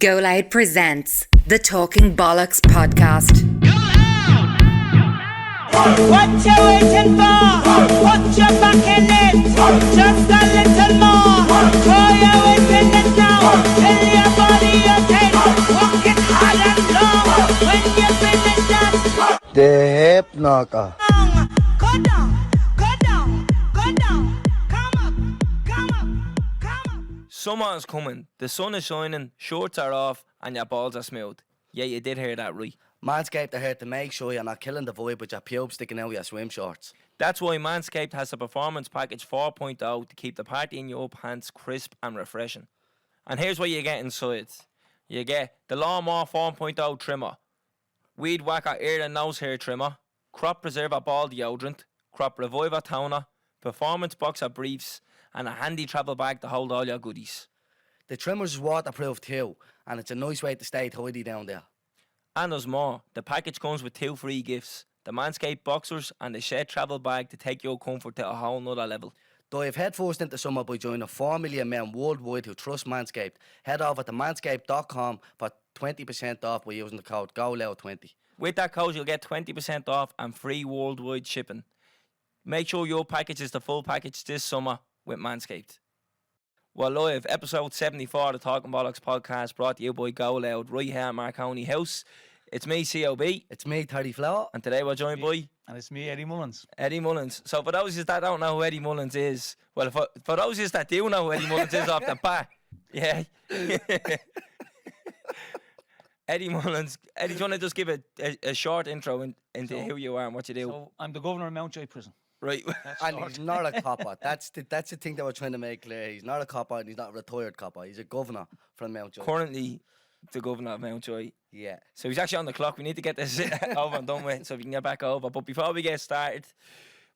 Go Loud presents the Talking Bollox podcast. What you waiting for? Put your back in it. Just a little more. Throw your weight in it now. Tell your body okay. Walk it hard and long. When you finish that, The hip knocker. go down, go down, go down. Come up, come up, come up. Summer is coming, the sun is shining, shorts are off, and your balls are smooth. Yeah, you did hear that right. Manscaped are here to make sure you're not killing the vibe with your pubes sticking out of your swim shorts. That's why Manscaped has the Performance Package 4.0 to keep the party in your pants crisp and refreshing. And here's what you get inside. You get the Lawnmower 4.0 trimmer, Weed Whacker ear and nose hair trimmer, Crop Preserver ball deodorant, Crop Reviver toner, Performance boxer briefs, and a handy travel bag to hold all your goodies. The trimmer's is waterproof too, and it's a nice way to stay tidy down there. And there's more. The package comes with 2 free gifts, the Manscaped boxers and the Shed travel bag to take your comfort to a whole nother level. Dive headfirst into summer by joining 4 million men worldwide who trust Manscaped. Head over to manscaped.com for 20% off by using the code GOLOUD20. With that code, you'll get 20% off and free worldwide shipping. Make sure your package is the full package this summer with Manscaped. Well, live, episode 74 of the Talking Bollox podcast brought to you by Go Loud, right here at Marconi House. It's me, COB, It's me, 30 Flower. and today we're joined by And it's me, Eddie Mullins. Eddie Mullins. So for those of you that don't know who Eddie Mullins is, well, for those of you that do know who Eddie Mullins is off the bat, yeah. Eddie Mullins. Eddie, do you want to just give a short intro into who you are and what you do? So I'm the Governor of Mountjoy Prison. Right. And he's not a copper. That's the thing that we're trying to make clear. He's not a copper and he's not a retired copper. He's a governor from Mountjoy. Currently the Governor of Mountjoy. Yeah. So he's actually on the clock. We need to get this over and done with so we can get back over. But before we get started,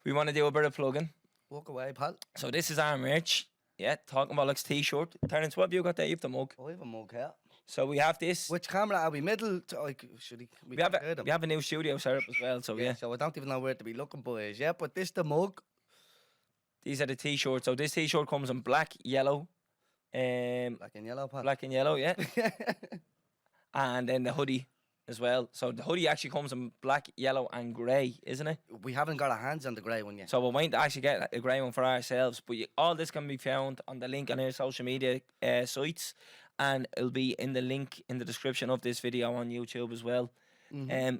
we want to do a bit of plugging. Walk away, pal. So this is our merch. Yeah, Talking Bollox t-shirt. Terence, what have you got there? You have the mug. Oh, I have a mug here. So we have this. Which camera are we? Middle? Should he? We have a new studio set up as well. So yeah. So I don't even know where to be looking, boys. Yeah, but this the mug. These are the t-shirts. So this t-shirt comes in black, yellow, Black and yellow, pal. black and yellow, yeah. And then the hoodie as well. So the hoodie actually comes in black, yellow, and grey, isn't it? We haven't got our hands on the grey one yet. So we're waiting to actually get a grey one for ourselves. But all this can be found on the link on our social media sites, and it'll be in the link in the description of this video on YouTube as well.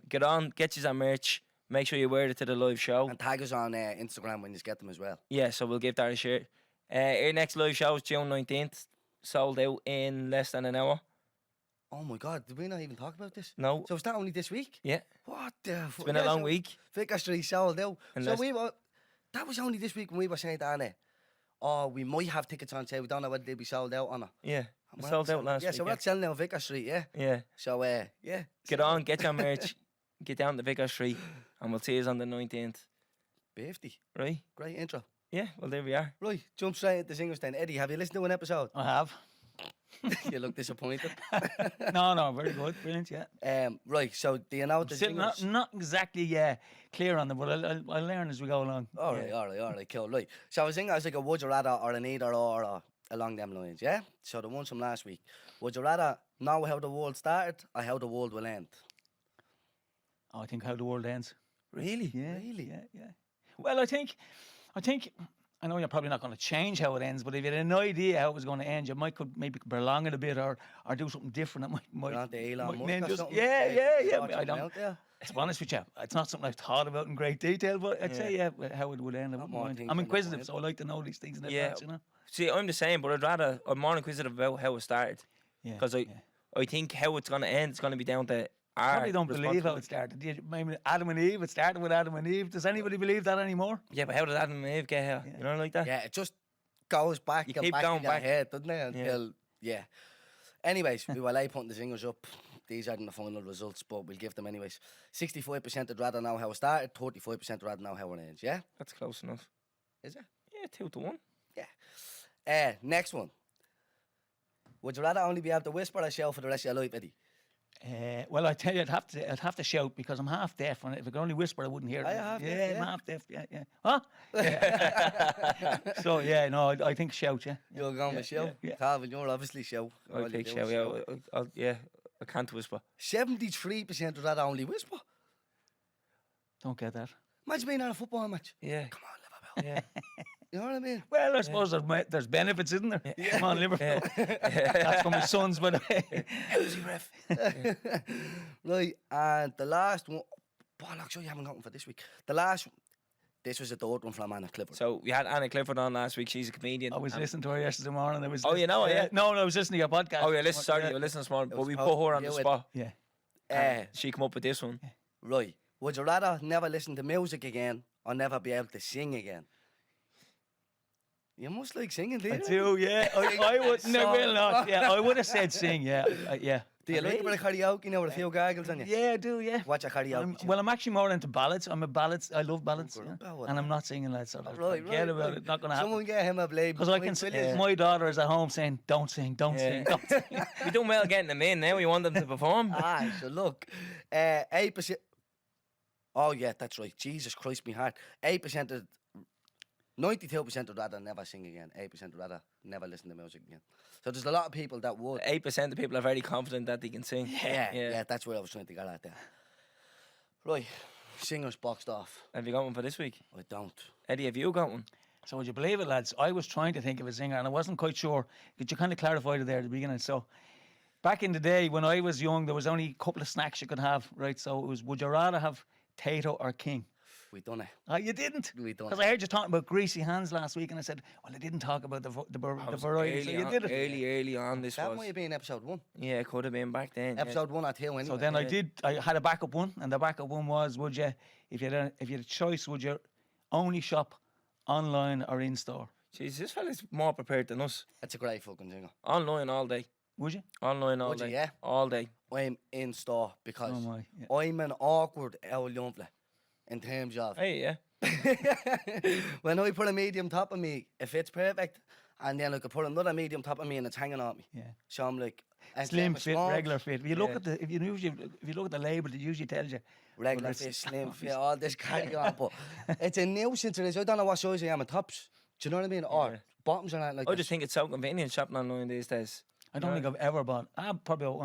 Get on, get you some merch. Make sure you wear it to the live show. And tag us on Instagram when you get them as well. Yeah, so we'll give that a share. Our next live show is June 19th. Sold out in less than an hour. Oh my God, did we not even talk about this? No. So it's not only this week? Yeah. What the? It's been a long week. Vicar Street sold out. So Unless- that was only this week when we were saying that, innit? Oh, we might have tickets on sale. We don't know whether they'll be sold out or not. Yeah. And we're Sold not out last Yeah, week. so we're not selling out Vicar Street, yeah? Yeah. So, yeah. Get on, get your merch. Get down to Vicar Street, and we'll see you on the 19th. 50. Right? Great intro. Yeah, well, there we are. Right, jump straight into singers then. Eddie, have you listened to an episode? I have. You look disappointed. No, very good. Brilliant, yeah. Right, so do you know what the Still singers... not exactly clear on them, but I'll learn as we go along. All right, cool. Right. So I was thinking I was like a would you rather or an either or along them lines, yeah? So the ones from last week. Would you rather know how the world started or how the world will end? Oh, I think how the world ends. Really? Yeah, really? Yeah. Well, I think, I know you're probably not going to change how it ends, but if you had an idea how it was going to end, you could maybe prolong it a bit or do something different. That might Not the Elon might Musk end or just- something? Yeah. Thought I something don't. out there? To be honest with you, it's not something I've thought about in great detail, but I'd say how it would end. I wouldn't more mind. things I'm on the inquisitive, mind. so I like to know these things in Yeah. advance, you know. See, I'm the same, but I'm more inquisitive about how it started. Yeah. Because I think how it's going to end is going to be down to our Probably don't believe how it started. Maybe Adam and Eve. It started with Adam and Eve. Does anybody believe that anymore? Yeah, but how did Adam and Eve get here? You know, like that? Yeah, it just goes back You and keep back going in your back. head, doesn't it? Until, yeah. Anyways, we were late putting the singers up. These aren't the final results, but we'll give them anyways. 65% would rather know how it started, 35% would rather know how it ends, yeah? That's close enough. Is it? Yeah, 2-1. Next one. Would you rather only be able to whisper or shout for the rest of your life, Eddie? Well, I tell you, I'd have to shout because I'm half deaf, and if I could only whisper, I wouldn't hear. Are you them. half deaf? Yeah, I'm Yeah. half deaf. Yeah, yeah. Huh? Yeah. So yeah, no, I think shout. Yeah. You're going with show. yeah. Calvin, you're obviously show. I pick show. Yeah, I can't whisper. 73% of that only whisper. Don't get that. Imagine being on a football match. Yeah. Come on, Liverpool. Yeah. You know what I mean? Well, I suppose there's benefits, isn't there? Come on, Liverpool. That's for my sons, by the way. Easy ref. Right, and the last one, Bollox, you haven't got one for this week. This was a third one from Anna Clifford. So we had Anna Clifford on last week. She's a comedian. I was listening to her yesterday morning. Oh, you know her, yeah? No, I was listening to your podcast. Oh, yeah, listen, sorry, you were listening this morning, but was we po- put her on yeah, the with- spot. Yeah. She come up with this one. Right, would you rather never listen to music again or never be able to sing again? You must like singing, do you? I do, yeah. I would. No, will not. Yeah, I would have said sing. Yeah, yeah. Do you like a bit of karaoke now with a few gargles on you? Yeah, I do. Yeah. What's your karaoke? Well, I'm actually more into ballads. I'm a ballads. I love ballads, good yeah. about what And I'm not singing that sort of. Right, Forget about right. it. Not gonna happen. Someone get him a blade. Because I can see my daughter is at home saying, "Don't sing, don't sing, don't sing." You're doing well getting them in now. You want them to perform. Ah, so look, 8%. Oh yeah, that's right. Jesus Christ, me heart. 8% of 92% would rather never sing again. 8% would rather never listen to music again. So there's a lot of people that would. 8% of people are very confident that they can sing. Yeah, that's where I was trying to get at there. Right, singers boxed off. Have you got one for this week? I don't. Eddie, have you got one? So would you believe it, lads? I was trying to think of a singer, and I wasn't quite sure. Could you kind of clarified it there at the beginning? So, back in the day when I was young, there was only a couple of snacks you could have, right? So it was, would you rather have Tato or King? We done it. Oh, you didn't? We done Because it. I heard you talking about greasy hands last week, and I said, well, I didn't talk about the variety. So you did it. Early on this That was. might have been episode 1. Yeah, it could have been back then. yeah. Episode 1 or 2 anyway. So then I had a backup one, and the backup one was, would you, if you had a choice, would you only shop online or in store? Jeez, this fella's more prepared than us. That's a great fucking singer. Online all day. Would you? Online all Would you, day. yeah? All day. I'm in store because Oh my, yeah. I'm an awkward old young fella in terms of Hey, yeah. when I put a medium top on me, it fits perfect, and then I could put another medium top on me and it's hanging on me. Yeah. So I'm like, and Slim same as fit, small, regular fit. If you look at the, if you look at the label, it usually tells you regular whether fit, it's- slim fit, all this carry on. But it's a nuisance. It is. I don't know what size I am in tops. Do you know what I mean? Or bottoms or anything like I that. just think it's so convenient shopping online these days. I don't think I've ever bought. I've probably bought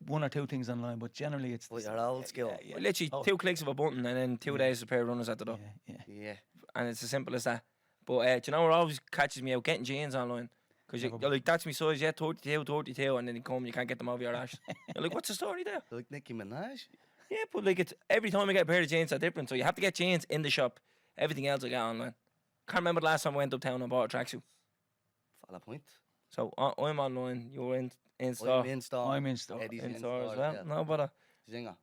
one or two things online, but generally it's. Well, you're old school. Well, literally 2 clicks of a button and then 2 days a pair of runners at the door. Yeah. Yeah. And it's as simple as that. But do you know what always catches me out? Getting jeans online. Because you're like, that's my size, yeah, 32, and then you come, you can't get them over your arse. You're like, what's the story there? Like Nicki Minaj. Yeah, but like, it's every time I get a pair of jeans, they're different. So you have to get jeans in the shop. Everything else I get online. Can't remember the last time I went uptown and bought a tracksuit. Follow point. So I'm online, you're in store. I'm in store. I'm in store. Eddie's In store as store well. yeah. No bother. Singer.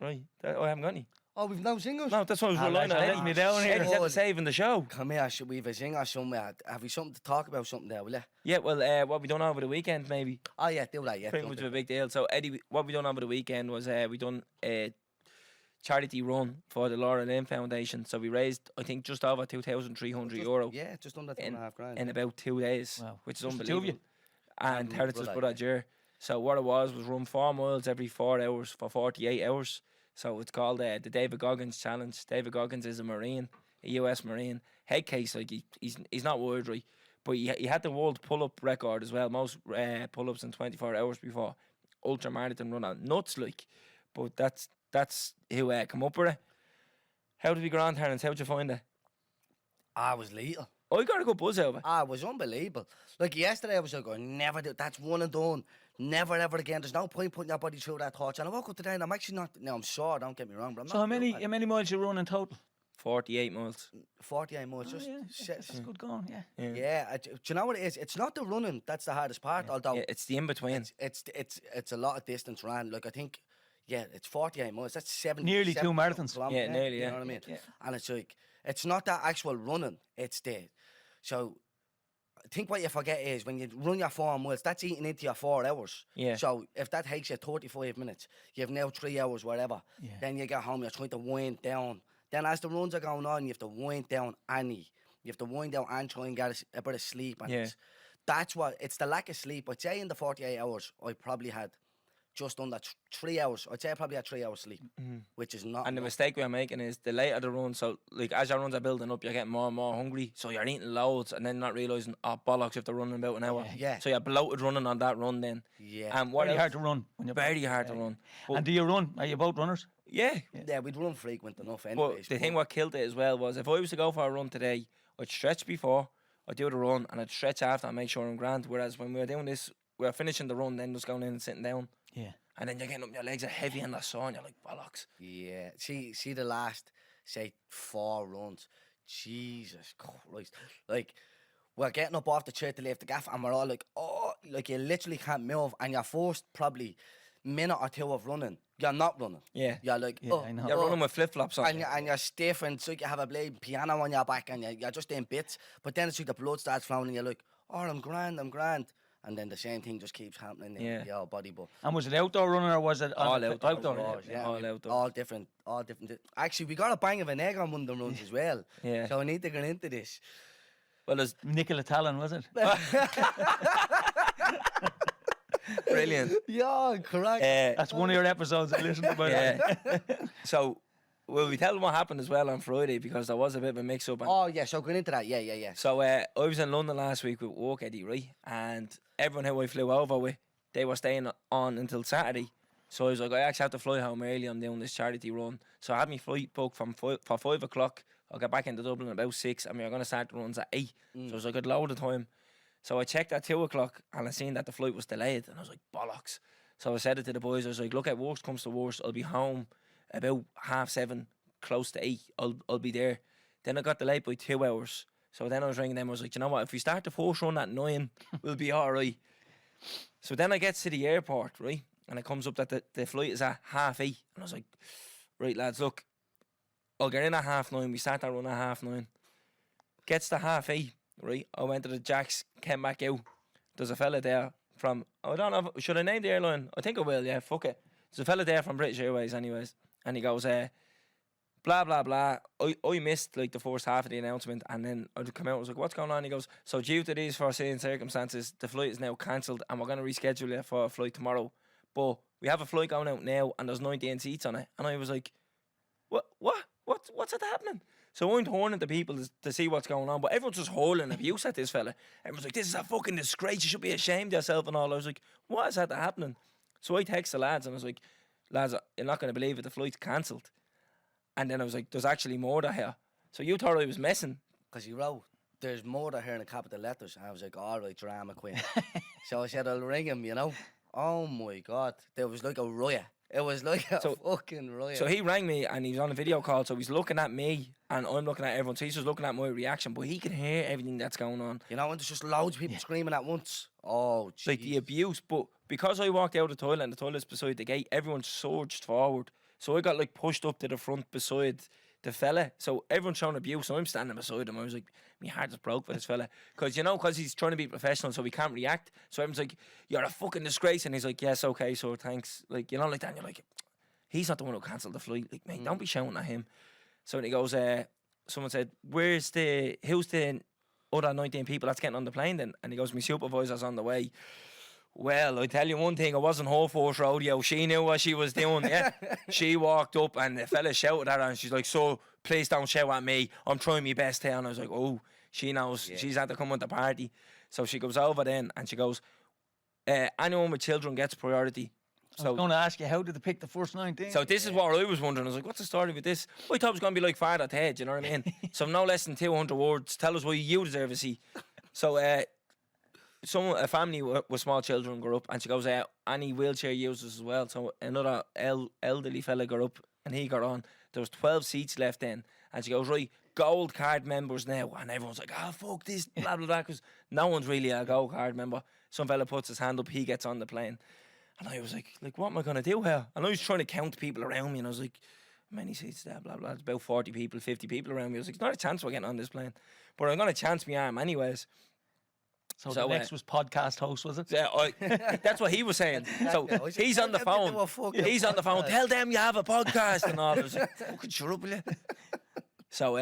Right, I haven't got any. Oh, we've no singers. No, that's what I was Ah, relying on. lads, Eddie. let me down here. Eddie's after saving the show. Come here, should we have a singer somewhere? Have we something to talk about something there, will you? Yeah, well, what we done over the weekend, maybe. Oh yeah, do that, yeah. Pretty do much that. a big deal. So, Eddie, what we done over the weekend was we done a charity run for the Laura Lynn Foundation. So we raised, I think, just over €2,300 Yeah, just under in, 2.5 grand. in about 2 days, Wow. which is Just the two of unbelievable. you? And Terrence's brother, brother, Jer. So what it was run 4 miles every 4 hours for 48 hours. So it's called the David Goggins Challenge. David Goggins is a Marine, a US Marine. Head case, like he's not worried, right? But he had the world pull-up record as well. Most pull-ups in 24 hours before ultra marathon runner. Nuts, like. But that's who come up with it. How did we go on, Terrence? How'd you find it? I was lethal. Oh, you got a good buzz out of it. It was unbelievable. Like yesterday, I was like, I never do. That's one and done. Never ever again. There's no point putting your body through that torture. And I woke up today and I'm actually not. No, I'm sore. Don't get me wrong. But I'm So not how many doing how many miles you run in total? 48 miles. that. 48 miles. Just That's good going. Yeah. yeah. Do you know what it is? It's not the running that's the hardest part. Although Yeah, it's the in-between. it's a lot of distance ran. Like I think, yeah, it's 48 miles. That's 70. Nearly 2 marathons. kilometers, Yeah, nearly, You yeah. know what I mean? And it's like it's not that actual running. It's the so. I think what you forget is when you run your 4 miles, that's eating into your 4 hours. Yeah. So if that takes you 35 minutes, you have now 3 hours, whatever. Yeah. Then you get home, you're trying to wind down. Then as the runs are going on, you have to wind down You have to wind down and try and get a bit of sleep. And Yeah. that's what, it's the lack of sleep. I'd say in the 48 hours, I probably had just under 3 hours. I'd say I probably had 3 hours sleep, which is not And the enough. mistake we're making is the later the run. So, like, as your runs are building up, you're getting more and more hungry. So you're eating loads and then not realising, oh, bollocks, if they're running about an hour. Yeah. So you're bloated running on that run then. Yeah. And what Very else? hard to run when you're Very hard to run. But, And do you run? Are you both runners? yeah. Yeah, we'd run frequent enough But anyways. the thing what killed it as well was if I was to go for a run today, I'd stretch before, I'd do the run, and I'd stretch after and make sure I'm grand. Whereas when we were doing this, we were finishing the run, then just going in and sitting down. Yeah. And then you're getting up, your legs are heavy and they're sore, and you're like, bollocks. Yeah. See the last, say, 4 runs. Jesus Christ. Like, we're getting up off the chair to lift the gaff, and we're all like, oh, like you literally can't move, and your first probably minute or 2 of running, you're not running. Yeah. You're like, Yeah, oh, I know. You're oh. running with flip-flops on. And you're stiff, and it's like you have a blade piano on your back, and you're just in bits. But then it's like the blood starts flowing, and you're like, oh, I'm grand. And then the same thing just keeps happening in Yeah. your body. But And was it outdoor running or was it All outdoor. Outdoor. yeah, all outdoors. all different. Actually, we got a bang of an egg on one of the runs as well. Yeah. So I need to get into this. Well, there's Nicola Talon, was it? brilliant. Yeah, correct. That's one of your episodes I listened to. By Yeah. So, will we tell them what happened as well on Friday, because there was a bit of a mix-up. And Oh yeah, so going into that, yeah. so I was in London last week with work, Eddie, right? And everyone who I flew over with, they were staying on until Saturday. So I was like, I actually have to fly home early. I'm doing this charity run. So I had my flight booked for 5 o'clock. I'll get back into Dublin about 6, and we were going to start the runs at 8. So I was like, I'd load of time. So I checked at 2 o'clock, and I seen that the flight was delayed, and I was like, bollocks. So I said it to the boys. I was like, look, at worst comes to worst, I'll be home about 7:30, close to 8. I'll be there. Then I got delayed by 2 hours. So then I was ringing them. I was like, you know what? If we start the first run at 9, we'll be all right. So then I get to the airport, right? And it comes up that the flight is at 8:30. And I was like, right, lads, look, I'll get in at 9:30. We start that run at 9:30. Gets to 8:30, right? I went to the Jacks, came back out. There's a fella there from, I don't know, should I name the airline? I think I will, yeah, fuck it. There's a fella there from British Airways anyways. And he goes, blah, blah, blah. I missed like the first half of the announcement, and then I'd come out, I was like, what's going on? He goes, so due to these foreseen circumstances, the flight is now cancelled, and we're going to reschedule it for a flight tomorrow. But we have a flight going out now, and there's 19 seats on it. And I was like, what's it happening? So I'm turning to people to see what's going on, but everyone's just hurling abuse at this fella. Everyone's like, this is a fucking disgrace, you should be ashamed of yourself and all. I was like, what is that happening? So I text the lads, and I was like, lads, you're not going to believe it, the flight's cancelled. And then I was like, there's actually murder here. So you thought I was messing. Because he wrote, there's murder here in the capital letters. And I was like, all right, drama queen. So I said, I'll ring him, you know. Oh my God. There was like a riot. It was like a fucking riot. So he rang me, and he was on a video call, so he's looking at me, and I'm looking at everyone. So he's just looking at my reaction, but he can hear everything that's going on. You know, and there's just loads of people screaming at once. Oh, jeez. Like the abuse. But because I walked out of the toilet, and the toilet's beside the gate, everyone surged forward. So I got like pushed up to the front beside the fella. So everyone's showing abuse, so I'm standing beside him. I was like, my heart is broke for this fella. Because, you know, because he's trying to be professional, so he can't react. So everyone's like, you're a fucking disgrace. And he's like, yes, okay, so thanks. Like, you know, like that. And you're like, he's not the one who cancelled the flight. Like, mate, don't be shouting at him. So then he goes, someone said, who's the other 19 people that's getting on the plane then? And he goes, my supervisor's on the way. Well, I tell you one thing, it wasn't her first rodeo. She knew what she was doing, yeah. She walked up, and the fella shouted at her, and she's like, so, please don't shout at me. I'm trying my best here. And I was like, oh, she knows. Yeah. She's had to come with the party. So she goes over then, and she goes, anyone with children gets priority. So I was going to ask you, how did they pick the first 19? So this is what I was wondering. I was like, what's the story with this? I thought it was going to be like Father Ted, you know what I mean? So no less than 200 words. Tell us why you deserve a seat. So a family with small children grew up, and she goes, any wheelchair users as well. So another elderly fella got up, and he got on. There was 12 seats left then, and she goes, right, gold card members now. And everyone's like, oh, fuck this, blah, blah, blah, because no one's really a gold card member. Some fella puts his hand up, he gets on the plane. And I was like, what am I going to do here? And I was trying to count people around me, and I was like, how many seats there, blah, blah. It's about 40 people, 50 people around me. I was like, there's not a chance we're getting on this plane. But I'm going to chance my arm anyways. So the next was podcast host, was it? Yeah, that's what he was saying. So he's on the phone. He's on the phone. Tell them you have a podcast and all. I was like, fucking shut up, will you? So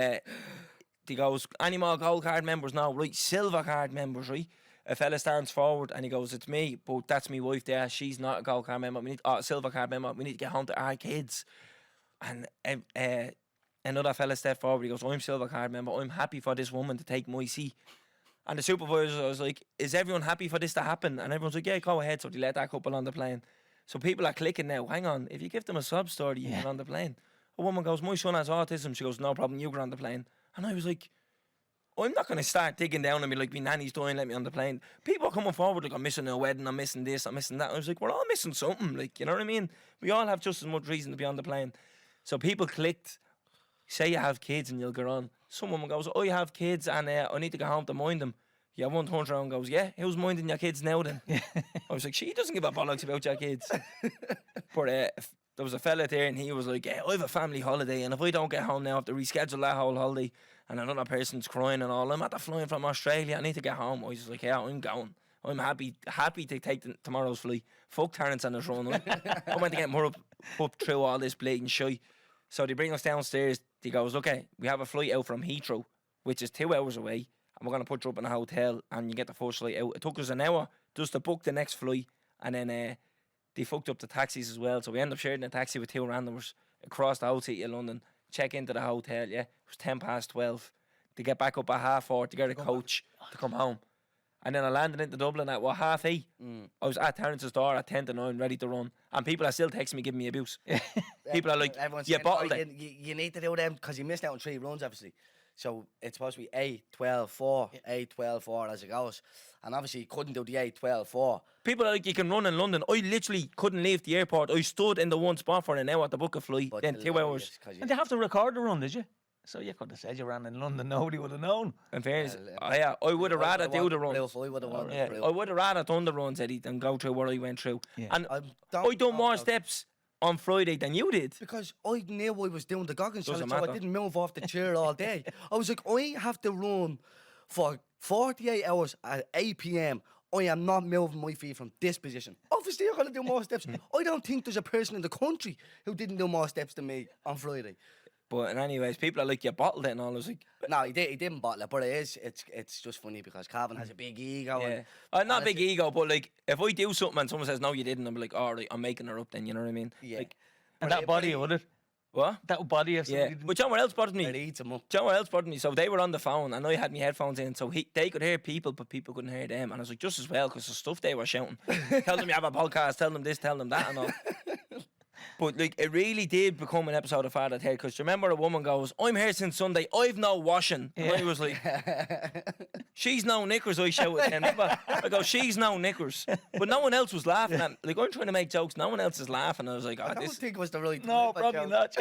he goes, any more gold card members now? Right, silver card members, right? a fella stands forward and he goes, "It's me, but that's me wife there. She's not a gold card member. We need silver card member. We need to get home to our kids." And another fella stepped forward. He goes, "I'm silver card member. I'm happy for this woman to take my seat." And the supervisor was like, "Is everyone happy for this to happen?" And everyone's like, "Yeah, go ahead." So they let that couple on the plane. So people are clicking now. Hang on, if you give them a sob story, you get on the plane. A woman goes, "My son has autism." She goes, "No problem, you get on the plane." And I was like, I'm not going to start digging down on me like, "Me nanny's dying, let me on the plane." People are coming forward like, "I'm missing a wedding, I'm missing this, I'm missing that." I was like, we're all missing something, like, you know what I mean? We all have just as much reason to be on the plane. So people clicked, say you have kids and you'll get on. Some woman goes, "Oh, you have kids and I need to go home to mind them." Yeah, one turns around and goes, "Yeah, who's minding your kids now then?" I was like, she doesn't give a bollocks about your kids. But there was a fella there and he was like, "Yeah, I have a family holiday and if I don't get home now, I have to reschedule that whole holiday." And another person's crying and all, "I'm at the flying from Australia, I need to get home." I was like, "Yeah, I'm going. I'm happy to take tomorrow's flight. Fuck Terence and his run." I went to get more up through all this blatant shit. So they bring us downstairs. He goes, "Okay, we have a flight out from Heathrow, which is 2 hours away, and we're going to put you up in a hotel and you get the first flight out." It took us an hour just to book the next flight, and then they fucked up the taxis as well. So we ended up sharing a taxi with two randomers across the whole city of London. Check into the hotel, yeah. It was 12:10. To get back up at 4:30 to get a coach to come home. And then I landed into Dublin at 8:30. I was at Terence's door at 10:09, ready to run. And people are still texting me, giving me abuse. People are like, Everyone's "You saying, bottled "Oh, it." you need to do them because you missed out on 3 runs, obviously. So it's supposed to be 8:12:4, 8:12:4 as it goes. And obviously you couldn't do the 8:12:4. People are like, "You can run in London." I literally couldn't leave the airport. I stood in the one spot for an hour to book a flight, But then 2 hours. And they have to record the run, did you? So you could have said you ran in London, nobody would have known. In fairness, I would have rather do the runs. I would have wanted Yeah, proof. I would have rather done the runs, Eddie, than go through what I went through. Yeah. And I I done more don't- steps on Friday than you did. Because I knew I was doing the Goggins Doesn't challenge, so I matter. didn't move off the chair all day. I was like, I have to run for 48 hours at 8 p.m. I am not moving my feet from this position. Obviously, I'm going to do more steps. I don't think there's a person in the country who didn't do more steps than me on Friday. But anyways, people are like, "You bottled it," and all. I was like, No, he didn't bottle it, but it's just funny because Calvin has a big ego. yeah. And Not big ego, but like, if I do something and someone says, "No, you didn't," I'm like, "All right, I'm making her up then," you know what I mean? Yeah. Like, And that body, would it? what? That body of Yeah. somebody. But John, what else bothered It me? eats him up. John, what else bothered me? So they were on the phone and I had my headphones in, so they could hear people, but people couldn't hear them. And I was like, just as well, because the stuff they were shouting. Tell them you have a podcast, tell them this, tell them that, and all. But like, it really did become an episode of Father Ted, because remember, a woman goes, "I'm here since Sunday, I've no washing." And I was like, "She's no knickers," I shouted at them. I go, "She's no knickers." But no one else was laughing at me. Like, I'm trying to make jokes, no one else is laughing. I was like, I "Oh, don't this." think it was the right No, time, but probably Joe- not.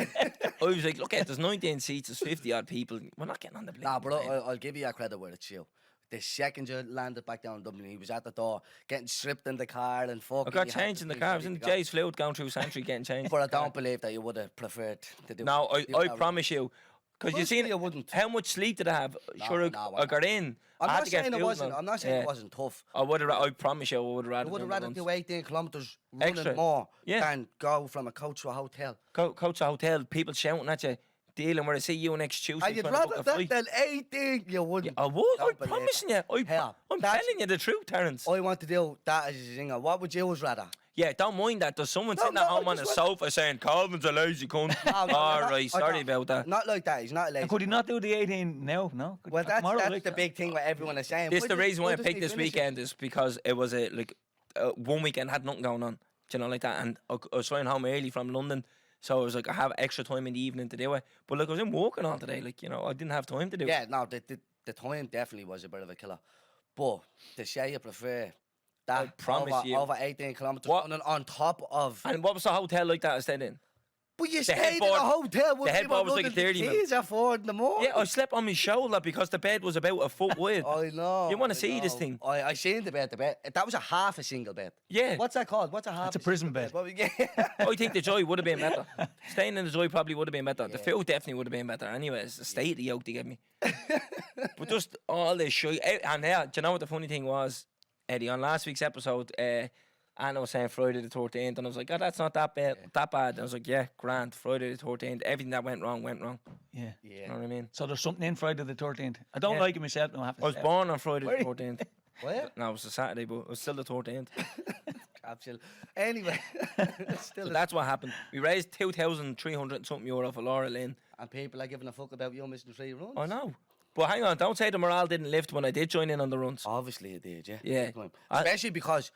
I was like, "Look at, there's 19 seats, there's 50 odd people. We're not getting on the plane." Nah, but I'll give you a credit where it's due. The second you landed back down in Dublin, he was at the door, getting stripped in the car and fucking. I got he had changed to in the be car. I was ready in to go. Jay's fluid going through Santry getting changed. But I don't believe that you would have preferred to do. No, do I that. promise you. Because you Obviously seen you wouldn't. how much sleep did I have? Sure, no, I got in. I'm I had not to get saying it fluid wasn't. now. I'm not saying Yeah. it wasn't tough. I promise you, I would have rather. I would have done rather the do runs. 18 kilometres running Extra. more Yeah. than go from a coach to a hotel. Coach a hotel, people shouting at you, dealing where I see you next Tuesday. And you'd trying to rather book a that flight. than 18. You wouldn't. I would. Don't I'm believe promising it. you. Hell, I'm that's- telling you the truth, Terence. I want to do that as a singer. What would you rather? Yeah, don't mind that. There's someone No, sitting no, at I home on a just sofa saying, "Calvin's a lazy cunt." All right, sorry about that. Not like that. He's not lazy. And could he not do the 18 now? No. Could- Well, that's tomorrow, like the that? big thing what everyone is saying. This Why the does- reason why I doesn't picked he this finish it? weekend is because it was one weekend had nothing going on, you know, like that, and I was flying home early from London, so I was like, I have extra time in the evening to do it. But like, I was in working all today, like, you know, I didn't have time to do it. Yeah, no, the time definitely was a bit of a killer. But to say you prefer I that promise you. over 18 kilometres What? on top of. And what was the hotel like that I stayed in? But you the stayed in headboard- a hotel. the headboard was like a 30 minute. Keys at 4 in the morning. Yeah, I slept on my shoulder because the bed was about a foot wide. I know. You wanna I see this know. thing? I seen the bed. That was a half a single bed. Yeah. What's that called? What's a half? It's a prison bed. What we get? I think the Joy would have been better. Staying in the Joy probably would have been better. The food definitely would have been better. Anyways, the state of the yoke they gave me. But just all this shit. And yeah, do you know what the funny thing was, Eddie? On last week's episode, Anna was saying Friday the 13th, and I was like, "Oh, that's not that bad. That bad." And I was like, "Yeah, grand. Friday the 13th. Everything that went wrong went wrong." Yeah. You know what I mean? So there's something in Friday the 13th. I don't Yeah. like it myself. No, I have to I was say. born on Friday Where- the 14th. What? No, it was a Saturday, but it was still the 13th. Capsule. Anyway, still So that's what happened. We raised 2,300 and something euro for Laura Lynn. and people are giving a fuck about you missing 3 runs. I know. But hang on, don't say the morale didn't lift when I did join in on the runs. Obviously it did, yeah. Yeah. Big time. I- Especially because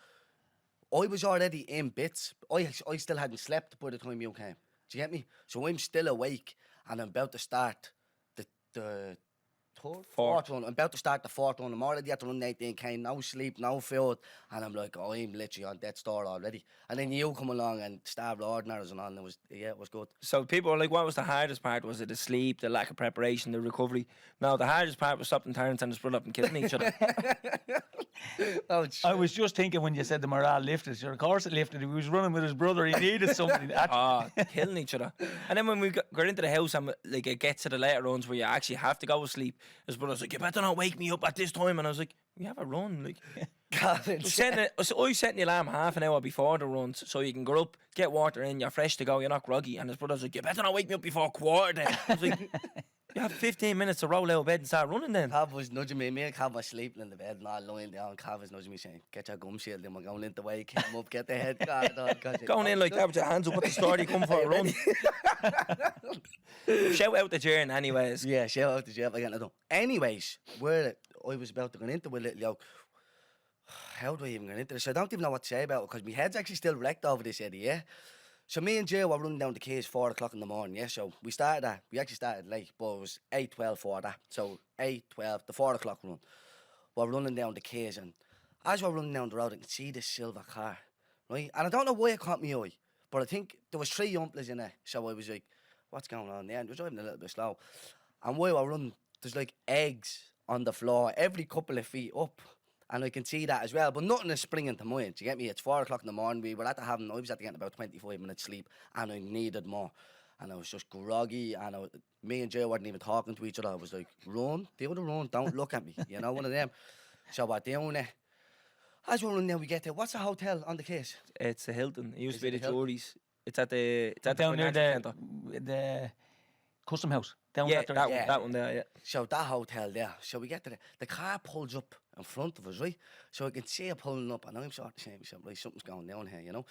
I was already in bits. I still hadn't slept by the time you came. Do you get me? So I'm still awake and I'm about to start the third, fourth run. I'm about to start the fourth run. I'm already at the run 18k, no sleep, no food. And I'm like, oh, I'm literally on death's door already. And then you come along and start ordinars and all, and it was good. So people were like, what was the hardest part? Was it the sleep, the lack of preparation, the recovery? No, the hardest part was stopping Terence and his brother up and killing each other. Oh, I was just thinking when you said the morale lifted. Sure, of course it lifted. He was running with his brother. He needed something. Killing each other. And then when we got into the house and like it gets to the later runs where you actually have to go to sleep, his brother's like, you better not wake me up at this time. And I was like, we have a run. Like, Calvin. I set the alarm half an hour before the runs so you can go up, get water in, you're fresh to go, you're not groggy. And his brother's like, you better not wake me up before quarter then. I was like, you have 15 minutes to roll out of bed and start running then. Cav was nudging me. Me and Cav was sleeping in the bed and all lying down. Cav was nudging me saying, get your gum shield in. We're going into the way. Came up, get the head guard on. Going in like that with your hands up at the start, you come for a run. Shout out to Jern anyways. Yeah, shout out to Jeff again. Anyways, I was about to go into a little yoke. How do I even get into this? I don't even know what to say about it because my head's actually still wrecked over this idea. Yeah? So me and Jay were running down the quays 4 o'clock in the morning, yeah? So we actually started late, but it was 8:12 for that. So 8:12, the 4 o'clock run. We're running down the quays and as we're running down the road, I can see this silver car, right? And I don't know why it caught me eye, but I think there was 3 umplers in it. So I was like, what's going on there? And it was driving a little bit slow. And while we're running, there's like eggs on the floor every couple of feet up. And I can see that as well, but nothing is springing to mind. Do you get me? It's 4 o'clock in the morning. I was at getting about 25 minutes sleep, and I needed more. And I was just groggy, and me and Jay weren't even talking to each other. I was like, run, do the run, don't look at me. You know, one of them. So we're doing it. As we're running there, we get there. What's the hotel on the case? It's a Hilton. It used Is to be it the a Hilton? Geordies. It's at the down near financial centre. the custom house. Down Yeah, that that direction. one, that one there, yeah. So that hotel there. So we get to the car pulls up in front of us, right? So I can see it pulling up, and I'm sort of saying to myself, right, something's going down here, you know?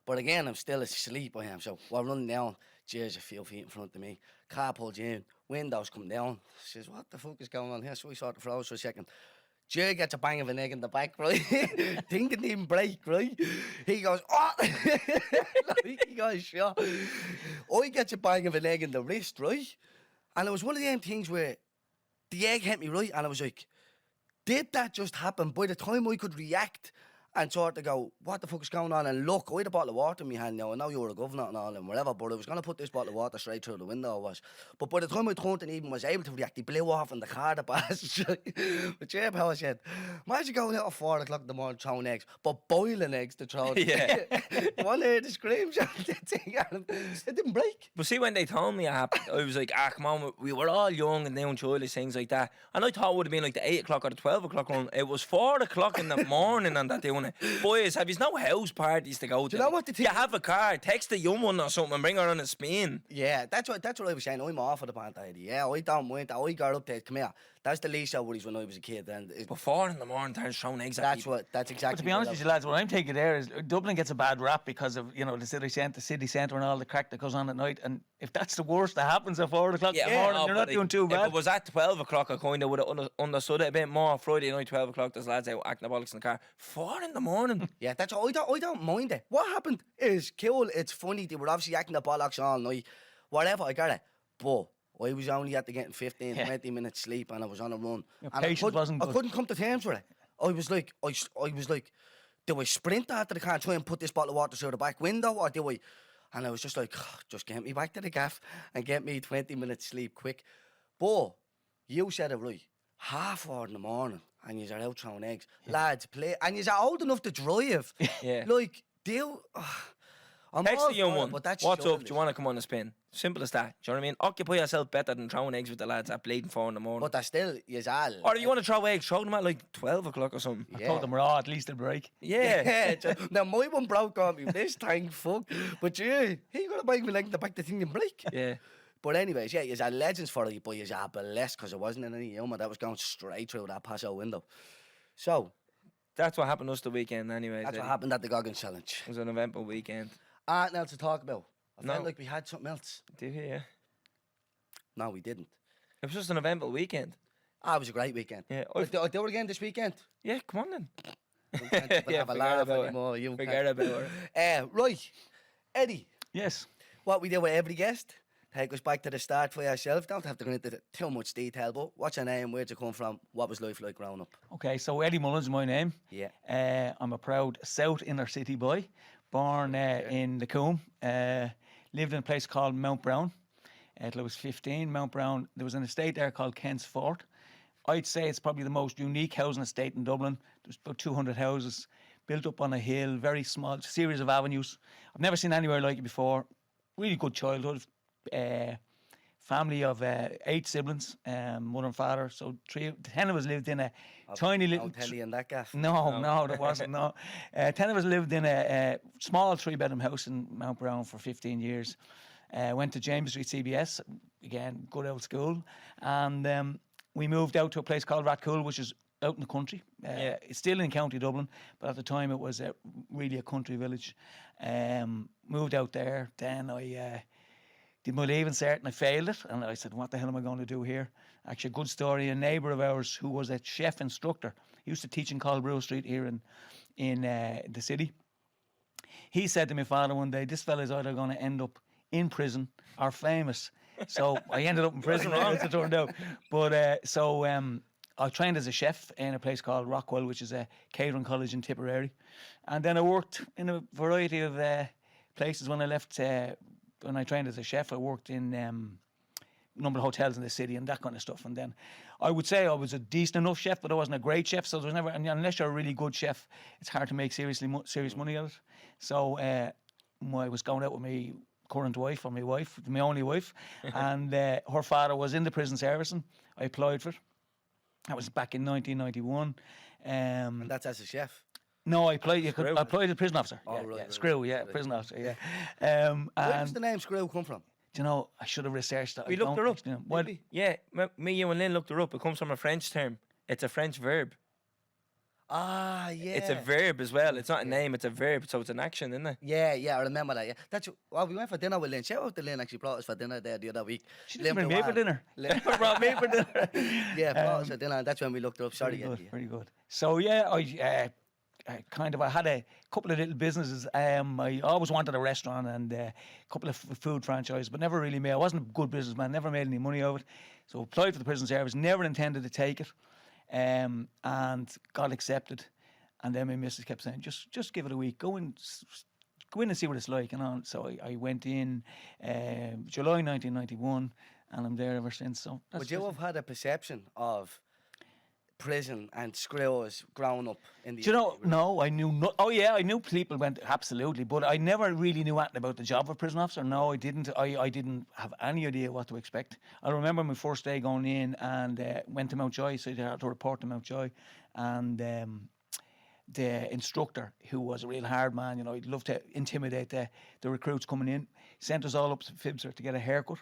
But again, I'm still asleep, I am. So we're running down, Jay's a few feet in front of me. Car pulls in, windows come down. Says, what the fuck is going on here? So we sort of froze for a second. Jay gets a bang of an egg in the back, right? Thing didn't even break, right? He goes, oh! Like, he goes, sure. I get a bang of an egg in the wrist, right? And it was one of them things where the egg hit me, right? And I was like, did that just happen? By the time I could react and sort of go, what the fuck is going on? And look, I had a bottle of water in my hand now. I know you were a governor and all and whatever, but I was going to put this bottle of water straight through the window, I was. But by the time I turned and even was able to react, he blew off in the car, the bastard. But Jay Power said, imagine going out at 4 o'clock in the morning throwing eggs, but boiling eggs to throw them. Yeah. You want to hear the screams? It didn't break. But see, when they told me it happened, I was like, come on, we were all young and doing childish things like that. And I thought it would have been like the 8 o'clock or the 12 o'clock run. It was 4 o'clock in the morning and that doing it. Boys, have you no house parties to go to? Do you know what the thing- You have a car, text a young one or something and bring her on a spin. Yeah, that's what I was saying. I'm off of the band idea. Yeah, I don't mind that. I got up there, come here. That's the least of worries when I was a kid. And But 4 in the morning, they're throwing eggs at people. that's exactly But to be honest with you, lads, what I'm taking there is Dublin gets a bad rap because of the city centre and all the crack that goes on at night. And if that's the worst that happens at 4 o'clock in the morning, no, you're but not doing too If bad. it was at 12 o'clock, I kind of would have understood it a bit more. Friday night, 12 o'clock, there's lads out acting the bollocks in the car. 4 in the morning. Yeah, that's all. I don't mind it. What happened is cool. It's funny. They were obviously acting the bollocks all night. Whatever, I got it. But I was only at getting 15, 20 minutes sleep, and I was on a run. Your And patience wasn't I good. couldn't come to terms with it. I was like, do I sprint after the car and try and put this bottle of water through the back window, or do I? And I was just like, just get me back to the gaff and get me 20 minutes sleep quick. But you said it right. 4:30 in the morning, and you're out throwing eggs. Lads, play, and you're old enough to drive. Yeah. Like, I'm Text all the young for it, one. but that's What's up? childish. Do you want to come on a spin? Simple as that. Do you know what I mean? Occupy yourself better than throwing eggs with the lads at bleeding 4 in the morning. But that's still, you're all. Or you want to throw eggs, throw them at like 12 o'clock or something. I told them raw, at least a break. Yeah. Yeah, now my one broke on me this time, fuck. But yeah, he got a bike with like the back the thing didn't break. Yeah. But anyways, yeah, you're legends for it, but you're blessed because it wasn't in any humor that was going straight through that passo window. So, That's what happened to us the weekend, anyways. that's what Eddie. happened at the Goggins Challenge. It was an eventful weekend. Nothing else to talk about. I felt No. like we had something else. Did you? Yeah. No, we didn't. It was just an eventful weekend. It was a great weekend. Yeah. I'll do it again this weekend. Yeah, come on then. We can't even have a forget laugh about it. anymore. You Forget can't. about it. Right, Eddie, Yes. what we do with every guest, take us back to the start for yourself. Don't have to go into too much detail, but what's your name, where'd you come from, what was life like growing up? Okay, so Eddie Mullins is my name. Yeah. I'm a proud South inner city boy, born in the Coombe. Lived in a place called Mount Brown till I was 15. Mount Brown, there was an estate there called Kent's Fort. I'd say it's probably the most unique housing estate in Dublin. There's about 200 houses built up on a hill, very small, series of avenues. I've never seen anywhere like it before. Really good childhood. Family of 8 siblings, mother and father. So 10 of us lived in a tiny little. Don't tell you in that gaff. No, there wasn't. No, 10 of us lived in a small 3-bedroom house in Mount Brown for 15 years. Went to James Street CBS, again, good old school, and we moved out to a place called Rathcoole, which is out in the country. It's still in County Dublin, but at the time it was really a country village. Moved out there, then I did my leaving cert and I failed it, and I said, what the hell am I going to do here? Actually, a good story. A neighbour of ours who was a chef instructor, he used to teach in Colbrew Street here in the city. He said to my father one day, this fella's either going to end up in prison or famous. So I ended up in prison, as it turned out. But I trained as a chef in a place called Rockwell, which is a catering college in Tipperary. And then I worked in a variety of places when I left. When I trained as a chef, I worked in a number of hotels in the city and that kind of stuff. And then I would say I was a decent enough chef, but I wasn't a great chef. So there was never, unless you're a really good chef, it's hard to make serious money out of it. So I was going out with my current wife, or my wife, my only wife, and her father was in the prison service, and I applied for it. That was back in 1991. And that's as a chef. No, I applied as prison officer. Oh, yeah, right, yeah. right, Screw, yeah, right. prison officer, yeah. Where does And the name Screw come from? do you know, I should have researched that. We I looked don't her up. actually know. Well, Yeah, me, you and Lynn looked her up. It comes from a French term. It's a French verb. Yeah. It's a verb as well. It's not a name, it's a verb. So it's an action, isn't it? Yeah, I remember that. Yeah, that's well. We went for dinner with Lynn. Shout out to Lynn. Actually, brought us for dinner there the other week. she didn't bring me for dinner. Lynn, Brought me for dinner. yeah, brought us for dinner, and that's when we looked her up. Sorry, Very good, Eddie. very good. So yeah, I had a couple of little businesses. I always wanted a restaurant and a couple of food franchises, but never really made. I wasn't a good businessman. Never made any money out of it. So applied for the prison service. Never intended to take it, and got accepted. And then my missus kept saying, just give it a week. Go in and see what it's like. And so I went in July 1991, and I'm there ever since. So that's Would you have had a perception of prison and screws growing up in the? Do you know? No, I knew. Oh yeah, I knew people went absolutely, but I never really knew anything about the job of prison officer. No, I didn't. I didn't have any idea what to expect. I remember my first day going in and went to Mountjoy, so I had to report to Mountjoy, and the instructor, who was a real hard man, you know, he'd love to intimidate the recruits coming in, sent us all up to Fibser to get a haircut.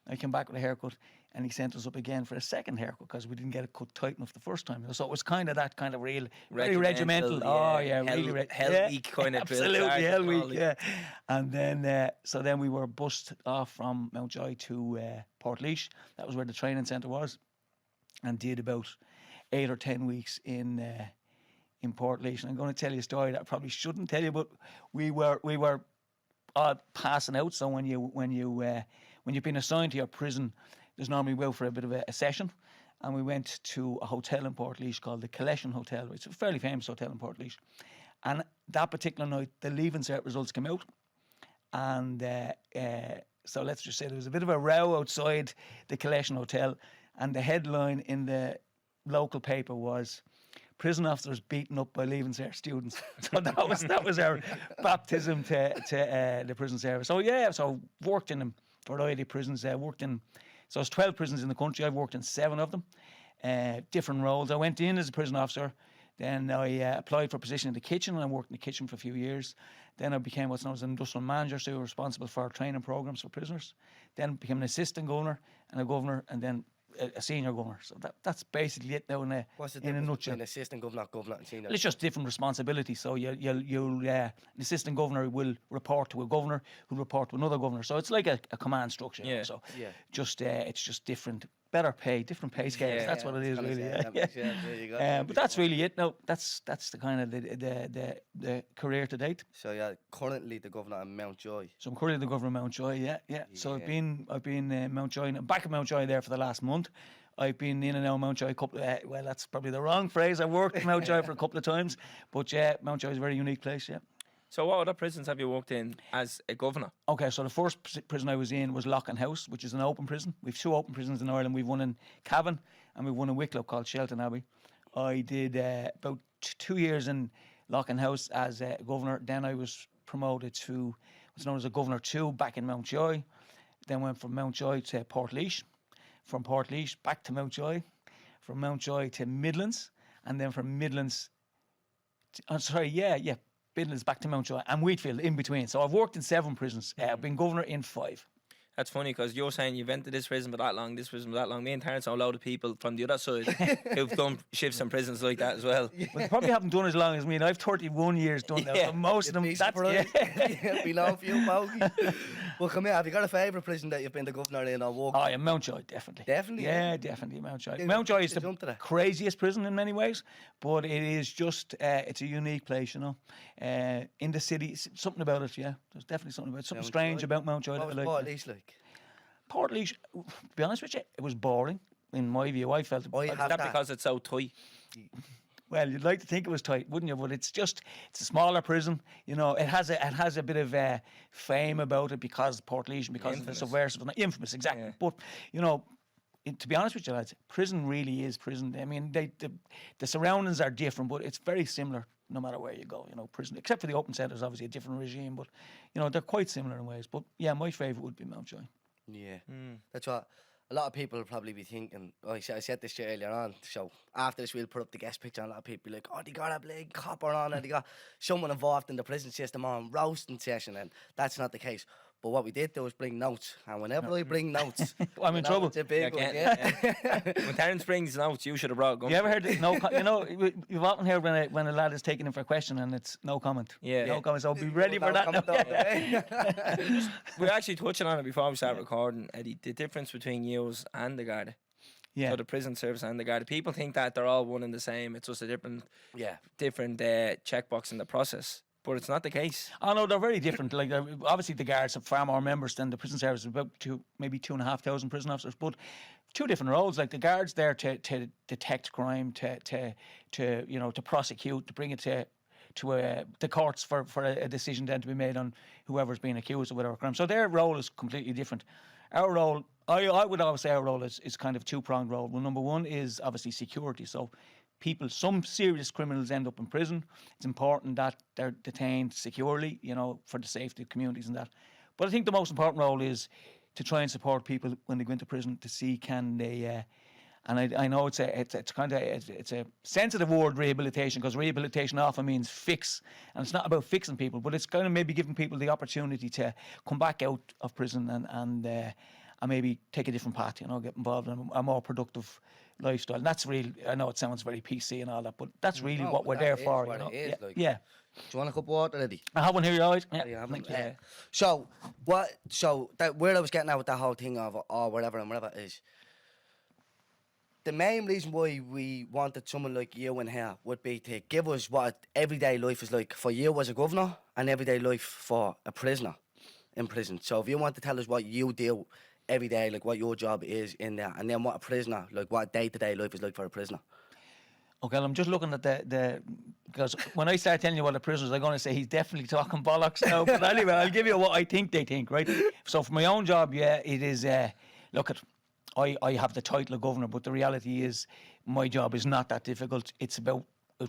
I came back with a haircut, and he sent us up again for a second haircut because we didn't get it cut tight enough the first time. So it was kind of that kind of real, very regimental. Yeah, Oh yeah, hell, really hell week kind of absolutely hell week. Yeah, and then so then we were bussed off from Mountjoy to Portlaoise. That was where the training centre was, and did about 8 or 10 weeks in Portlaoise. And I'm going to tell you a story that I probably shouldn't tell you, but we were passing out. So when you've been assigned to your prison, there's normally go for a bit of a session, and we went to a hotel in Portlaoise called the Classism Hotel. It's a fairly famous hotel in Portlaoise, and that particular night the leaving cert results came out, and so let's just say there was a bit of a row outside the Classism Hotel, and the headline in the local paper was "Prison officers beaten up by leaving cert students." So that was our baptism to the prison service. So yeah, so worked in a variety of prisons. So there's 12 prisons in the country. I've worked in 7 of them, different roles. I went in as a prison officer, then I applied for a position in the kitchen, and I worked in the kitchen for a few years. Then I became what's known as an industrial manager, so responsible for training programs for prisoners. Then became an assistant governor and a governor, and then a senior governor. So that's basically it now What's the in a difference nutshell. between assistant governor, governor, and senior? Well, it's just different responsibility. So an assistant governor will report to a governor who will report to another governor. So it's like a command structure. Yeah. So Yeah. just it's just different, better pay, different pay scales. That's what it is really. There you go. But that's really it. No, that's the kind of the career to date. So yeah, currently the governor of Mountjoy. So I'm currently the governor of Mountjoy. Yeah. So I've been Mountjoy, back at Mountjoy there for the last month. I've been in and out of Mountjoy a couple. Well, that's probably the wrong phrase. I worked in Mountjoy for a couple of times, but yeah, Mountjoy is a very unique place. Yeah. So what other prisons have you worked in as a governor? Okay, so the first prison I was in was Lock House, which is an open prison. We've 2 open prisons in Ireland. We've one in Cavan and we've one in Wicklow called Shelton Abbey. I did about 2 years in Lock House as a governor. Then I was promoted to what's known as a governor 2 back in Mountjoy. Then went from Mountjoy to Portlaoise. From Portlaoise back to Mountjoy. From Mountjoy to Midlands. And then from Midlands Midlands back to Mountjoy and Wheatfield in between. So I've worked in 7 prisons. I've been governor in 5. That's funny because you're saying you've entered this prison for that long, this prison for that long. Me and Terence know a load of people from the other side who've done shifts in prisons like that as well. Well, they probably haven't done as long as me, and I've 31 years done now. So most of them, We know a few bogies. Well, come here. Have you got a favourite prison that you've been the governor in or worked? Oh, yeah, Mountjoy, definitely. Definitely? Yeah, definitely, Mountjoy. Yeah, Mountjoy is just jump to the that. craziest prison in many ways, but it is just, it's a unique place, you know. In the city, something about it, yeah. There's definitely something about it. Something strange about Mountjoy What was that I like. Portlaoise like? Portlaoise, to be honest with you, it was boring, in my view. I felt I Is have that that. because it's so tight? Well, you'd like to think it was tight, wouldn't you? But it's a smaller prison. You know, it has a bit of fame about it because Portlaoise, because of the subversive, infamous, exactly. Yeah. But you know, to be honest with you, lads, prison really is prison. I mean, the surroundings are different, but it's very similar no matter where you go. You know, prison, except for the open centres, obviously a different regime, but you know they're quite similar in ways. But yeah, my favourite would be Mountjoy. Yeah, that's what a lot of people will probably be thinking. I said this to you earlier on. So after this, we'll put up the guest picture, and a lot of people be like, "Oh, they got a big copper on, and they got someone involved in the prison system on roasting session," and that's not the case. But what we did do was bring notes, and whenever I bring notes, I'm in trouble. It's a big one, When Terence brings notes, you should have brought a gun. You ever heard it? You know, you've often heard when a lad is taken in for a question and it's no comment. Yeah. No comment. So be ready for that. now. We're actually touching on it before we start recording, Eddie. The difference between yours and the Garda. Yeah. So the prison service and the Garda. People think that they're all one and the same. It's just a different checkbox in the process. But it's not the case. Oh no, they're very different. Like obviously the guards have far more members than the prison service. About maybe 2,500 prison officers, but 2 different roles. Like the guards there to detect crime, to prosecute, to bring it to the courts for a decision then to be made on whoever's being accused of whatever crime. So their role is completely different. Our role, I would always say our role is kind of 2-pronged role. Well, number 1 is obviously security. So some serious criminals end up in prison. It's important that they're detained securely, you know, for the safety of communities and that. But I think the most important role is to try and support people when they go into prison to see can they. And I know it's a sensitive word, rehabilitation, because rehabilitation often means fix, and it's not about fixing people, but it's kind of maybe giving people the opportunity to come back out of prison and maybe take a different path, you know, get involved in a more productive lifestyle. And that's really, I know it sounds very PC and all that, but that's really what we're there for, you know. Yeah. Do you want a cup of water, Eddie? I have one here, right? Yeah, Yeah. thank you. So where I was getting at with that whole thing of whatever is the main reason why we wanted someone like you in here would be to give us what everyday life is like for you as a governor and everyday life for a prisoner in prison. So if you want to tell us what you do every day, like what your job is in there, and then what a prisoner, like what day-to-day life is like for a prisoner. Okay, I'm just looking at because when I start telling you what a prisoner is, I'm going to say he's definitely talking bollocks now. But anyway, I'll give you what I think they think, right? So for my own job, yeah, it is, I have the title of governor, but the reality is my job is not that difficult. It's about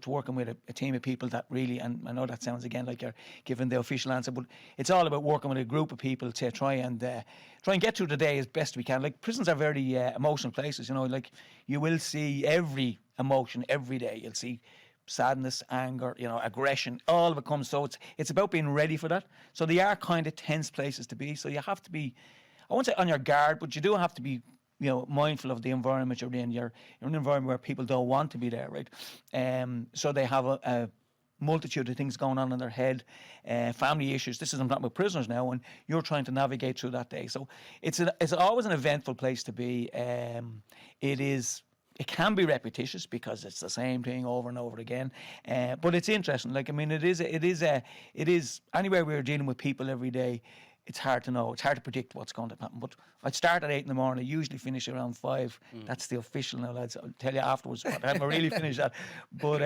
working with a team of people that really, and I know that sounds again like you're giving the official answer, but it's all about working with a group of people to try and get through the day as best we can. Like prisons are very emotional places, you know, like you will see every emotion every day. You'll see sadness, anger, you know, aggression, all of it comes. So it's about being ready for that. So they are kind of tense places to be. So you have to be, I won't say on your guard, but you do have to be mindful of the environment you're in. You're in an environment where people don't want to be there, right? So they have a multitude of things going on in their head, family issues. This is, I'm talking about prisoners now, and you're trying to navigate through that day. So it's always an eventful place to be. It can be repetitious because it's the same thing over and over again, but it's interesting. Like, I mean, it is anywhere we're dealing with people every day. It's hard to know. It's hard to predict what's going to happen. But I'd start at 8 in the morning. I usually finish around 5. That's the official now, lads. I'll tell you afterwards what time I really finish that. But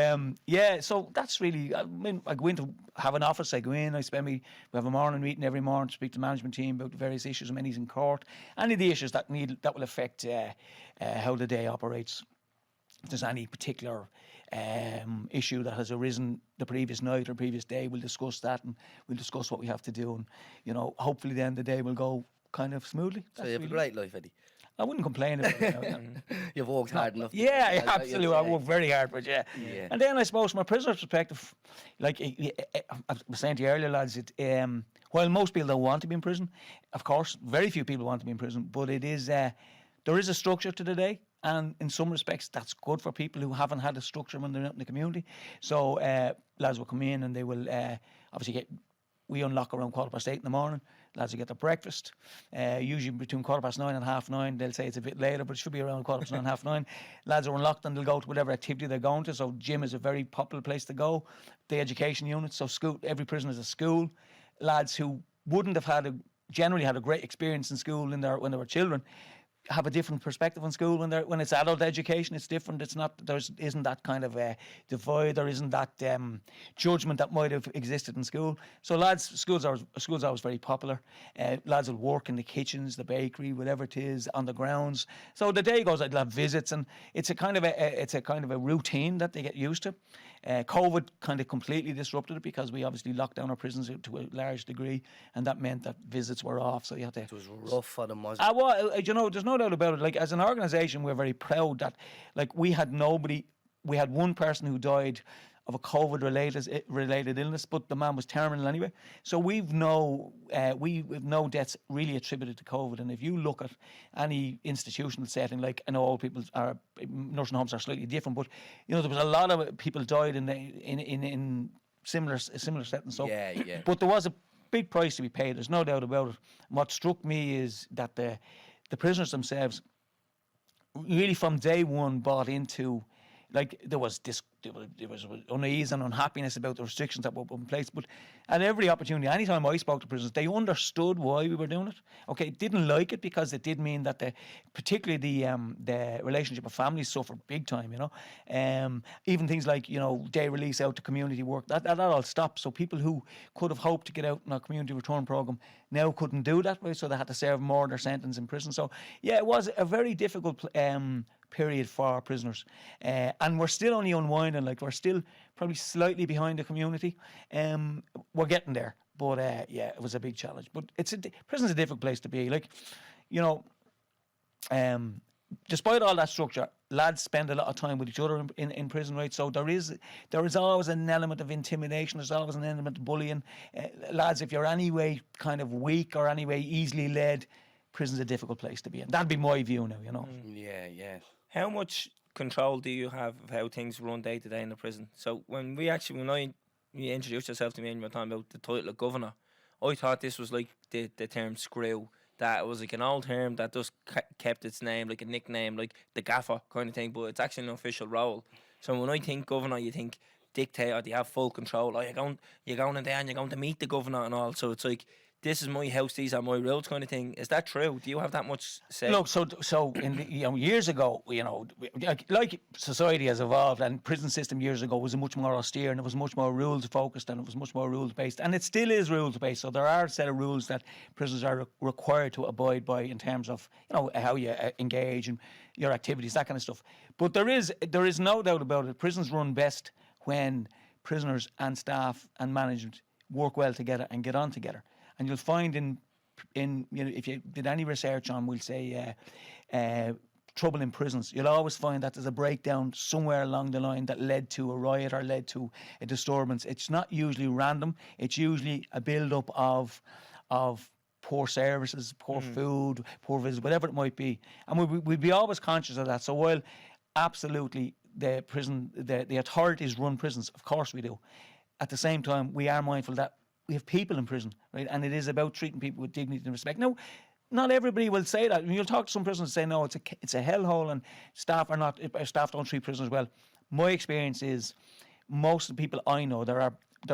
yeah, so that's really. I mean, I go in to have an office. I go in. We have a morning meeting every morning to speak to the management team about the various issues. Many's in court. Any of the issues that will affect how the day operates. If there's any particular issue that has arisen the previous night or previous day, we'll discuss that, and we'll discuss what we have to do, and hopefully then the day will go kind of smoothly. So you have a great life, Eddie. I wouldn't complain about it. You've worked hard enough. Yeah, absolutely. I work very hard, but yeah. And then I suppose from a prisoner's perspective, like I was saying to you earlier, lads, while most people don't want to be in prison, of course, very few people want to be in prison, but it is there is a structure to the day. And in some respects, that's good for people who haven't had a structure when they're out in the community. So lads will come in and they will obviously we unlock around 8:15 in the morning. Lads will get their breakfast. Usually between 9:15 and 9:30. They'll say it's a bit later, but it should be around 9:15, 9:30. Lads are unlocked and they'll go to whatever activity they're going to. So gym is a very popular place to go. The education unit, so school, every prison is a school. Lads who wouldn't have generally had a great experience in school when they were children, have a different perspective on school when it's adult education. It's different. It's not. Isn't that kind of a divide. There isn't that judgment that might have existed in school. So school's always very popular. Lads will work in the kitchens, the bakery, whatever it is, on the grounds. So the day goes. They'll have visits, and it's a kind of a routine that they get used to. COVID kind of completely disrupted it because we obviously locked down our prisons to a large degree, and that meant that visits were off. So you had to. It was rough for them, wasn't it? Well, there's no doubt about it. Like, as an organisation, we're very proud that, like, we had one person who died of a COVID related illness, but the man was terminal anyway. So we've no deaths really attributed to COVID. And if you look at any institutional setting, like, I know all nursing homes are slightly different, but there was a lot of people died in similar settings. So, yeah. But there was a big price to be paid. There's no doubt about it. And what struck me is that the prisoners themselves really from day one bought into, like, there was unease and unhappiness about the restrictions that were put in place. But at every opportunity, anytime I spoke to prisoners, they understood why we were doing it. Okay, didn't like it because it did mean that particularly the relationship of families suffered big time. Even things like day release out to community work, that all stopped. So people who could have hoped to get out in our community return program now couldn't do that, right? So they had to serve more of their sentence in prison. So yeah, it was a very difficult period for our prisoners, and we're still only unwinding. Like, we're still probably slightly behind the community. We're getting there, but yeah, it was a big challenge. But prison's a difficult place to be. Like, despite all that structure, lads spend a lot of time with each other in prison, right? So there is always an element of intimidation. There's always an element of bullying. Lads, if you're anyway kind of weak or anyway easily led, prison's a difficult place to be in. That'd be my view now. Yeah. How much control do you have of how things run day to day in the prison? So when you introduced yourself to me and you were talking about the title of governor, I thought this was like the term screw, that it was like an old term that just kept its name, like a nickname, like the gaffer kind of thing, but it's actually an official role. So when I think governor, you think dictator, do you have full control? Oh, you're going in there and you're going to meet the governor and all. So it's like, this is my house, these are my rules kind of thing. Is that true? Do you have that much say? Look, so in the, years ago, like society has evolved, and prison system years ago was much more austere, and it was much more rules focused, and it was much more rules based, and it still is rules based. So there are a set of rules that prisoners are required to abide by in terms of how you engage and your activities, that kind of stuff. But there is no doubt about it. Prisons run best when prisoners and staff and management work well together and get on together. And you'll find in if you did any research on, we'll say, trouble in prisons, you'll always find that there's a breakdown somewhere along the line that led to a riot or led to a disturbance. It's not usually random. It's usually a build-up of poor services, poor food, poor visits, whatever it might be. And we'd be always conscious of that. So while absolutely the prison, the authorities run prisons, of course we do. At the same time, we are mindful that we have people in prison, right? And it is about treating people with dignity and respect. Now, not everybody will say that. I mean, you'll talk to some prisoners and say, no, it's a hellhole and staff don't treat prisoners well. My experience is most of the people I know, there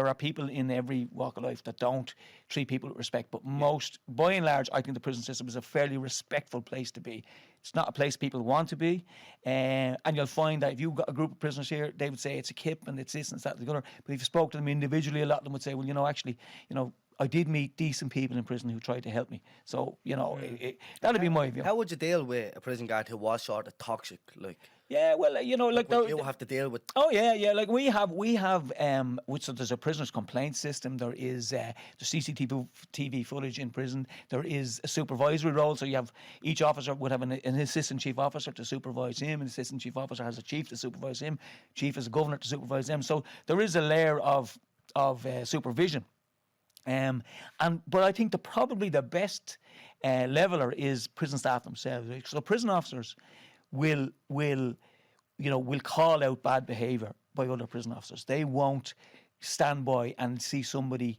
are people in every walk of life that don't treat people with respect, but most, by and large, I think the prison system is a fairly respectful place to be. It's not a place people want to be, and you'll find that if you've got a group of prisoners here, they would say it's a kip and it's this and it's that and the other. But if you spoke to them individually, a lot of them would say, well, actually, I did meet decent people in prison who tried to help me. So, that'd be my view. How would you deal with a prison guard who was sort of toxic, like? Yeah, well, like You have to deal with. Oh yeah. Like we have. So there's a prisoners' complaint system. There is the CCTV footage in prison. There is a supervisory role. So you have each officer would have an assistant chief officer to supervise him. An assistant chief officer has a chief to supervise him. Chief has a governor to supervise them. So there is a layer of supervision. But I think probably the best leveler is prison staff themselves. Right? So prison officers will call out bad behaviour by other prison officers. They won't stand by and see somebody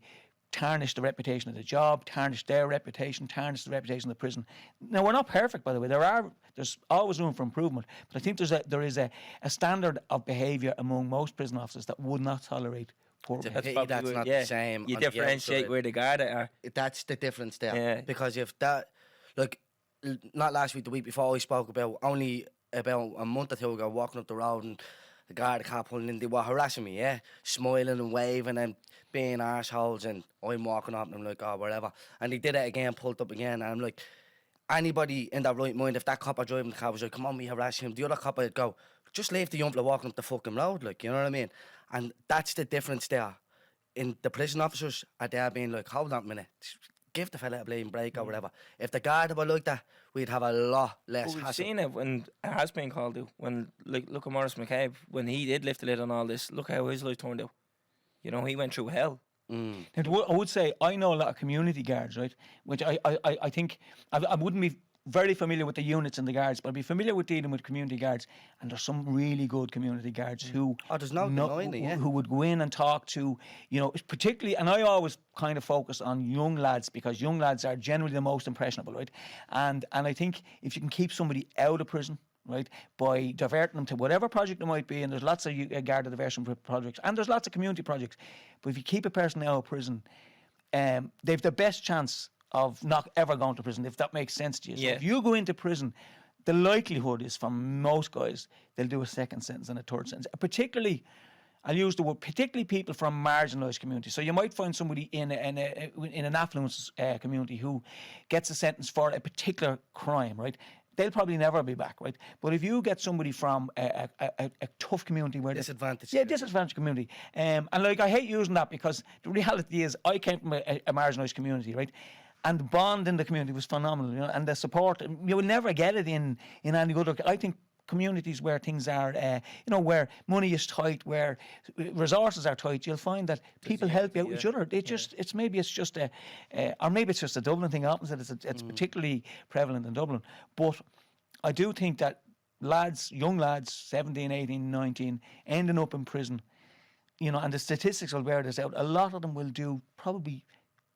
tarnish the reputation of the job, tarnish their reputation, tarnish the reputation of the prison. Now, we're not perfect, by the way. There's always room for improvement, but I think there is a standard of behaviour among most prison officers that would not tolerate poor behaviour. That's not the same. You on the differentiate outside. where the guard are. That's the difference there. Yeah. Because if that, like, not last week, the week before, I spoke about only about a month or two ago, walking up the road and the guard car pulling in, they were harassing me, smiling and waving and being arseholes, and I'm walking up and I'm like, oh, whatever. And they did it again, pulled up again, and I'm like, anybody in their right mind, if that cop driving the car was like, come on, we harass him, the other cop would go, just leave the young fella walking up the fucking road, like, you know what I mean? And that's the difference there. In the prison officers are there being like, hold on a minute, give the fella a blame break or whatever. If the guard were like that, we'd have a lot less Well, we've hassle. seen it when it has been called out. When look at Maurice McCabe, when he did lift the lid on all this, look how his life turned out. He went through hell. Now, I would say I know a lot of community guards, right? Which I think I wouldn't be very familiar with the units and the guards, but I'd be familiar with dealing with community guards, and there's some really good community guards who there's no denying it, who would go in and talk to, particularly, and I always kind of focus on young lads, because young lads are generally the most impressionable, right? And I think if you can keep somebody out of prison, right, by diverting them to whatever project it might be, and there's lots of guard diversion projects, and there's lots of community projects, but if you keep a person out of prison, they've the best chance of not ever going to prison, if that makes sense to you. So if you go into prison, the likelihood is for most guys, they'll do a second sentence and a third sentence. Particularly, I'll use the word, particularly people from marginalised communities. So you might find somebody in an affluent community who gets a sentence for a particular crime, right? They'll probably never be back, right? But if you get somebody from a tough community where Disadvantaged. disadvantaged community, and like I hate using that, because the reality is I came from a marginalised community, right? And the bond in the community was phenomenal, and the support, you will never get it in any other. I think communities where things are, where money is tight, where resources are tight, you'll find that people help out each other. Maybe it's just a Dublin thing. Happens that it's particularly prevalent in Dublin. But I do think that young lads, 17, 18, 19, ending up in prison, and the statistics will bear this out. A lot of them will do probably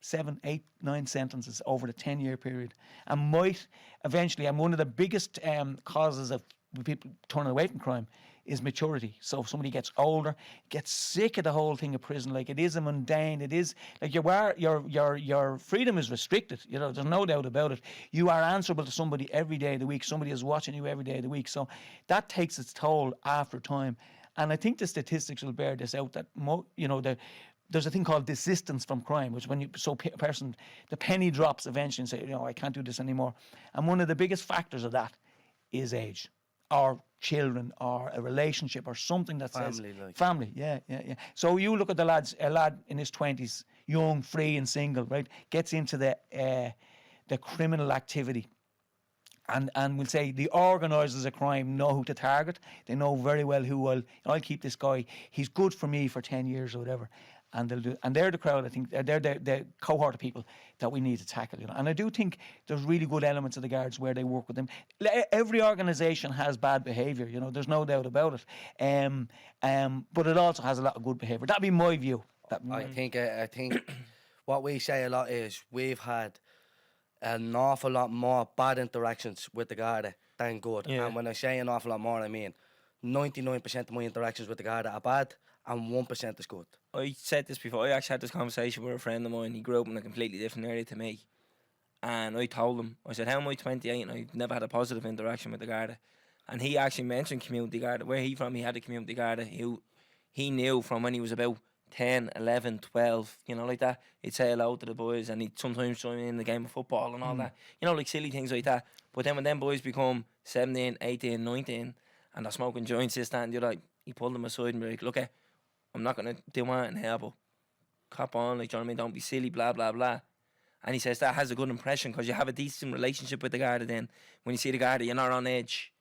7, 8, 9 sentences over the 10-year period, and might eventually. And one of the biggest causes of people turning away from crime is maturity. So if somebody gets older, gets sick of the whole thing of prison, like it is a mundane, it is like your freedom is restricted. There's no doubt about it. You are answerable to somebody every day of the week. Somebody is watching you every day of the week. So that takes its toll after time. And I think the statistics will bear this out, that there's a thing called desistance from crime, which the penny drops eventually and say, I can't do this anymore. And one of the biggest factors of that is age, or children, or a relationship, or something that says family. Yeah. So you look at a lad in his 20s, young, free and single, right, gets into the criminal activity. And we'll say the organisers of crime know who to target. They know very well I'll keep this guy. He's good for me for 10 years or whatever. and they're the crowd. I think they're the cohort of people that we need to tackle. And I do think there's really good elements of the Guards where they work with them. Every organisation has bad behaviour. There's no doubt about it. But it also has a lot of good behaviour. That'd be my view. I think what we say a lot is we've had an awful lot more bad interactions with the Garda than good. Yeah. And when I say an awful lot more, I mean 99% of my interactions with the Garda are bad and 1% is good. I said this before. I actually had this conversation with a friend of mine. He grew up in a completely different area to me. And I told him, I said, how am I 28 and I've never had a positive interaction with the Garda? And he actually mentioned community Garda. Where he from, he had a community Garda. He knew from when he was about 10, 11, 12, like that. He'd say hello to the boys and he'd sometimes join in the game of football and all that. Like silly things like that. But then when them boys become 17, 18, 19 and they're smoking joints, this, that and the other, he pulled them aside and be like, look, I'm not going to do anything here, but cop on, like, do you know what I mean? Don't be silly, blah, blah, blah. And he says that has a good impression because you have a decent relationship with the Garda then. When you see the Garda, you're not on edge.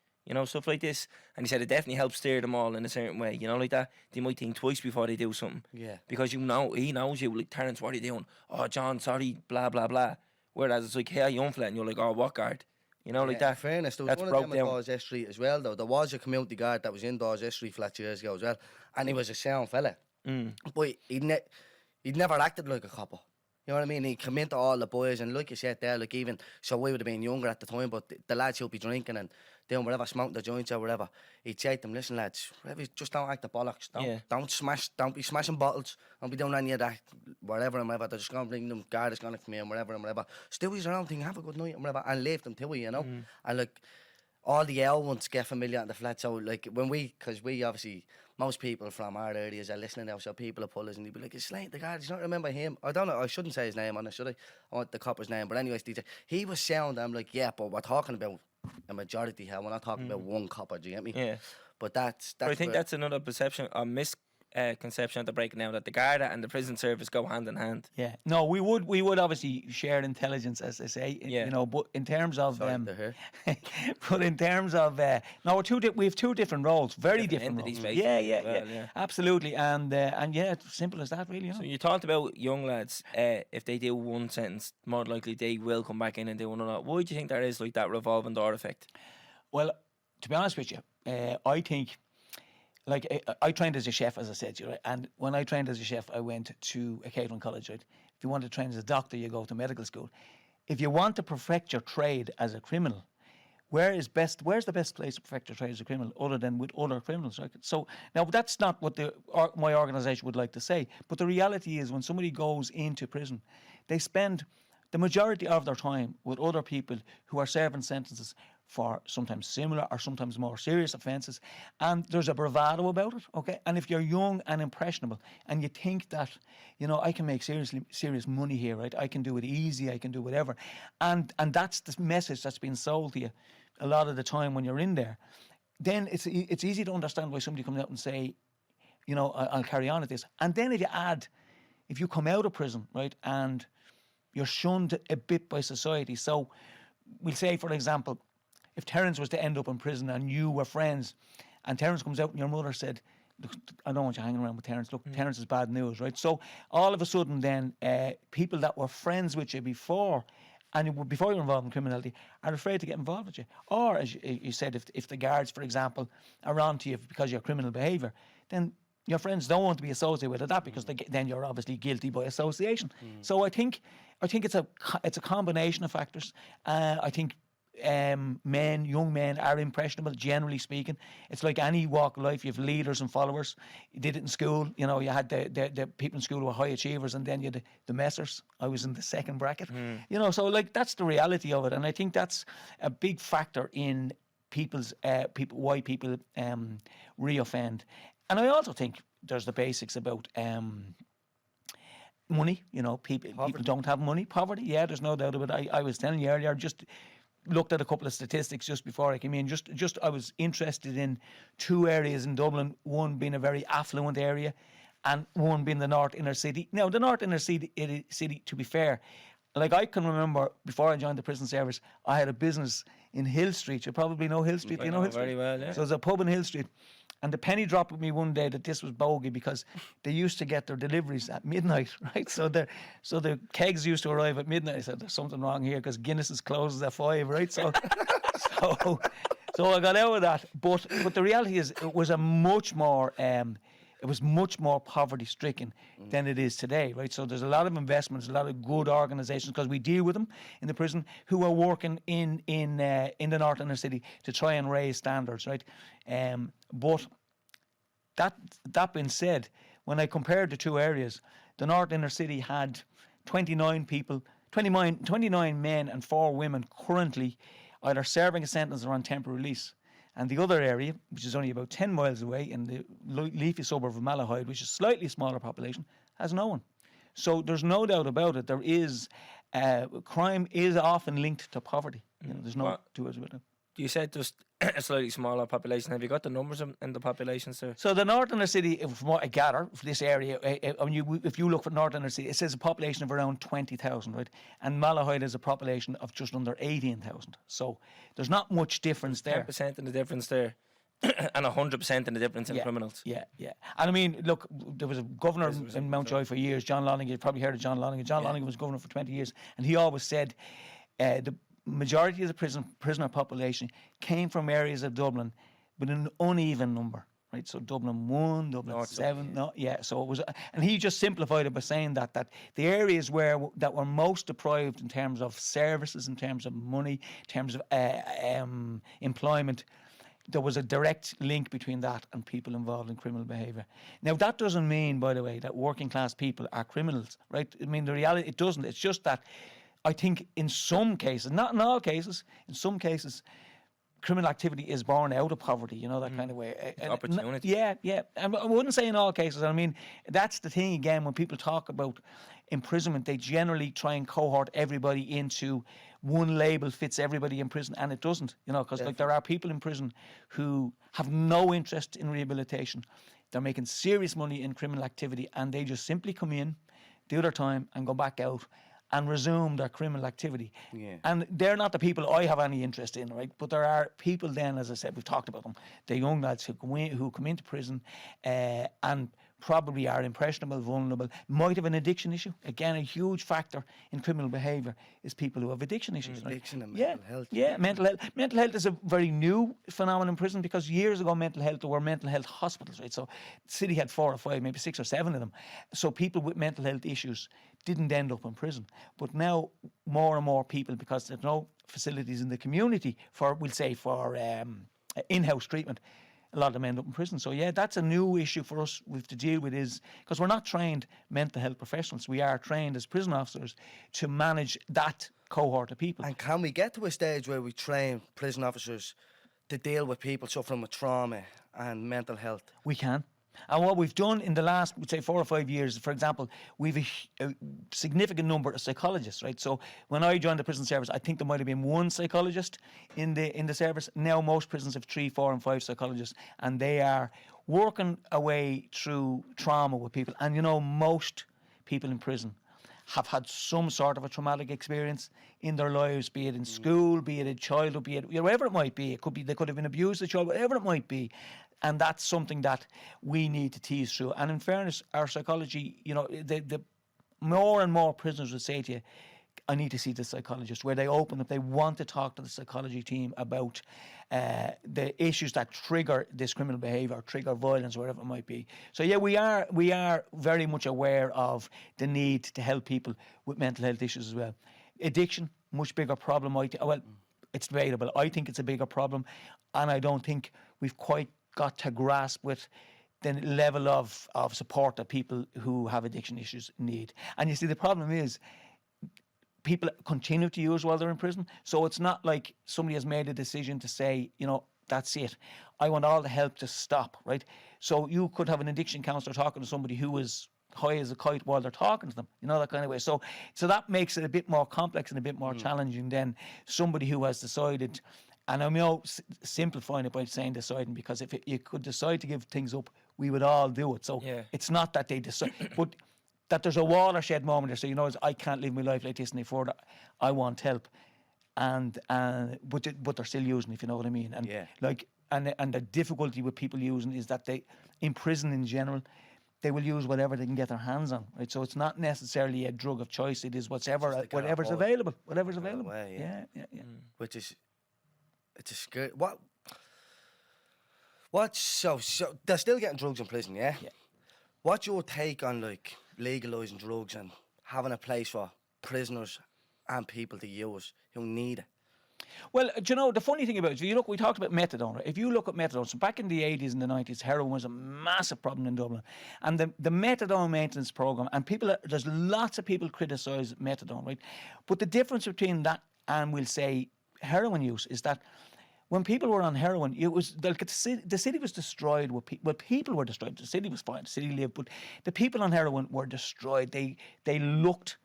Stuff like this. And he said it definitely helps steer them all in a certain way. Like that. They might think twice before they do something. Yeah. Because he knows you. Like, Terence, what are you doing? Oh, John, sorry, blah, blah, blah. Whereas it's like, hey, young fella, and you're like, oh, what guard? Like that. In fairness, there was one of them at Dorset Street as well, though. There was a community guard that was in Dorset Street flats years ago as well. And he was a sound fella. But he'd never acted like a copper. You know what I mean? He'd come into all the boys, and like you said there, like even, so we would have been younger at the time, but the lads who'd be drinking and doing whatever, smoking the joints or whatever, he'd say to them, listen lads, just don't act the bollocks. Don't be smashing bottles, don't be doing any of that, whatever and whatever. They're just going to bring them, guard is going to come in, whatever and whatever. Stewie's around thing, have a good night and whatever, and leave them to it, And like, all the L ones get familiar at the flat, so like because we obviously, most people from our areas are listening now, so people will pull us and they'll be like, it's Slane, the guard, you don't remember him? I don't know, I shouldn't say his name on it, should I? I want the copper's name, but anyways, DJ, he was sound. I'm like, yeah, but we're talking about a majority here, we're not talking about one copper, do you get me? Yeah. But that's I think that's another perception, or misconception at the break now, that the Garda and the prison service go hand in hand. Yeah. No, we would obviously share intelligence, as they say. Yeah. But in terms of but in terms of no, we have two different roles, very different roles. Yeah. Absolutely. And yeah, it's simple as that, really. So you talked about young lads. If they do one sentence, more likely they will come back in and do another. Why do you think there is like that revolving door effect? Well, to be honest with you, I think. Like, I trained as a chef, as I said, right? And when I trained as a chef, I went to a catering college, right? If you want to train as a doctor, you go to medical school. If you want to perfect your trade as a criminal, where's the best place to perfect your trade as a criminal other than with other criminals, right? So, now that's not what my organisation would like to say, but the reality is when somebody goes into prison, they spend the majority of their time with other people who are serving sentences for sometimes similar or sometimes more serious offences, and there's a bravado about it, okay? And if you're young and impressionable and you think that, I can make serious money here, right? I can do it easy, I can do whatever, and that's the message that's being sold to you a lot of the time when you're in there, then it's easy to understand why somebody comes out and say, I'll carry on at this. And then if you come out of prison, right, and you're shunned a bit by society, so we'll say, for example, if Terence was to end up in prison and you were friends, and Terence comes out and your mother said, look, I don't want you hanging around with Terence. Look, Terence is bad news, right? So all of a sudden then, people that were friends with you before you were involved in criminality are afraid to get involved with you. Or, as you said, if the guards, for example, are on to you because of your criminal behaviour, then your friends don't want to be associated with that because then you're obviously guilty by association. So I think it's a combination of factors. I think young men are impressionable, generally speaking. It's like any walk of life. You have leaders and followers. You did it in school. You had the people in school who were high achievers, and then you had the messers. I was in the second bracket. So like that's the reality of it, and I think that's a big factor in why people reoffend. And I also think there's the basics about money. People don't have money. Poverty, yeah, there's no doubt about it. I was telling you earlier, just looked at a couple of statistics just before I came in. Just I was interested in two areas in Dublin, one being a very affluent area and one being the North Inner City. Now, the North Inner City, to be fair, like I can remember before I joined the prison service, I had a business in Hill Street. You probably know Hill Street. You know Hill Street? Very well, yeah. So there's a pub in Hill Street. And the penny dropped with me one day that this was bogey because they used to get their deliveries at midnight, right? So the kegs used to arrive at midnight. I said, there's something wrong here because Guinness's closes at 5, right? So I got out of that. But the reality is it was much more poverty stricken than it is today, right? So there's a lot of investments, a lot of good organisations, because we deal with them in the prison, who are working in the north inner city to try and raise standards, right? But that being said, when I compared the two areas, the north inner city had 29 men and 4 women currently either serving a sentence or on temporary release. And the other area, which is only about 10 miles away in the leafy suburb of Malahide, which is a slightly smaller population, has no one. So there's no doubt about it. There is crime is often linked to poverty. You know, there's no two ways about it. You said just a slightly smaller population. Have you got the numbers in the populations there? So the north inner city, from what I gather, for this area, if you look for north inner city, it says a population of around 20,000, right? And Malahide is a population of just under 18,000. So there's not much difference there. 10% in the difference there, and 100% in the difference in criminals. Yeah. And I mean, look, there was a governor in Mountjoy for years, John Lonergan. You've probably heard of John Lonergan. John Lonergan was governor for 20 years, and he always said the majority of the prisoner population came from areas of Dublin with an uneven number, right? So Dublin 1, Dublin 7, so it was, and he just simplified it by saying that the areas that were most deprived in terms of services, in terms of money, in terms of employment, there was a direct link between that and people involved in criminal behaviour. Now, that doesn't mean, by the way, that working class people are criminals, right? I mean, the reality, it doesn't. It's just that I think in some cases, not in all cases, in some cases, criminal activity is born out of poverty, you know, that kind of way. Opportunity. Yeah. And I wouldn't say in all cases. I mean, that's the thing, again, when people talk about imprisonment, they generally try and cohort everybody into one label fits everybody in prison, and it doesn't, you know, because like there are people in prison who have no interest in rehabilitation. They're making serious money in criminal activity, and they just simply come in, do their time, and go back out and resume their criminal activity. Yeah. And they're not the people I have any interest in, right? But there are people then, as I said, we've talked about them, the young lads who come into prison and probably are impressionable, vulnerable, might have an addiction issue. Again, a huge factor in criminal behaviour is people who have addiction issues. Addiction and mental health. Yeah, mental health. Mental health is a very new phenomenon in prison, because years ago there were mental health hospitals, right? So the city had 4 or 5, maybe 6 or 7 of them. So people with mental health issues didn't end up in prison. But now more and more people, because there's no facilities in the community for in-house treatment, a lot of them end up in prison. So yeah, that's a new issue for us to deal with, is because we're not trained mental health professionals. We are trained as prison officers to manage that cohort of people. And can we get to a stage where we train prison officers to deal with people suffering with trauma and mental health? We can. And what we've done in the last, we'd say 4 or 5 years, for example, we've a significant number of psychologists, right? So when I joined the prison service, I think there might have been 1 psychologist in the service. Now most prisons have 3, 4 and 5 psychologists, and they are working away through trauma with people. And you know, most people in prison have had some sort of a traumatic experience in their lives, be it in school, be it in childhood, be it wherever it might be. They could have been abused as a child, whatever it might be. And that's something that we need to tease through. And in fairness, our psychology, you know, the more and more prisoners will say to you, I need to see the psychologist, where they open up, they want to talk to the psychology team about the issues that trigger this criminal behaviour, trigger violence, whatever it might be. So yeah, we are very much aware of the need to help people with mental health issues as well. Addiction, much bigger problem. Well, it's debatable. I think it's a bigger problem, and I don't think we've quite got to grasp with the level of support that people who have addiction issues need. And you see, the problem is people continue to use while they're in prison. So it's not like somebody has made a decision to say, you know, that's it. I want all the help to stop, right? So you could have an addiction counsellor talking to somebody who is high as a kite while they're talking to them, you know, that kind of way. So that makes it a bit more complex and a bit more challenging than somebody who has decided. And I'm simplifying it by saying deciding, because if you could decide to give things up, we would all do it. So it's not that they decide, but that there's a watershed moment there. So, you know, I can't live my life like this any further. I want help. But they're still using, if you know what I mean. And like and the difficulty with people using is that in prison in general, they will use whatever they can get their hands on, right? So it's not necessarily a drug of choice. It is whatever's available. Whatever's available. Way, Yeah. Which is, it's a scary. So they're still getting drugs in prison, yeah? Yeah. What's your take on like legalising drugs and having a place for prisoners and people to use who need it? Well, do you know, the funny thing about it, if you look, we talked about methadone, right? If you look at methadone, so back in the 80s and the 90s, heroin was a massive problem in Dublin. And the methadone maintenance program, and there's lots of people criticise methadone, right? But the difference between that and, we'll say, heroin use is that when people were on heroin, it was like the city was destroyed. People were destroyed. The city was fine. The city lived, but the people on heroin were destroyed. They looked,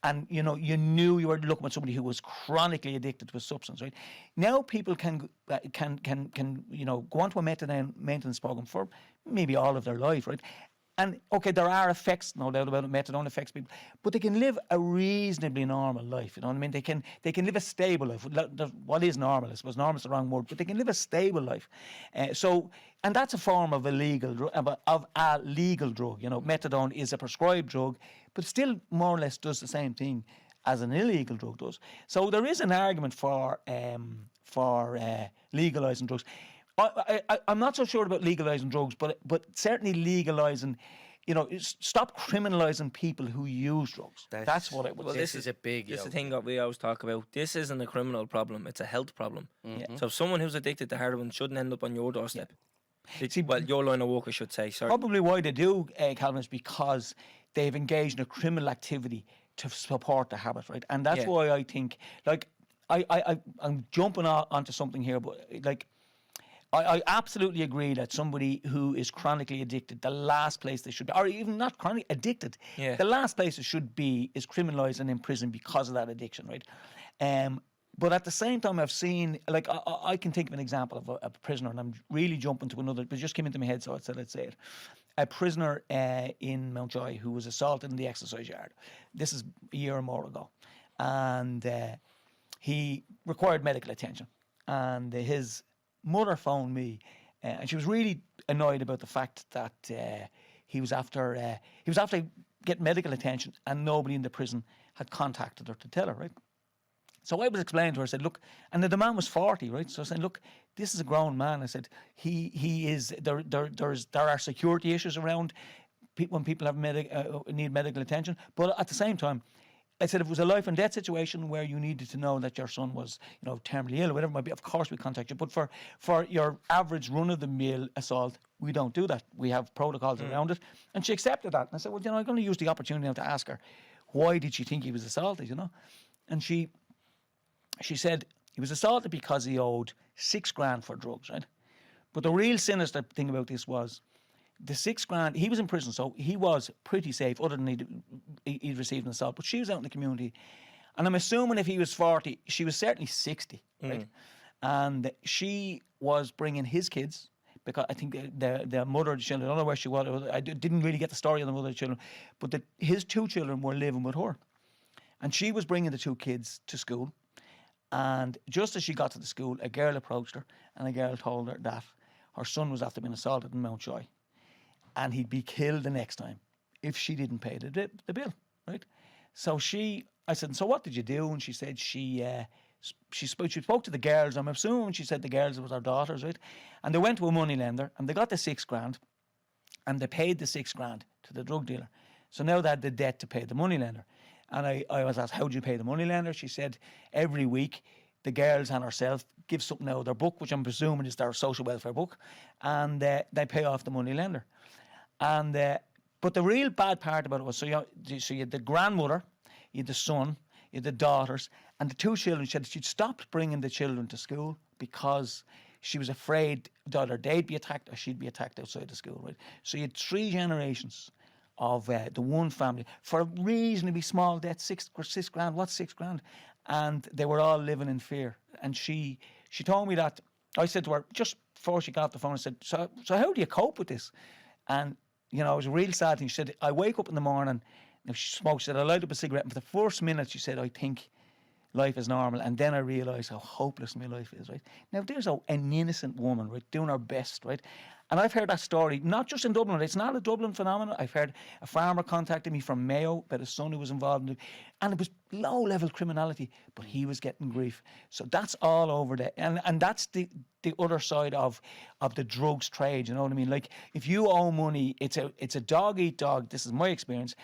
and you knew you were looking at somebody who was chronically addicted to a substance. Right now, people can go onto a methadone maintenance program for maybe all of their life. Right. And okay, there are effects, no doubt about it. Methadone affects people, but they can live a reasonably normal life. You know what I mean? They can live a stable life. What is normal? I suppose normal is the wrong word, but they can live a stable life. And that's a form of a legal drug. You know, methadone is a prescribed drug, but still more or less does the same thing as an illegal drug does. So there is an argument for legalising drugs. I'm not so sure about legalising drugs, but certainly legalising, stop criminalising people who use drugs. That's what I would say. This is a big. This is the thing that we always talk about. This isn't a criminal problem; it's a health problem. Mm-hmm. So if someone who's addicted to heroin shouldn't end up on your doorstep. Your line of work, I should say. Sorry. Probably why they do, Calvin, is because they've engaged in a criminal activity to support the habit, right? And that's why I think, like, I'm jumping onto something here, but like, I absolutely agree that somebody who is chronically addicted, the last place they should be, or even not chronically addicted, the last place it should be is criminalised and in prison because of that addiction, right? But at the same time, I've seen, like, I can think of an example of a prisoner, and I'm really jumping to another, but it just came into my head, so I said I'd say it. A prisoner in Mountjoy who was assaulted in the exercise yard. This is a year or more ago. And he required medical attention. And his mother phoned me, and she was really annoyed about the fact that he was after getting medical attention, and nobody in the prison had contacted her to tell her, right? So I was explaining to her, I said, look, and the man was 40, right? So I said, look, this is a grown man. I said, he is, there are security issues around when people have need medical attention. But at the same time, I said, if it was a life and death situation where you needed to know that your son was, terminally ill or whatever it might be, of course we contact you. But for your average run-of-the-mill assault, we don't do that. We have protocols around it. And she accepted that. And I said, well, I'm going to use the opportunity now to ask her, why did she think he was assaulted, And she said he was assaulted because he owed $6,000 for drugs, right? But the real sinister thing about this was the $6,000, he was in prison, so he was pretty safe, other than he'd received an assault. But she was out in the community. And I'm assuming if he was 40, she was certainly 60, right? And she was bringing his kids, because I think the mother of the children, I don't know where she was, I didn't really get the story of the mother of the children, but his two children were living with her. And she was bringing the two kids to school. And just as she got to the school, a girl approached her, and a girl told her that her son was after being assaulted in Mountjoy, and he'd be killed the next time if she didn't pay the bill, right? So I said, so what did you do? And she said she spoke to the girls. I'm assuming she said the girls was her daughters, right? And they went to a money lender, and they got the $6,000, and they paid the $6,000 to the drug dealer. So now they had the debt to pay the money lender. And I was asked, how do you pay the money lender? She said, every week, the girls and herself give something out of their book, which I'm presuming is their social welfare book, and they pay off the money lender. And but the real bad part about it was, so you had the grandmother, you had the son, you had the daughters, and the two children. She said she'd stopped bringing the children to school because she was afraid that either they'd be attacked or she'd be attacked outside the school, right? So you had 3 generations of the one family for a reasonably small debt, $6,000. What's $6,000? And they were all living in fear. And she told me that. I said to her just before she got off the phone, I said, so how do you cope with this? And it was a real sad thing. She said, I wake up in the morning. She smoked. She said, I light up a cigarette. And for the first minute, she said, I think life is normal, and then I realise how hopeless my life is, right? Now, there's an innocent woman, right, doing her best, right? And I've heard that story, not just in Dublin, it's not a Dublin phenomenon. I've heard a farmer contacted me from Mayo about his son who was involved in it, and it was low-level criminality, but he was getting grief. So that's all over there. And that's the other side of the drugs trade, you know what I mean? Like, if you owe money, it's a dog-eat-dog, this is my experience.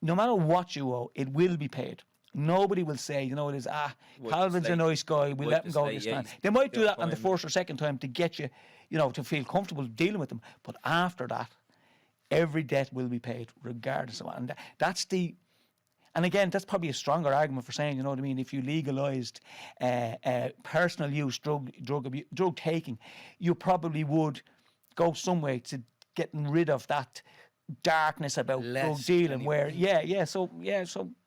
No matter what you owe, it will be paid. Nobody will say, you know, it is, Calvin's a nice guy, we'll let him go this time. They might do that on the first or second time to get you, you know, to feel comfortable dealing with them. But after that, every debt will be paid, regardless of what. And that's the... And again, that's probably a stronger argument for saying, you know what I mean, if you legalised personal use, drug taking, you probably would go some way to getting rid of that darkness about drug dealing, where so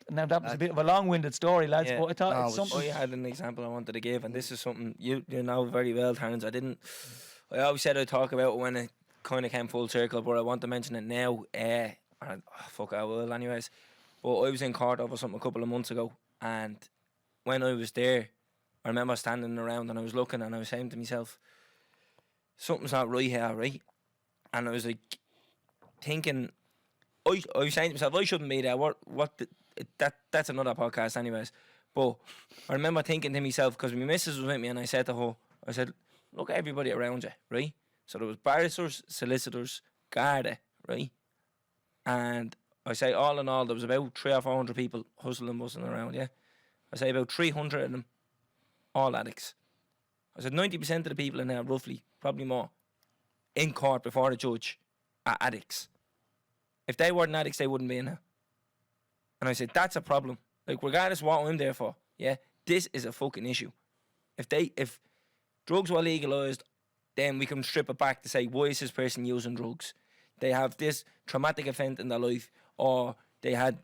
now that was a bit of a long-winded story, lads, but I thought it's something. I had an example I wanted to give, and this is something you know very well, Terence. I always said I'd talk about it when it kind of came full circle, but I want to mention it now. I will anyways. But I was in court over something a couple of months ago, and when I was there, I remember standing around and I was looking and I was saying to myself, something's not right here, right? And I was like thinking, I was saying to myself, I shouldn't be there. That's another podcast anyways. But I remember thinking to myself, because my missus was with me, and I said to her, I said, look at everybody around you, right? So there was barristers, solicitors, Garda, right? And I say all in all, there was about 300 or 400 people hustling and bustling around, yeah? I say about 300 of them, all addicts. I said 90% of the people in there, roughly, probably more, in court before the judge, are addicts. If they weren't addicts, they wouldn't be in there. And I said, that's a problem. Like, regardless of what I'm there for, yeah, this is a fucking issue. If drugs were legalised, then we can strip it back to say, why is this person using drugs? They have this traumatic event in their life, or they had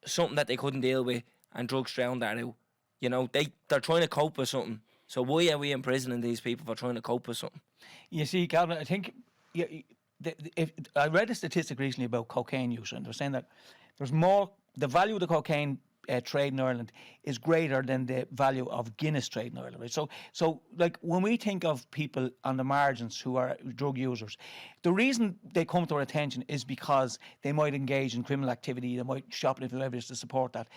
something that they couldn't deal with, and drugs drowned that out. You know, they're trying to cope with something. So why are we imprisoning these people for trying to cope with something? You see, Calvin, I think I read a statistic recently about cocaine use, and they're saying that there's more, the value of the cocaine trade in Ireland is greater than the value of Guinness trade in Ireland, right? So like, when we think of people on the margins who are drug users, the reason they come to our attention is because they might engage in criminal activity, they might shoplift or whatever to support that.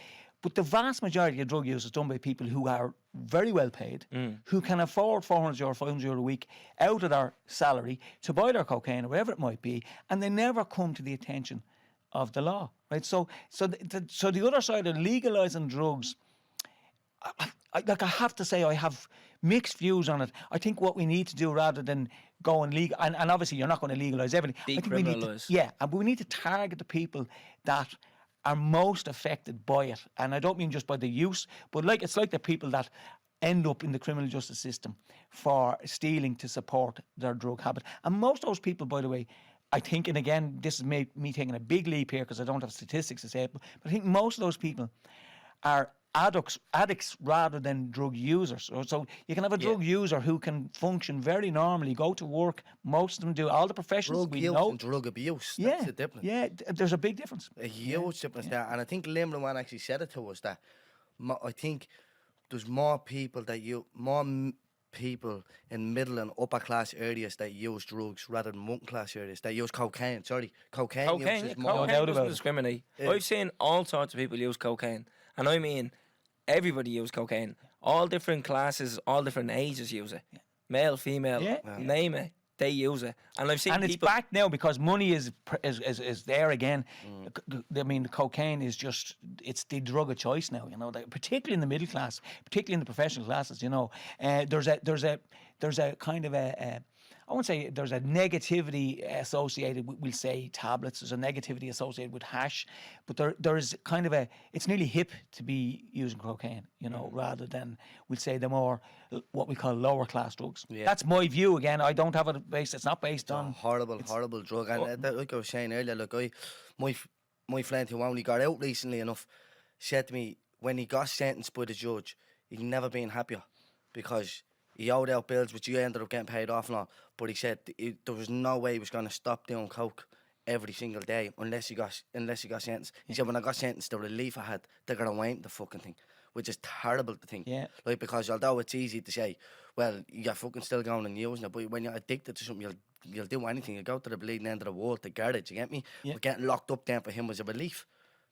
But the vast majority of drug use is done by people who are very well paid, who can afford 400 euro, 500 euro a week out of their salary to buy their cocaine or whatever it might be, and they never come to the attention of the law, right? So the other side of legalising drugs, I have to say I have mixed views on it. I think what we need to do, rather than go and legal, and obviously you're not going to legalise everything. Decriminalise. But we need to target the people that are most affected by it, and I don't mean just by the use, but it's like the people that end up in the criminal justice system for stealing to support their drug habit. And most of those people, by the way, I think, and again, this is me taking a big leap here because I don't have statistics to say it, but I think most of those people are addicts rather than drug users. So you can have a drug user who can function very normally, go to work, most of them do, all the professions drug we use know. and drug abuse, that's the difference. Yeah, there's a big difference. A huge difference there. And I think Lynn actually said it to us, that I think there's more people people in middle and upper class areas that use drugs rather than working class areas that use cocaine. Cocaine use is more. Cocaine doesn't discriminate. I've seen all sorts of people use cocaine, and I mean everybody use cocaine. All different classes, all different ages use it. Male, female, name it, they use it. And I've seen it's back now because money is there again. I mean, cocaine is just, it's the drug of choice now, you know, particularly in the middle class, particularly in the professional classes, you know. There's a kind of I won't say there's a negativity associated with, we'll say, tablets. There's a negativity associated with hash, but there is kind of it's nearly hip to be using cocaine, you know, rather than, we'll say, the more what we call lower class drugs. Yeah. That's my view. Again, I don't have it based. It's not based on horrible drug. And like I was saying earlier, look, my friend who only got out recently enough said to me, when he got sentenced by the judge, he'd never been happier because he owed out bills, which he ended up getting paid off and all. But he said there was no way he was going to stop doing coke every single day unless he got sentenced. He said, when I got sentenced, the relief I had, they're going to wipe the fucking thing. which is terrible to think. Yeah. Like, because although it's easy to say, well, you're fucking still going and using it, but when you're addicted to something, you'll do anything. You go to the bleeding end of the world to get it, you get me? Yeah. But getting locked up then for him was a relief.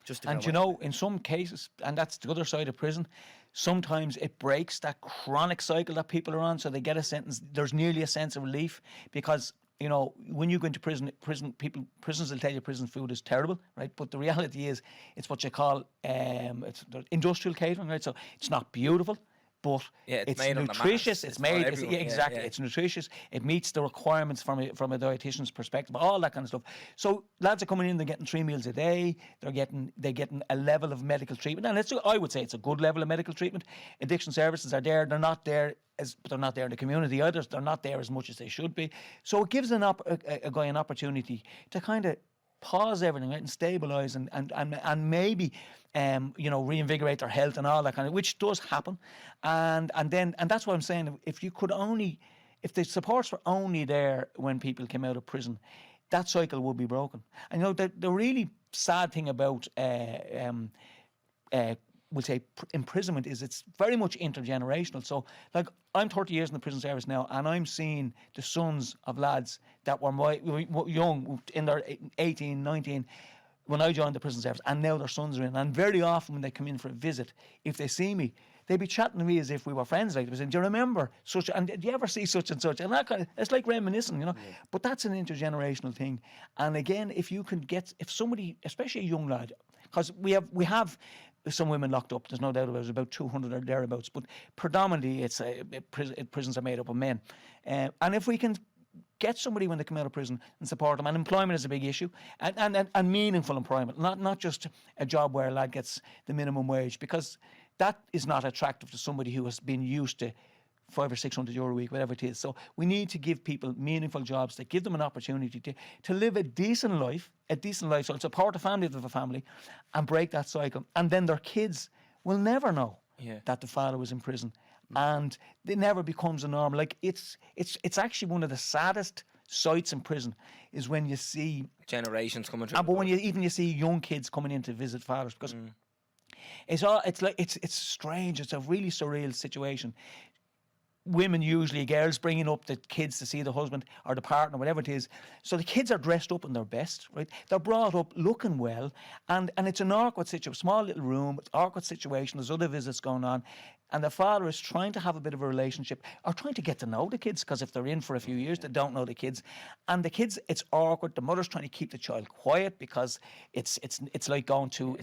Just to And go you in. know, in some cases, and that's the other side of prison, sometimes it breaks that chronic cycle that people are on, so they get a sentence. There's nearly a sense of relief because, you know, when you go into prisons will tell you prison food is terrible, right? But the reality is, it's what you call it's industrial catering, right? So it's not beautiful, but Yeah, it's it's made on the mass. nutritious. It's It's for made everyone. yeah, Yeah, exactly. yeah. It's nutritious. It meets the requirements from a dietitian's perspective. All that kind of stuff. So lads are coming in. They're getting 3 meals a day. They're getting a level of medical treatment, and I would say it's a good level of medical treatment. Addiction services are there. They're not there but they're not there in the community either. They're not there as much as they should be. So it gives a guy an opportunity to kind of pause everything, right, and stabilise and maybe reinvigorate their health and all that kind of, which does happen, and that's what I'm saying. If the supports were only there when people came out of prison, that cycle would be broken. And you know the really sad thing about we'll say imprisonment is it's very much intergenerational. So like I'm 30 years in the prison service now, and I'm seeing the sons of lads that were young in their 18, 19 when I joined the prison service, and now their sons are in. And very often when they come in for a visit, if they see me, they'd be chatting to me as if we were friends. Like they were saying, "Do you remember such? And did you ever see such and such?" And that kind of, it's like reminiscing, you know. Yeah. But that's an intergenerational thing. And again, if somebody, especially a young lad, because we have some women locked up. There's no doubt about it. About 200 or thereabouts. But predominantly, prisons are made up of men. And if we can get somebody when they come out of prison and support them, and employment is a big issue, and meaningful employment, not just a job where a lad gets the minimum wage, because that is not attractive to somebody who has been used to €500 or €600 a week, whatever it is. So we need to give people meaningful jobs that give them an opportunity to live a decent life, so support the family of a family, and break that cycle. And then their kids will never know that the father was in prison, and it never becomes a norm. Like it's actually one of the saddest sights in prison is when you see generations coming through. but when you see young kids coming in to visit fathers, because it's strange. It's a really surreal situation. Women, usually girls, bringing up the kids to see the husband or the partner, whatever it is. So the kids are dressed up in their best, right? They're brought up looking well, and it's an awkward situation, small little room, it's an awkward situation. There's other visits going on, and the father is trying to have a bit of a relationship or trying to get to know the kids, because if they're in for a few years, they don't know the kids, and the kids, it's awkward. The mother's trying to keep the child quiet because it's like going to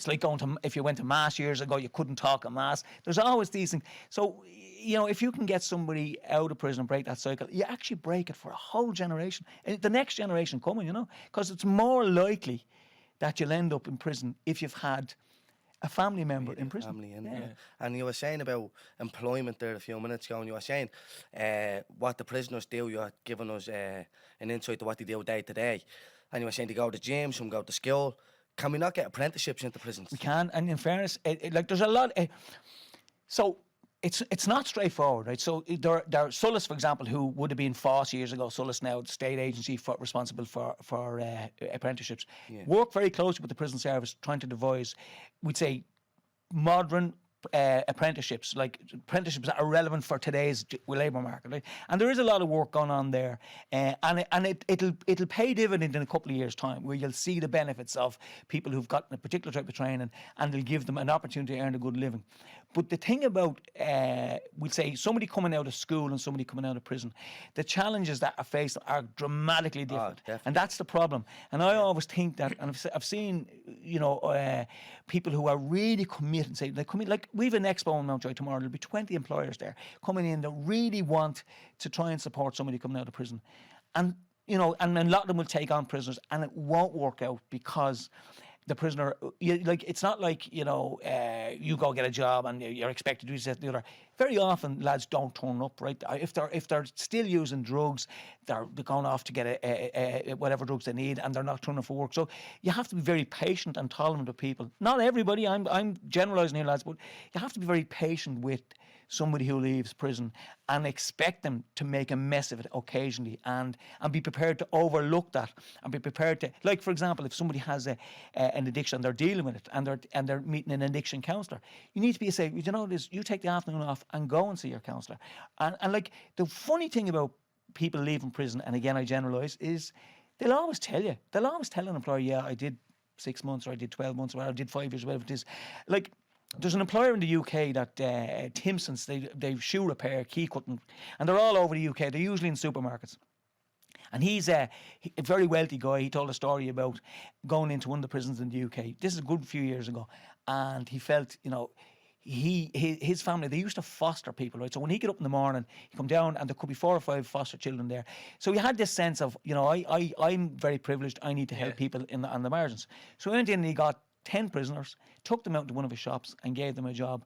if you went to mass years ago, you couldn't talk at mass. There's always these things. So, you know, if you can get somebody out of prison and break that cycle, you actually break it for a whole generation, the next generation coming, you know, because it's more likely that you'll end up in prison if you've had a family member in prison. Family in there. And you were saying about employment there a few minutes ago, and you were saying what the prisoners do. You're giving us an insight to what they do day to day. And you were saying they go to gym, some go to school. Can we not get apprenticeships into prisons? We can, and in fairness, like there's a lot. So it's not straightforward, right? So there are Sulis, for example, who would have been FOSS years ago. Sulis now, the state agency responsible for apprenticeships, work very closely with the prison service, trying to devise, we'd say, modern apprenticeships, like apprenticeships that are relevant for today's labour market, right? And there is a lot of work going on there, and it'll pay dividend in a couple of years' time, where you'll see the benefits of people who've gotten a particular type of training, and they'll give them an opportunity to earn a good living. But the thing about, we'd say, somebody coming out of school and somebody coming out of prison, the challenges that are faced are dramatically different. And that's the problem. And I always think that, and I've seen, people who are really committed, say, they come in, like, we've an expo in Mountjoy tomorrow, there'll be 20 employers there coming in that really want to try and support somebody coming out of prison. And, and a lot of them will take on prisoners, and it won't work out because the prisoner, it's not like, you go get a job and you're expected to do this, the other. Very often, lads don't turn up, right? If they're still using drugs, they're going off to get whatever drugs they need, and they're not turning up for work. So you have to be very patient and tolerant of people. Not everybody, I'm generalising here, lads, but you have to be very patient with somebody who leaves prison and expect them to make a mess of it occasionally, and be prepared to overlook that, and be prepared to, like, for example, if somebody has an addiction, they're dealing with it, and they're meeting an addiction counsellor, you need to be say, you know this, you take the afternoon off and go and see your counsellor. And like, the funny thing about people leaving prison, and again I generalise, is they'll always tell an employer, yeah, I did 6 months, or I did 12 months, or I did 5 years, whatever it is. Like, there's an employer in the UK that Timpsons, they've shoe repair, key cutting, and they're all over the UK. They're usually in supermarkets. And he's a very wealthy guy. He told a story about going into one of the prisons in the UK. This is a good few years ago, and he felt, you know, his family, they used to foster people, right? So when he get up in the morning, he come down and there could be 4 or 5 foster children there. So he had this sense of, you know, I'm very privileged. I need to help people on the margins. So he went in and he got 10 prisoners, took them out to one of his shops and gave them a job.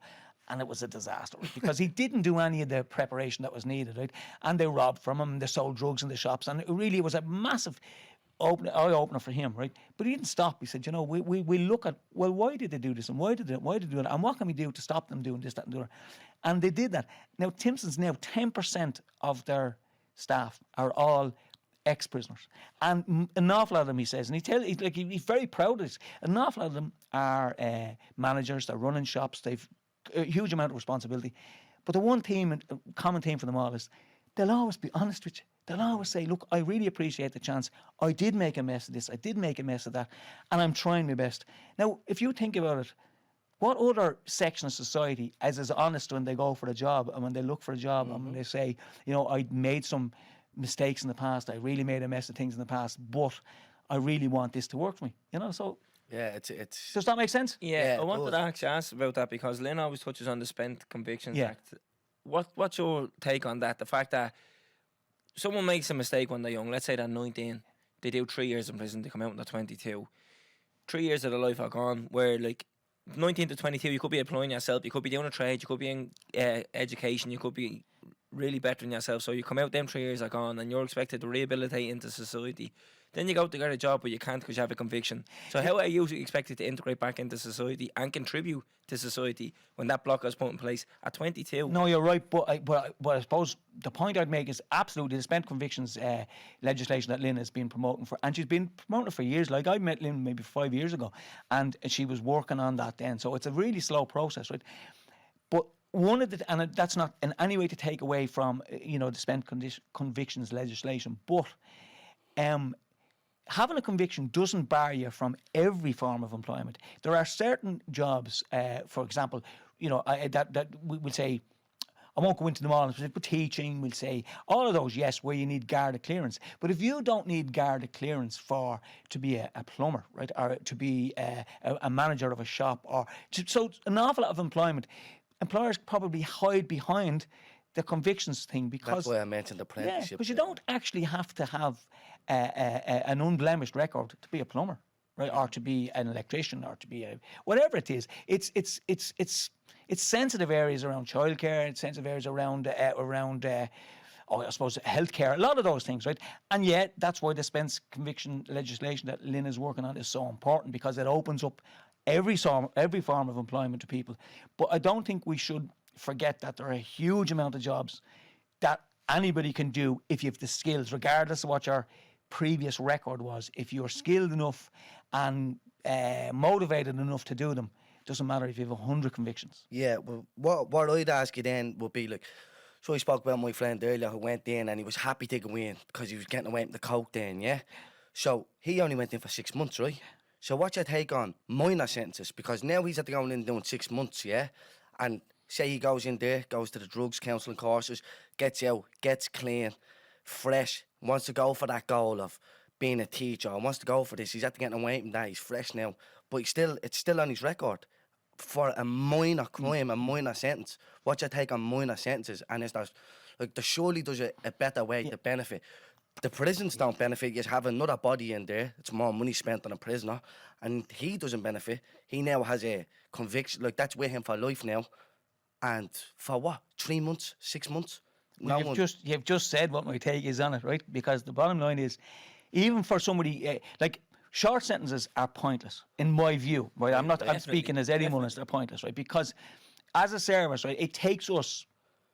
And it was a disaster because he didn't do any of the preparation that was needed, right? And they robbed from him, they sold drugs in the shops, and it really was a massive eye-opener for him, right? But he didn't stop. He said, you know, we look at, well, why did they do this, and why did they do it, and what can we do to stop them doing this, that, and the other? And they did that. Now, Timpson's now 10% of their staff are all ex-prisoners, and an awful lot of them, he says, and he's very proud of this. An awful lot of them are managers. They're running shops. They've a huge amount of responsibility. But the one theme, common theme for them all, is they'll always be honest with you. They'll always say, look, I really appreciate the chance. I did make a mess of this. I did make a mess of that, and I'm trying my best. Now, if you think about it, what other section of society is as honest when they go for a job and when they look for a job and when they say, you know, I made some mistakes in the past, I really made a mess of things in the past, but I really want this to work for me, you know? So Yeah, it's does that make sense? Yeah, Yeah, I it wanted does. to actually ask about that because Lynn always touches on the Spent Convictions Yeah. Act. What's your take on that? The fact that someone makes a mistake when they're young, let's say they're 19, they do 3 years in prison, they come out when they're 22. 3 years of their life are gone, where like 19 to 22, you could be applying yourself, you could be doing a trade, you could be in education, you could be really bettering yourself. So you come out, them 3 years are gone, and you're expected to rehabilitate into society. Then you go to get a job, but you can't because you have a conviction. So how are you expected to integrate back into society and contribute to society when that block is put in place at 22? No, you're right, but I suppose the point I'd make is absolutely the spent convictions legislation that Lynn has been promoting for, and she's been promoting it for years. Like, I met Lynn maybe 5 years ago, and she was working on that then. So it's a really slow process, right? But one of the, and that's not in any way to take away from, you know, the spent convictions legislation, but having a conviction doesn't bar you from every form of employment. There are certain jobs, for example, you know, that we will say, I won't go into them all, but teaching, we'll say, all of those, yes, where you need Garda clearance. But if you don't need Garda clearance to be a plumber, right, or to be a manager of a shop, so an awful lot of employment, employers probably hide behind the convictions thing because that's why I mentioned apprenticeship. because you don't actually have to have an unblemished record to be a plumber, right, or to be an electrician, or to be whatever it is. It's sensitive areas around childcare. It's sensitive areas around I suppose healthcare. A lot of those things, right? And yet that's why the spent conviction legislation that Lynn is working on is so important, because it opens up every form of employment to people. But I don't think we should forget that there are a huge amount of jobs that anybody can do if you have the skills, regardless of what your previous record was. If you're skilled enough and motivated enough to do them, it doesn't matter if you have 100 convictions. Yeah, well, what I'd ask you then would be like, so I spoke about my friend earlier who went in and he was happy to go in because he was getting away with the coke then, yeah? So he only went in for 6 months, right? So what's your take on minor sentences? Because now he's at the going in doing 6 months, yeah? And say he goes in there, goes to the drugs counselling courses, gets out, gets clean, fresh, wants to go for that goal of being a teacher, wants to go for this. He's at the getting away from that, he's fresh now. But it's still on his record for a minor crime, a minor sentence. What's your take on minor sentences? And is there surely there's a better way to benefit. The prisons don't benefit. You have another body in there. It's more money spent on a prisoner. And he doesn't benefit. He now has a conviction. Like, that's with him for life now. And for what? 3 months? 6 months? Well, you've just said what my take is on it, right? Because the bottom line is, even for somebody, short sentences are pointless, in my view, right? I'm speaking as Eddie Mullins, they're pointless, right? Because as a service, right, it takes us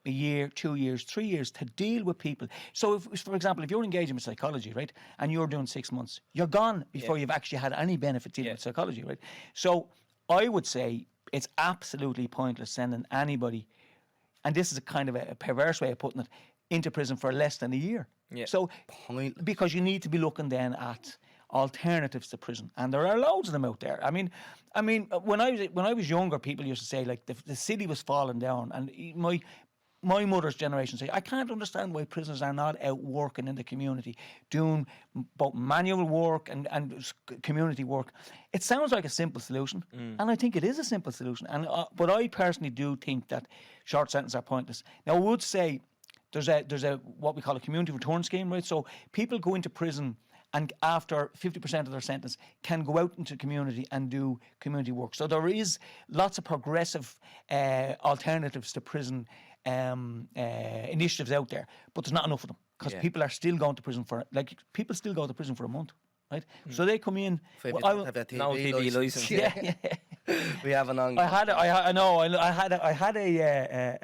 a year, 2 years, 3 years to deal with people. So, if, for example, if you're engaging with psychology, right, and you're doing 6 months, you're gone before you've actually had any benefit dealing with psychology, right? So, I would say it's absolutely pointless sending anybody, and this is a kind of a perverse way of putting it, into prison for less than a year. Yeah. So, because you need to be looking then at alternatives to prison, and there are loads of them out there. I mean, when I was younger, people used to say like the city was falling down, and my mother's generation say, I can't understand why prisoners are not out working in the community, doing both manual work and community work. It sounds like a simple solution, and I think it is a simple solution. And but I personally do think that short sentences are pointless. Now, I would say there's a what we call a community return scheme, right? So people go into prison, and after 50% of their sentence can go out into the community and do community work. So there is lots of progressive alternatives to prison initiatives out there, but there's not enough of them, because people are still going to prison people still go to prison for a month, right? So they come in. Have that No TV license. Yeah. We have an on. I had a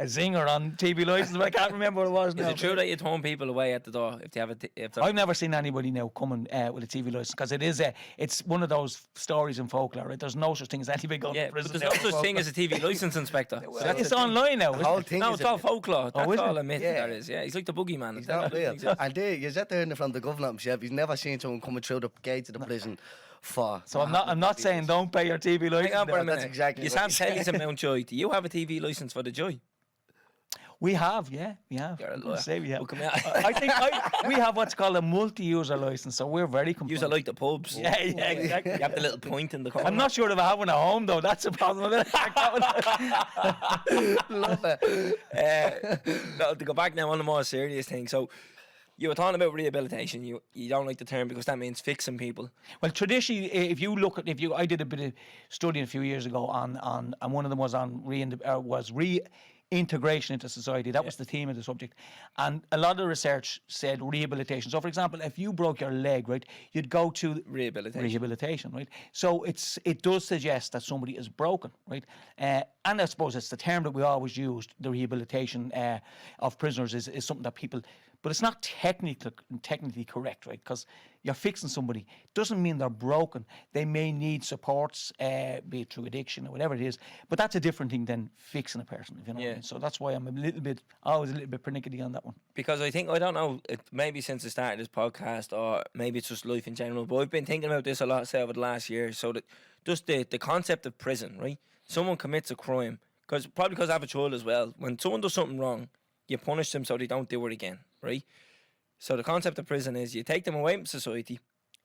zinger on TV license, but I can't remember what it was now. Is it true that you turn people away at the door if they have I've never seen anybody now coming with a TV license, because it's one of those stories in folklore, right? There's no such thing as anybody going to but prison. there's no such thing as a TV license inspector. It's online now. The whole thing No, is it's all folklore. That's is all it? I admit that is. Yeah, he's like the boogeyman. He's not real. And you're there from the governor himself. He's never seen someone coming through the gates of the prison for. So I'm not saying don't pay your TV license. Hang on for a minute. That's exactly You what have he said. tellies in Mountjoy. Do you have a TV license for the Joy? We have, we have. You're a I'm gonna liar. say we have. Well, come here. I think we have what's called a multi-user license, so we're very compliant. Use it like the pubs. Yeah, exactly. You have the little point in the corner. I'm not sure if I have one at home though. That's a problem. Love it. No, to go back now on the more serious thing. So you were talking about rehabilitation. You don't like the term because that means fixing people. Well, traditionally, I did a bit of studying a few years ago on and one of them was on reintegration into society. That was the theme of the subject, and a lot of the research said rehabilitation. So, for example, if you broke your leg, right, you'd go to rehabilitation, right. So it does suggest that somebody is broken, right, and I suppose it's the term that we always used. The rehabilitation of prisoners is something that people. But it's not technically correct, right? Because you're fixing somebody. Doesn't mean they're broken. They may need supports, be it through addiction or whatever it is. But that's a different thing than fixing a person, if you know what I mean. So that's why I'm always a little bit pernickety on that one. Because I don't know, maybe since the start of this podcast, or maybe it's just life in general, but I've been thinking about this a lot, say, over the last year. So that just the concept of prison, right? Someone commits a crime, probably because I have a child as well. When someone does something wrong, you punish them so they don't do it again, right? So the concept of prison is you take them away from society,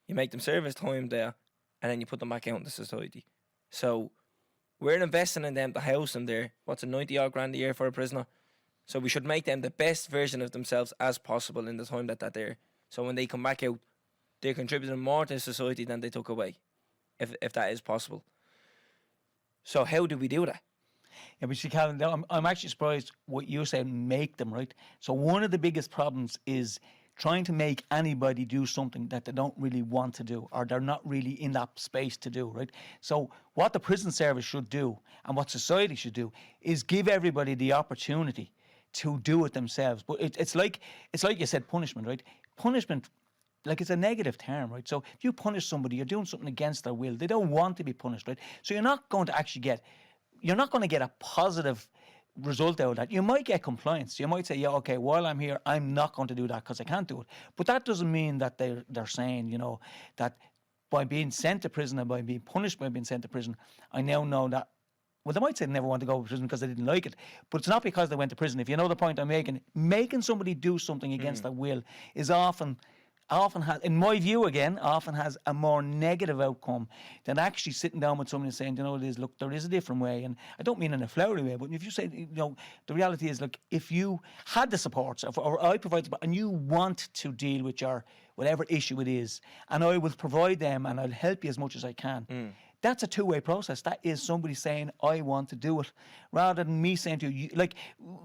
you make them serve his time there, and then you put them back out into society. So we're investing in them to house them there. What's a 90-odd grand a year for a prisoner? So we should make them the best version of themselves as possible in the time that they're there. So when they come back out, they're contributing more to society than they took away, if that is possible. So how do we do that? Yeah, but see, Calvin, I'm actually surprised what you said, make them, right? So one of the biggest problems is trying to make anybody do something that they don't really want to do, or they're not really in that space to do, right? So what the prison service should do, and what society should do, is give everybody the opportunity to do it themselves. But it's like you said, punishment, right? Punishment, like, it's a negative term, right? So if you punish somebody, you're doing something against their will. They don't want to be punished, right? So you're not going to get a positive result out of that. You might get compliance. You might say, yeah, okay, while I'm here, I'm not going to do that because I can't do it. But that doesn't mean that they're saying, you know, that by being sent to prison and by being punished by being sent to prison, I now know that, well, they might say they never want to go to prison because they didn't like it, but it's not because they went to prison. If you know the point I'm making somebody do something against their will is often has, in my view again, often has a more negative outcome than actually sitting down with somebody and saying, you know, it is, look, there is a different way. And I don't mean in a flowery way, but if you say, you know, the reality is, look, if you had the supports, or I provide support, and you want to deal with your whatever issue it is, and I will provide them and I'll help you as much as I can. That's a two-way process. That is somebody saying, I want to do it, rather than me saying to you, like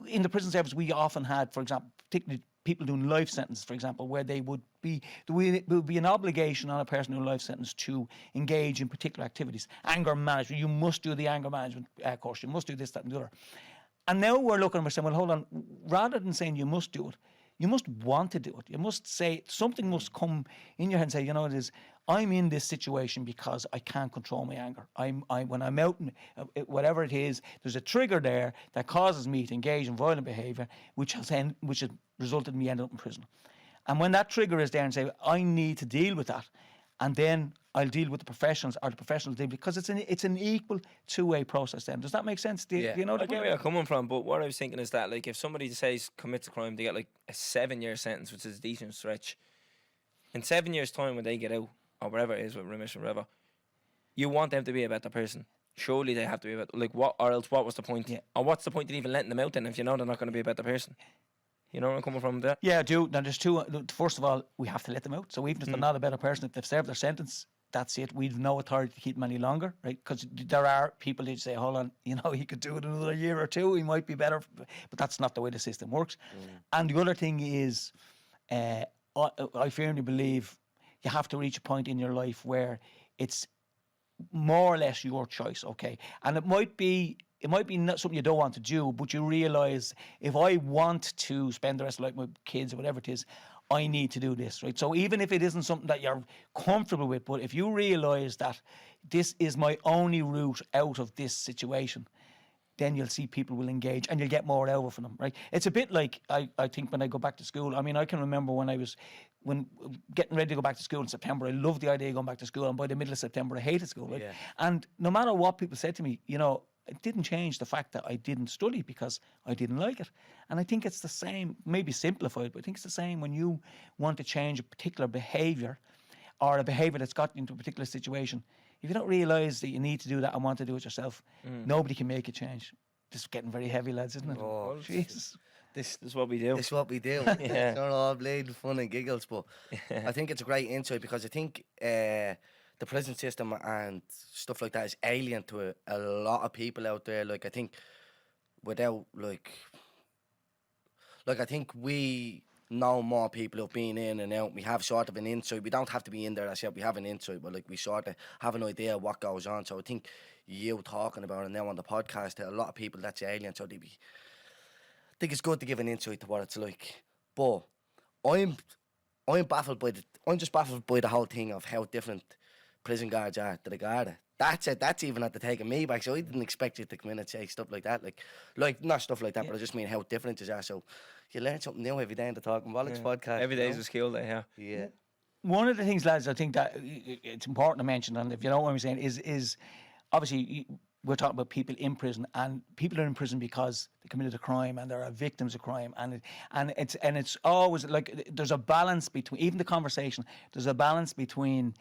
in the prison service, we often had, for example, particularly people doing life sentences, for example, where there would be an obligation on a person doing life sentence to engage in particular activities. Anger management, you must do the anger management course, you must do this, that and the other. And now we're looking and we're saying, well, hold on, rather than saying you must do it, you must want to do it. You must say, something must come in your head and say, you know, it is, I'm in this situation because I can't control my anger. When I'm out, whatever it is, there's a trigger there that causes me to engage in violent behaviour, which has resulted in me ending up in prison. And when that trigger is there and say, I need to deal with that, and then I'll deal with the professionals, or the professionals deal, because it's an equal two-way process then. Does that make sense? Do you know I get where you're coming from, but what I was thinking is that, like, if somebody says commits a crime, they get like a 7-year sentence, which is a decent stretch. In 7 years' time, when they get out, or whatever it is, with remission, whatever, you want them to be a better person. Surely they have to be a better, like, what, or else what was the point? Yeah. Or what's the point in even letting them out then if you know they're not going to be a better person? You know where I'm coming from there? Yeah, I do. Now, there's two. First of all, we have to let them out. So even if they're not a better person, if they've served their sentence, that's it. We've no authority to keep them any longer, right? Because there are people who say, hold on, you know, he could do it another year or two, he might be better. But that's not the way the system works. And the other thing is, I firmly believe you have to reach a point in your life where it's more or less your choice, okay? And it might be not something you don't want to do, but you realise, if I want to spend the rest of life with my kids or whatever it is, I need to do this, right? So even if it isn't something that you're comfortable with, but if you realise that this is my only route out of this situation, then you'll see people will engage and you'll get more out of them, right? It's a bit like, I think when I go back to school, I mean, I can remember when getting ready to go back to school in September, I loved the idea of going back to school, and by the middle of September, I hated school, right? Yeah. And no matter what people said to me, you know, it didn't change the fact that I didn't study because I didn't like it. And I think it's the same, maybe simplified, but I think it's the same when you want to change a particular behaviour, or a behaviour that's gotten into a particular situation. If you don't realise that you need to do that and want to do it yourself, nobody can make a change. This is getting very heavy, lads, isn't it? Oh, Jesus. This is what we do. It's what we do. Yeah. It's not all blade fun and giggles, but I think it's a great insight, because I think the prison system and stuff like that is alien to a lot of people out there. Like, I think without, I think we know more people who've been in and out. We have sort of an insight. We don't have to be in there ourselves. We have an insight, but like, we sort of have an idea of what goes on. So I think you talking about it now on the podcast, to a lot of people that's alien. So I think it's good to give an insight to what it's like. But I'm baffled by I'm just baffled by the whole thing of how different prison guards are to the Garda. That's it. That's even at the taking me back. So I didn't expect you to come in and say stuff like that. Like not stuff like that, but I just mean how different it is. So you learn something new every day in the Talking Bollox podcast. Every day is a skill day, yeah. Yeah. One of the things, lads, I think that it's important to mention, and if you know what I'm saying, is obviously we're talking about people in prison, and people are in prison because they committed a crime and there are victims of crime, and it's always like there's a balance between, even the conversation, there's a balance between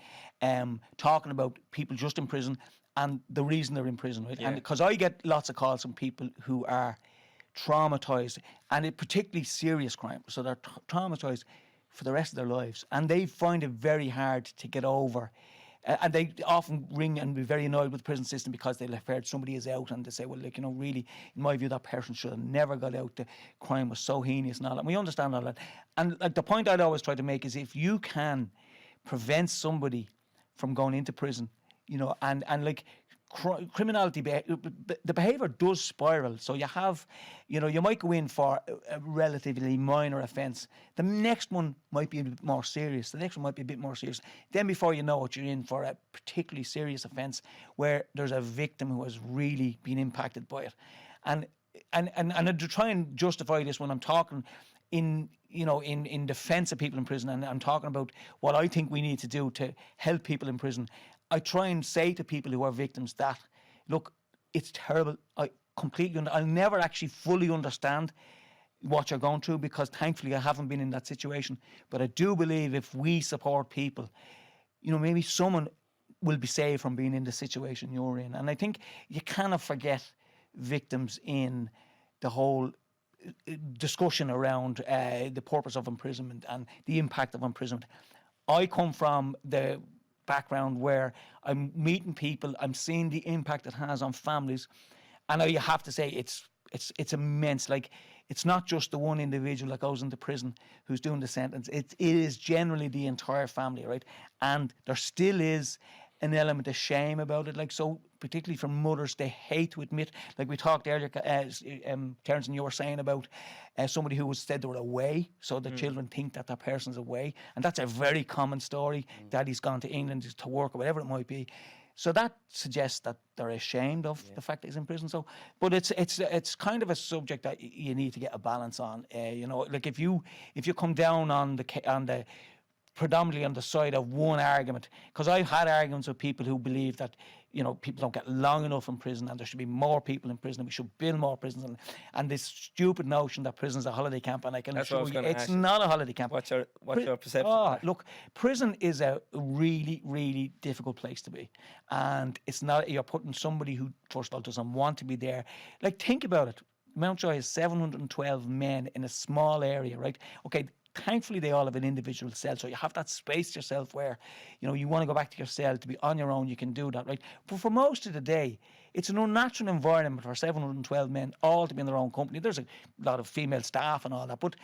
talking about people just in prison and the reason they're in prison, right? And because I get lots of calls from people who are traumatized, and it particularly serious crime, so they're traumatized for the rest of their lives, and they find it very hard to get over. And they often ring and be very annoyed with the prison system because they've heard somebody is out, and they say, well, like, you know, really, in my view, that person should have never got out. The crime was so heinous and all that. And we understand all that. And like, the point I'd always try to make is, if you can prevent somebody from going into prison, you know, and like, criminality, the behaviour does spiral. So you have, you know, you might go in for a relatively minor offence. The next one might be a bit more serious. The next one might be a bit more serious. Then before you know it, you're in for a particularly serious offence where there's a victim who has really been impacted by it. And to try and justify this when I'm talking in defence of people in prison, and I'm talking about what I think we need to do to help people in prison, I try and say to people who are victims that, look, it's terrible. I'll never actually fully understand what you're going through, because thankfully I haven't been in that situation. But I do believe if we support people, you know, maybe someone will be saved from being in the situation you're in. And I think you cannot forget victims in the whole discussion around the purpose of imprisonment and the impact of imprisonment. I come from the background where I'm meeting people, I'm seeing the impact it has on families, and you have to say it's immense. Like, it's not just the one individual that goes into prison who's doing the sentence. It is generally the entire family, right? And there still is an element of shame about it. Like, so particularly from mothers, they hate to admit, like we talked earlier, Terence, and you were saying about somebody who was said they were away, so the children think that person's away, and that's a very common story. Daddy's gone to England to work or whatever it might be. So that suggests that they're ashamed of the fact that he's in prison. So, but it's kind of a subject that you need to get a balance on. You know, like if you come down on the predominantly on the side of one argument, because I've had arguments with people who believe that, you know, people don't get long enough in prison and there should be more people in prison and we should build more prisons, and this stupid notion that prison's a holiday camp, and I can assure you it's not a holiday camp. What's your perception? Oh, look, prison is a really, really difficult place to be, and it's not, you're putting somebody who first of all doesn't want to be there. Like, think about it. Mountjoy has 712 men in a small area, right? Okay, thankfully they all have an individual cell, so you have that space yourself where, you know, you want to go back to your cell to be on your own, you can do that, right? But for most of the day, it's an unnatural environment for 712 men all to be in their own company. There's a lot of female staff and all that, but,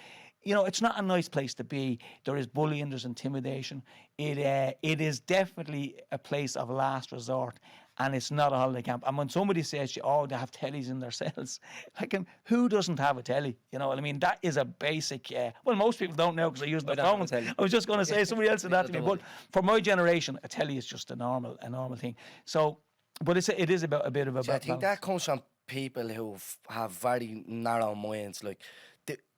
you know, it's not a nice place to be. There is bullying, there's intimidation. It is definitely a place of last resort, and it's not a holiday camp. And when somebody says, oh, they have tellies in their cells, like, who doesn't have a telly? You know what I mean? That is a basic, well, most people don't know because they use their phones. I was just going to say, somebody else said that to me, but for my generation, a telly is just a normal thing. So, but it is about a bit of a I think that comes from people who have very narrow minds. Like,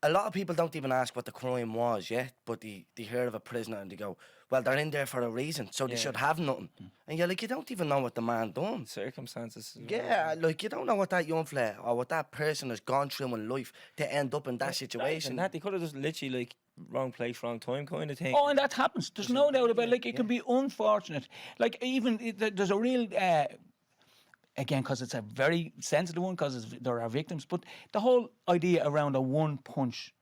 a lot of people don't even ask what the crime was yet, but they hear of a prisoner and they go, well, they're in there for a reason, so they should have nothing. And you're like, you don't even know what the man done. Circumstances. Yeah, like, you don't know what that young fella or what that person has gone through in life to end up in that situation. That they could have just literally, like, wrong place, wrong time kind of thing. Oh, and that happens. There's no doubt about it. Like, it can be unfortunate. Like, even there's a real... again, because it's a very sensitive one, because there are victims, but the whole idea around a one-punch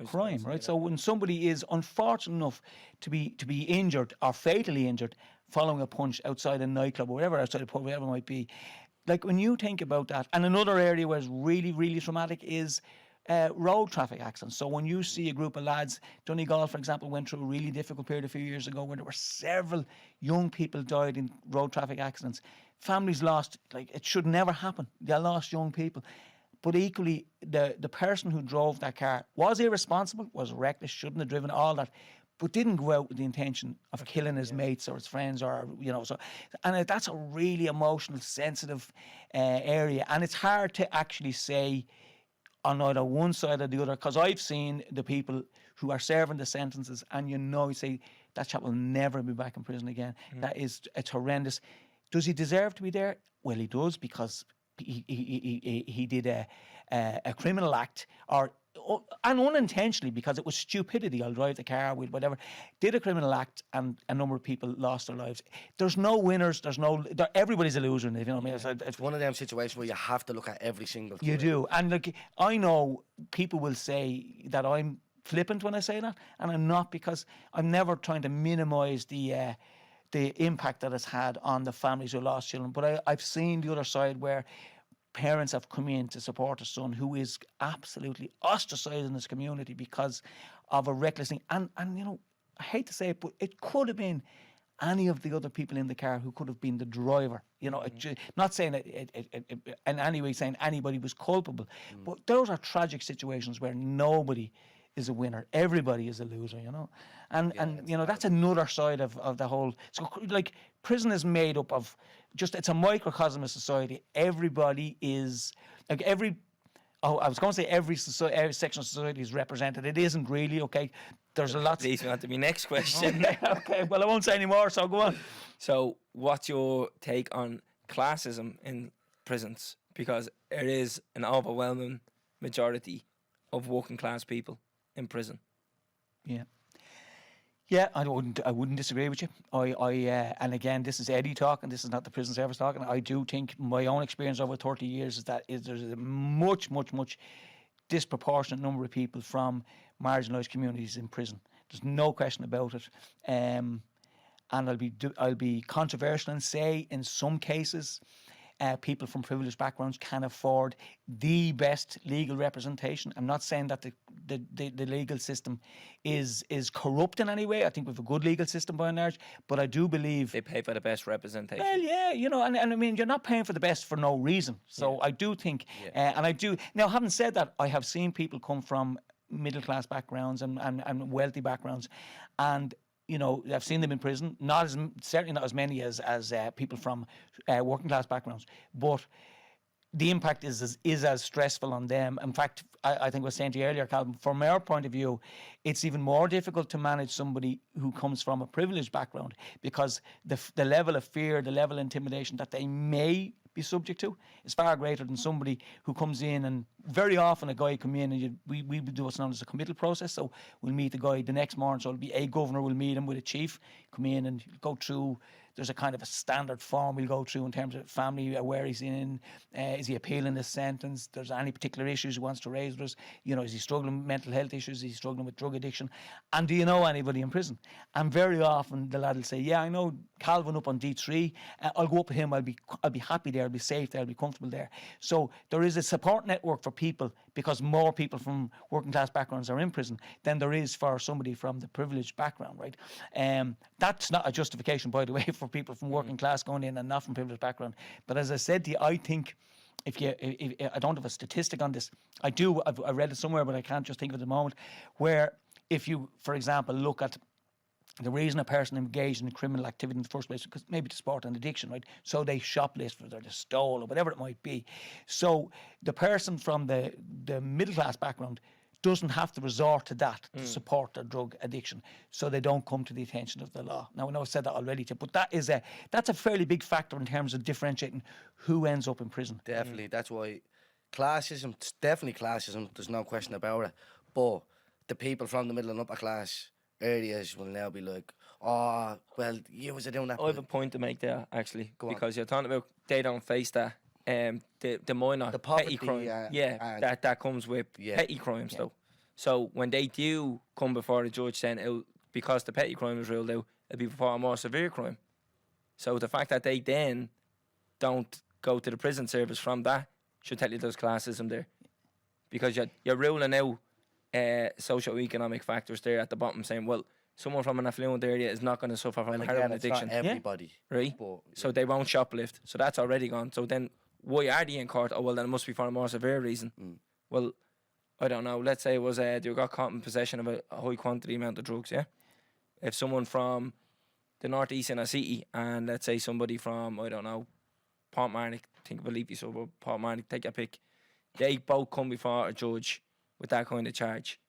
crime, right? So when somebody is unfortunate enough to be injured or fatally injured following a punch outside a nightclub or whatever, outside a pub, whatever it might be, like, when you think about that, and another area where it's really, really traumatic is road traffic accidents. So when you see a group of lads, Donegal, for example, went through a really difficult period a few years ago when there were several young people died in road traffic accidents. Families lost, like, it should never happen. They lost young people. But equally, the person who drove that car was irresponsible, was reckless, shouldn't have driven, all that, but didn't go out with the intention of killing his mates or his friends, or, you know, so, and that's a really emotional, sensitive area, and it's hard to actually say on either one side or the other, because I've seen the people who are serving the sentences, and you say that chap will never be back in prison again. It's horrendous. Does he deserve to be there? Well, he does, because he did a criminal act, and unintentionally, because it was stupidity. I'll drive the car, whatever. Did a criminal act, and a number of people lost their lives. There's no winners. Everybody's a loser. If you know what I mean. It's one of them situations where you have to look at every single thing. You do, and like, I know people will say that I'm flippant when I say that, and I'm not, because I'm never trying to minimise the impact that it's had on the families who lost children. But I've seen the other side where parents have come in to support a son who is absolutely ostracised in his community because of a reckless thing. And you know, I hate to say it, but it could have been any of the other people in the car who could have been the driver. You know, not saying it in any way saying anybody was culpable, but those are tragic situations where nobody is a winner. Everybody is a loser, you know. And you know, that's another side of the whole. So, like, prison is made up of it's a microcosm of society. Everybody is, like, I was going to say every section of society is represented. It isn't really, okay? There's a lot. Please, on to my next question. Okay, well, I won't say any more, so go on. So, what's your take on classism in prisons? Because it is an overwhelming majority of working class people in prison. Yeah, I wouldn't disagree with you. And again, this is Eddie talking. This is not the prison service talking. I do think my own experience over 30 years is that there's a much disproportionate number of people from marginalised communities in prison. There's no question about it. And I'll be controversial and say, in some cases, people from privileged backgrounds can afford the best legal representation. I'm not saying that the legal system is corrupt in any way. I think we have a good legal system by and large, but I do believe They pay for the best representation. well, yeah, you know, and I mean, you're not paying for the best for no reason. So I do think, and I do. Now, having said that, I have seen people come from middle class backgrounds and wealthy backgrounds, and you know, I've seen them in prison. Certainly not as many as people from working class backgrounds, but the impact is as stressful on them. In fact, I think I was saying to you earlier, Calvin, from our point of view, it's even more difficult to manage somebody who comes from a privileged background, because the level of fear, the level of intimidation that they may be subject to is far greater than somebody who comes in. And very often a guy come in and we do what's known as a committal process. So we'll meet the guy the next morning. So it'll be a governor will meet him with a chief, come in and go through. There's a kind of a standard form we'll go through in terms of family, where he's in, is he appealing this sentence, there's any particular issues he wants to raise with us, you know, is he struggling with mental health issues, is he struggling with drug addiction, and do you know anybody in prison? And very often the lad will say, yeah, I know Calvin up on D3, I'll go up with him, I'll be happy there, I'll be safe there, I'll be comfortable there. So there is a support network for people, because more people from working class backgrounds are in prison than there is for somebody from the privileged background, right? That's not a justification, by the way, for people from working class going in and not from privileged background. But as I said to you, I think if I don't have a statistic on this, I've read it somewhere, but I can't just think of it at the moment, where if you, for example, look at the reason a person engaged in criminal activity in the first place, because maybe to support an addiction, right? So they shoplift or they stole or whatever it might be. So the person from the middle class background doesn't have to resort to that to support their drug addiction, so they don't come to the attention of the law. Now, I know I said that already, but that's a fairly big factor in terms of differentiating who ends up in prison. Definitely, that's why classism, it's definitely classism, there's no question about it. But the people from the middle and upper class areas will now be like, oh, well, you was doing that. I have a point to make there, actually, Go on. because you're talking about they don't face that. The minor The petty poverty, crime, and- that comes with petty crimes though. So when they do come before the judge, then because the petty crime is ruled out, it'll be before a more severe crime. So the fact that they then don't go to the prison service from that should tell you there's classism there, because you're ruling out socio-economic factors there at the bottom, saying, well, someone from an affluent area is not going to suffer from Well, heroin again, it's addiction. not everybody. Right? But, So they won't shoplift. So that's already gone. So then why are they in court? Oh, well, then it must be for a more severe reason. Well, I don't know. Let's say it was they got caught in possession of a high quantity amount of drugs, yeah? If someone from the northeast in a city, and let's say somebody from, I don't know, Portmarnock, think of a leafy suburb, Portmarnock, take your pick, they both come before a judge with that kind of charge.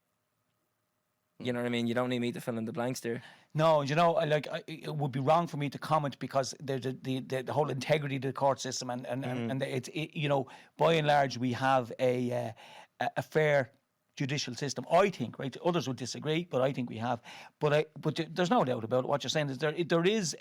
You know what I mean? You don't need me to fill in the blanks there. No, you know, it would be wrong for me to comment, because there's the whole integrity of the court system, and it's you know, by and large we have a fair judicial system, I think, right? Others would disagree, but I think we have. But there's no doubt about it. What you're saying is there is,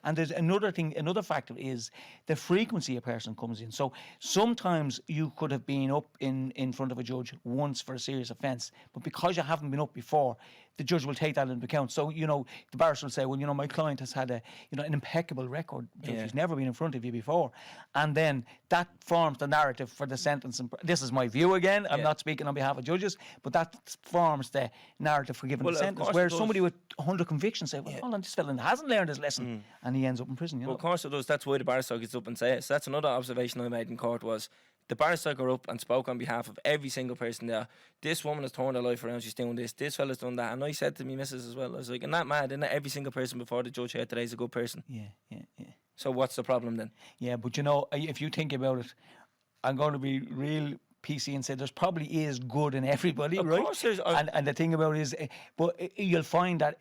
and there's another factor is the frequency a person comes in. So sometimes you could have been up in front of a judge once for a serious offence, but because you haven't been up before, the judge will take that into account. So, you know, the barrister will say, well, you know, my client has had an impeccable record. He's never been in front of you before. And then that forms the narrative for the sentence. And this is my view again. I'm not speaking on behalf of judges, but that forms the narrative for giving the sentence. Where somebody with 100 convictions say, well, hold on, this fella hasn't learned his lesson, and he ends up in prison, you know. Well, of course it does. That's why the barrister gets up and says it. So that's another observation I made in court was the barrister got up and spoke on behalf of every single person there. This woman has turned her life around, she's doing this fella's done that. And I said to me missus as well, I was like, and that mad, isn't it? Every single person before the judge here today is a good person. Yeah. So what's the problem then? Yeah, but you know, if you think about it, I'm going to be real PC and say there's probably is good in everybody, Of right? course there's. And the thing about it is, but you'll find that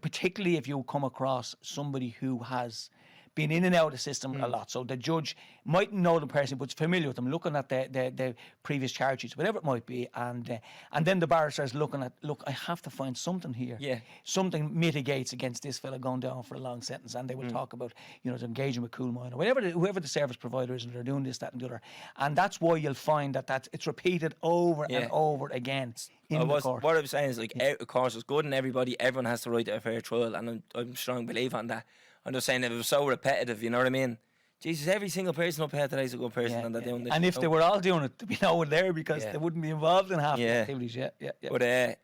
particularly if you come across somebody who has been in and out of the system a lot. So the judge mightn't know the person, but is familiar with them, looking at the previous charge sheets, whatever it might be, and then the barrister is looking at, look, I have to find something here. Yeah. Something mitigates against this fella going down for a long sentence, and they will talk about, you know, engaging with coal mine or whoever the service provider is, and they're doing this, that, and the other. And that's why you'll find that it's repeated over and over again in the court. What I was saying is, like, of course, it's good in everybody. Everyone has the right to a fair trial, and I'm a strong believer on that. I'm just saying, if it was so repetitive, you know what I mean? Jesus, every single person up here today is a good person, and they're doing this. And shit, if no? they were all doing it, there'd be no one there because Yeah. they wouldn't be involved in half the Yeah. activities. Yeah. But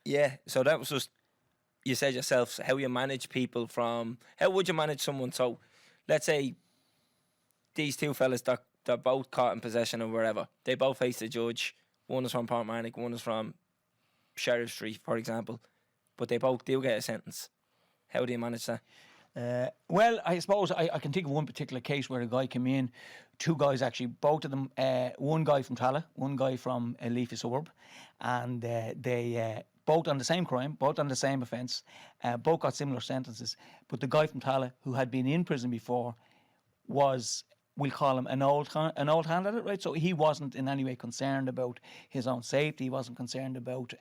yeah, so that was just, you said yourself, how you manage people from, how would you manage someone? So let's say these two fellas, they're both caught in possession or wherever. They both face the judge. One is from Portmarnock, one is from Sheriff Street, for example. But they both do get a sentence. How do you manage that? Well, I suppose I can think of one particular case where a guy came in, two guys actually, both of them, one guy from Tala, one guy from a leafy suburb, and they both on the same crime, both on the same offence, both got similar sentences. But the guy from Tala, who had been in prison before, was, we'll call him an old hand at it, right? So he wasn't in any way concerned about his own safety. He wasn't concerned about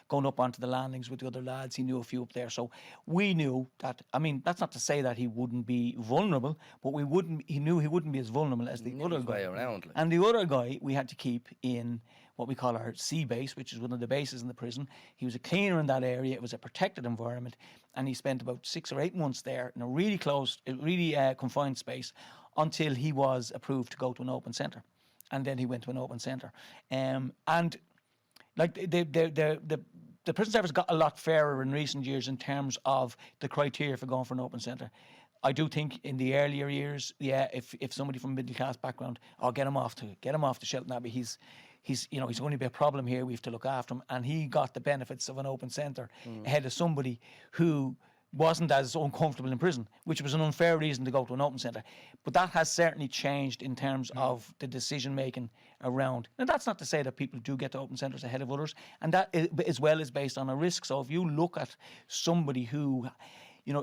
going up onto the landings with the other lads. He knew a few up there. So we knew that, I mean, that's not to say that he wouldn't be vulnerable, but he knew he wouldn't be as vulnerable as the other his guy. way around, like. And the other guy we had to keep in what we call our C base, which is one of the bases in the prison. He was a cleaner in that area. It was a protected environment, and he spent about 6 or 8 months there in a really closed, really confined space until he was approved to go to an open centre. And then he went to an open centre. And like the prison service got a lot fairer in recent years in terms of the criteria for going for an open centre. I do think in the earlier years, if somebody from a middle class background, get him off to Shelton Abbey. He's going to be a problem here. We have to look after him, and he got the benefits of an open centre ahead of somebody who wasn't as uncomfortable in prison, which was an unfair reason to go to an open centre. But that has certainly changed in terms of the decision making around. And that's not to say that people do get to open centres ahead of others, and that as well is based on a risk. So if you look at somebody who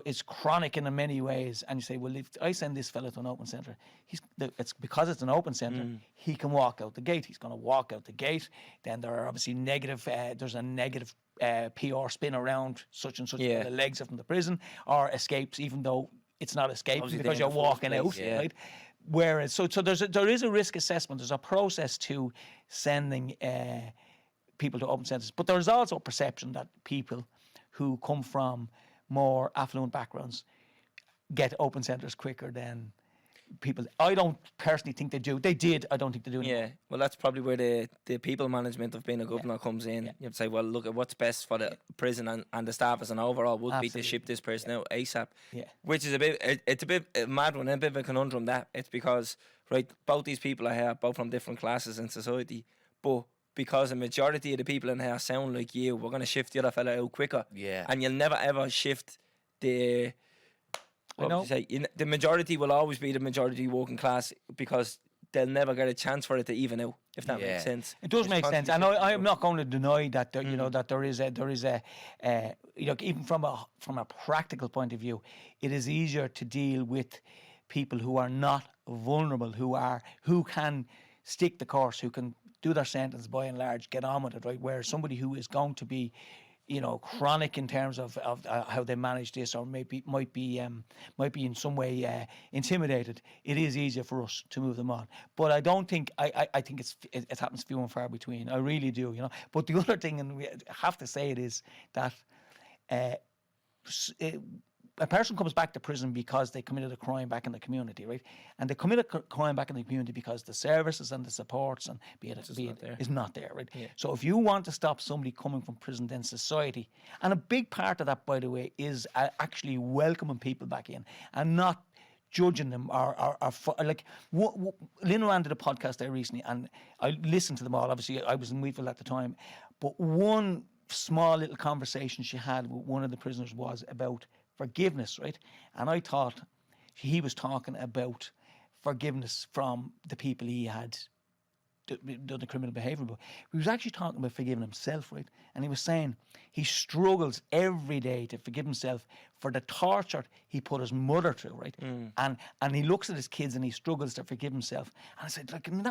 is chronic in many ways, and you say, well, if I send this fella to an open centre, it's because it's an open centre, he can walk out the gate. He's going to walk out the gate. Then there are obviously there's a negative PR spin around such and such, Yeah. the legs are from the prison, or escapes, even though it's not escaping Obviously because they're you're in the first walking out, place, yeah. right? Whereas, so there is a risk assessment. There's a process to sending people to open centres, but there's also a perception that people who come from more affluent backgrounds get open centres quicker than people. I don't personally think they do. They did. I don't think they do anymore. Yeah, well, that's probably where the people management of being a governor comes in. Yeah. You have to say, well, look at what's best for the prison and the staff as an overall would be to Absolutely. ship this person out ASAP. Yeah. Which is it's a bit mad one, a bit of a conundrum that it's because, right, both these people are here, both from different classes in society, but because a majority of the people in here sound like you, we're going to shift the other fella out quicker. Yeah. And you'll never ever shift the... What would you say? The majority will always be the majority working class because they'll never get a chance for it to even out, if that Yeah. makes sense. It does It's make sense, constantly and I am shifting not going to deny that that there is a even from a practical point of view, it is easier to deal with people who are not vulnerable, who can stick the course, who can do their sentence by and large, get on with it, right? Whereas somebody who is going to be chronic in terms of how they manage this, or might be in some way intimidated, it is easier for us to move them on. But I don't think I think it happens few and far between. I really do, But the other thing, and we have to say it, is that a person comes back to prison because they committed a crime back in the community, right? And they commit a crime back in the community because the services and the supports and is not there, right? Yeah. So if you want to stop somebody coming from prison, then society, and a big part of that, by the way, is actually welcoming people back in and not judging them like Lynn ran did a podcast there recently, and I listened to them all. Obviously, I was in Wheatville at the time, but one small little conversation she had with one of the prisoners was about forgiveness, right? And I thought he was talking about forgiveness from the people he had done the criminal behaviour, but he was actually talking about forgiving himself, right? And he was saying he struggles every day to forgive himself for the torture he put his mother through, right? And he looks at his kids and he struggles to forgive himself. And I said, like, I mean,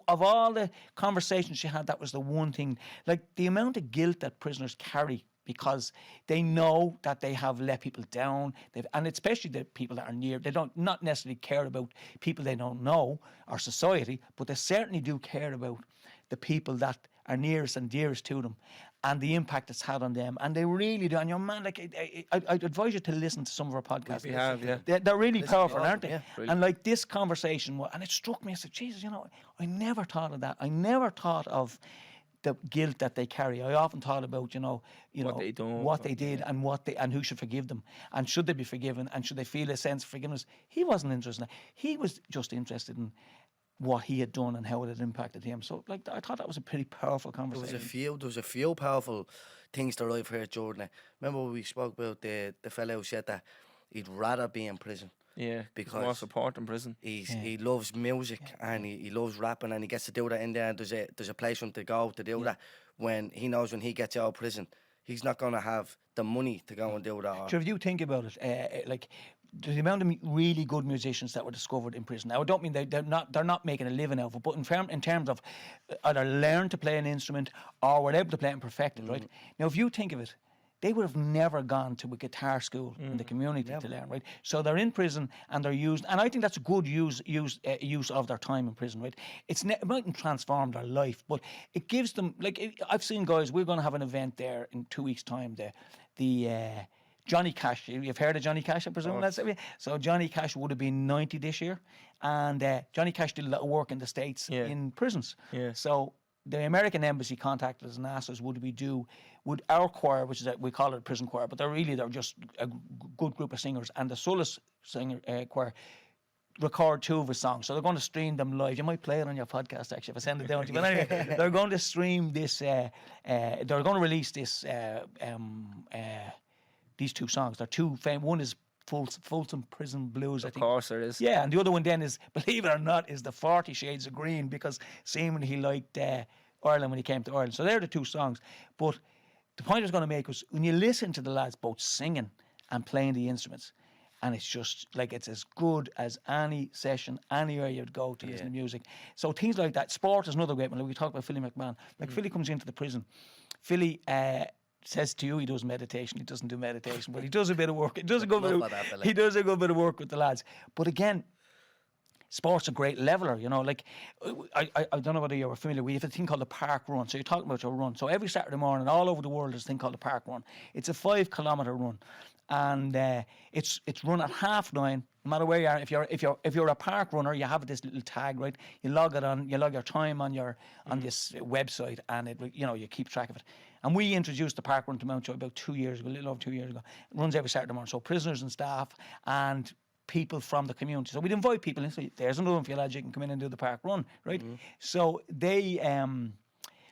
of all the conversations she had, that was the one thing, like the amount of guilt that prisoners carry because they know that they have let people down, and especially the people that are near. They don't not necessarily care about people they don't know or society, but they certainly do care about the people that are nearest and dearest to them, and the impact it's had on them. And they really do. And your man, like, I'd advise you to listen to some of our podcasts. We have, yeah. They're really Listen, powerful, awesome, aren't they? yeah, And like this conversation, and it struck me. I said, Jesus, you know, I never thought of that. I never thought of the guilt that they carry. I often thought about, you know, What they done, what they did, and who should forgive them, and should they be forgiven, and should they feel a sense of forgiveness. He wasn't interested in that. He was just interested in what he had done and how it had impacted him. So, like, I thought that was a pretty powerful There conversation. was a few powerful things that I've heard, Jordan. Remember when we spoke about the fellow who said that he'd rather be in prison. Yeah, Because more support in prison. He loves music and he loves rapping, and he gets to do that in there. And there's a place for him to go to do that. When he knows when he gets out of prison, he's not going to have the money to go and do that. So if you think about it, like the amount of really good musicians that were discovered in prison. Now, I don't mean they're not making a living out of it, but in terms of either learn to play an instrument or were able to play it and perfect it, right? Now, if you think of it, they would have never gone to a guitar school in the community to learn, right? So they're in prison and they're used, and I think that's a good use of their time in prison, right? It mightn't transform their life, but it gives them, like, I've seen guys. We're going to have an event there in 2 weeks' time. The Johnny Cash. You've heard of Johnny Cash, I presume. So Johnny Cash would have been 90 this year, and Johnny Cash did a lot of work in the States in prisons. Yeah. So the American embassy contacted us and asked us, would our choir, which is we call it a prison choir, but they're just a good group of singers, and the soloist choir record 2 of his songs. So they're going to stream them live. You might play it on your podcast, actually, if I send it down to you. But anyway, they're going to stream this. They're going to release this. These 2 songs. They're 2 famous. One is Folsom Prison Blues, I think. Of course there is. Yeah, and the other one then is, believe it or not, is the 40 Shades of Green, because seemingly he liked Ireland when he came to Ireland. So they're the 2 songs. But the point I was going to make was, when you listen to the lads both singing and playing the instruments, and it's just like, it's as good as any session, anywhere you'd go to listen to music. So things like that. Sport is another great one. Like we talked about Philly McMahon. Like Philly comes into the prison. Philly says to you he does meditation. He doesn't do meditation, but he does a bit of work. He does a good bit of work with the lads. But again, sport's a great leveler, you know. Like, I don't know whether you were familiar. We have a thing called the Park Run. So you're talking about your run. So every Saturday morning, all over the world, there's a thing called the Park Run. It's a 5-kilometre run, and it's run at 9:30. No matter where you are, if you're a park runner, you have this little tag, right? You log your time on this website, and you keep track of it. And we introduced the Park Run to Mountjoy about 2 years ago, a little over 2 years ago. It runs every Saturday morning. So prisoners and staff and people from the community. So we'd invite people in. So there's another one for you lads. You can come in and do the Park Run, right? So they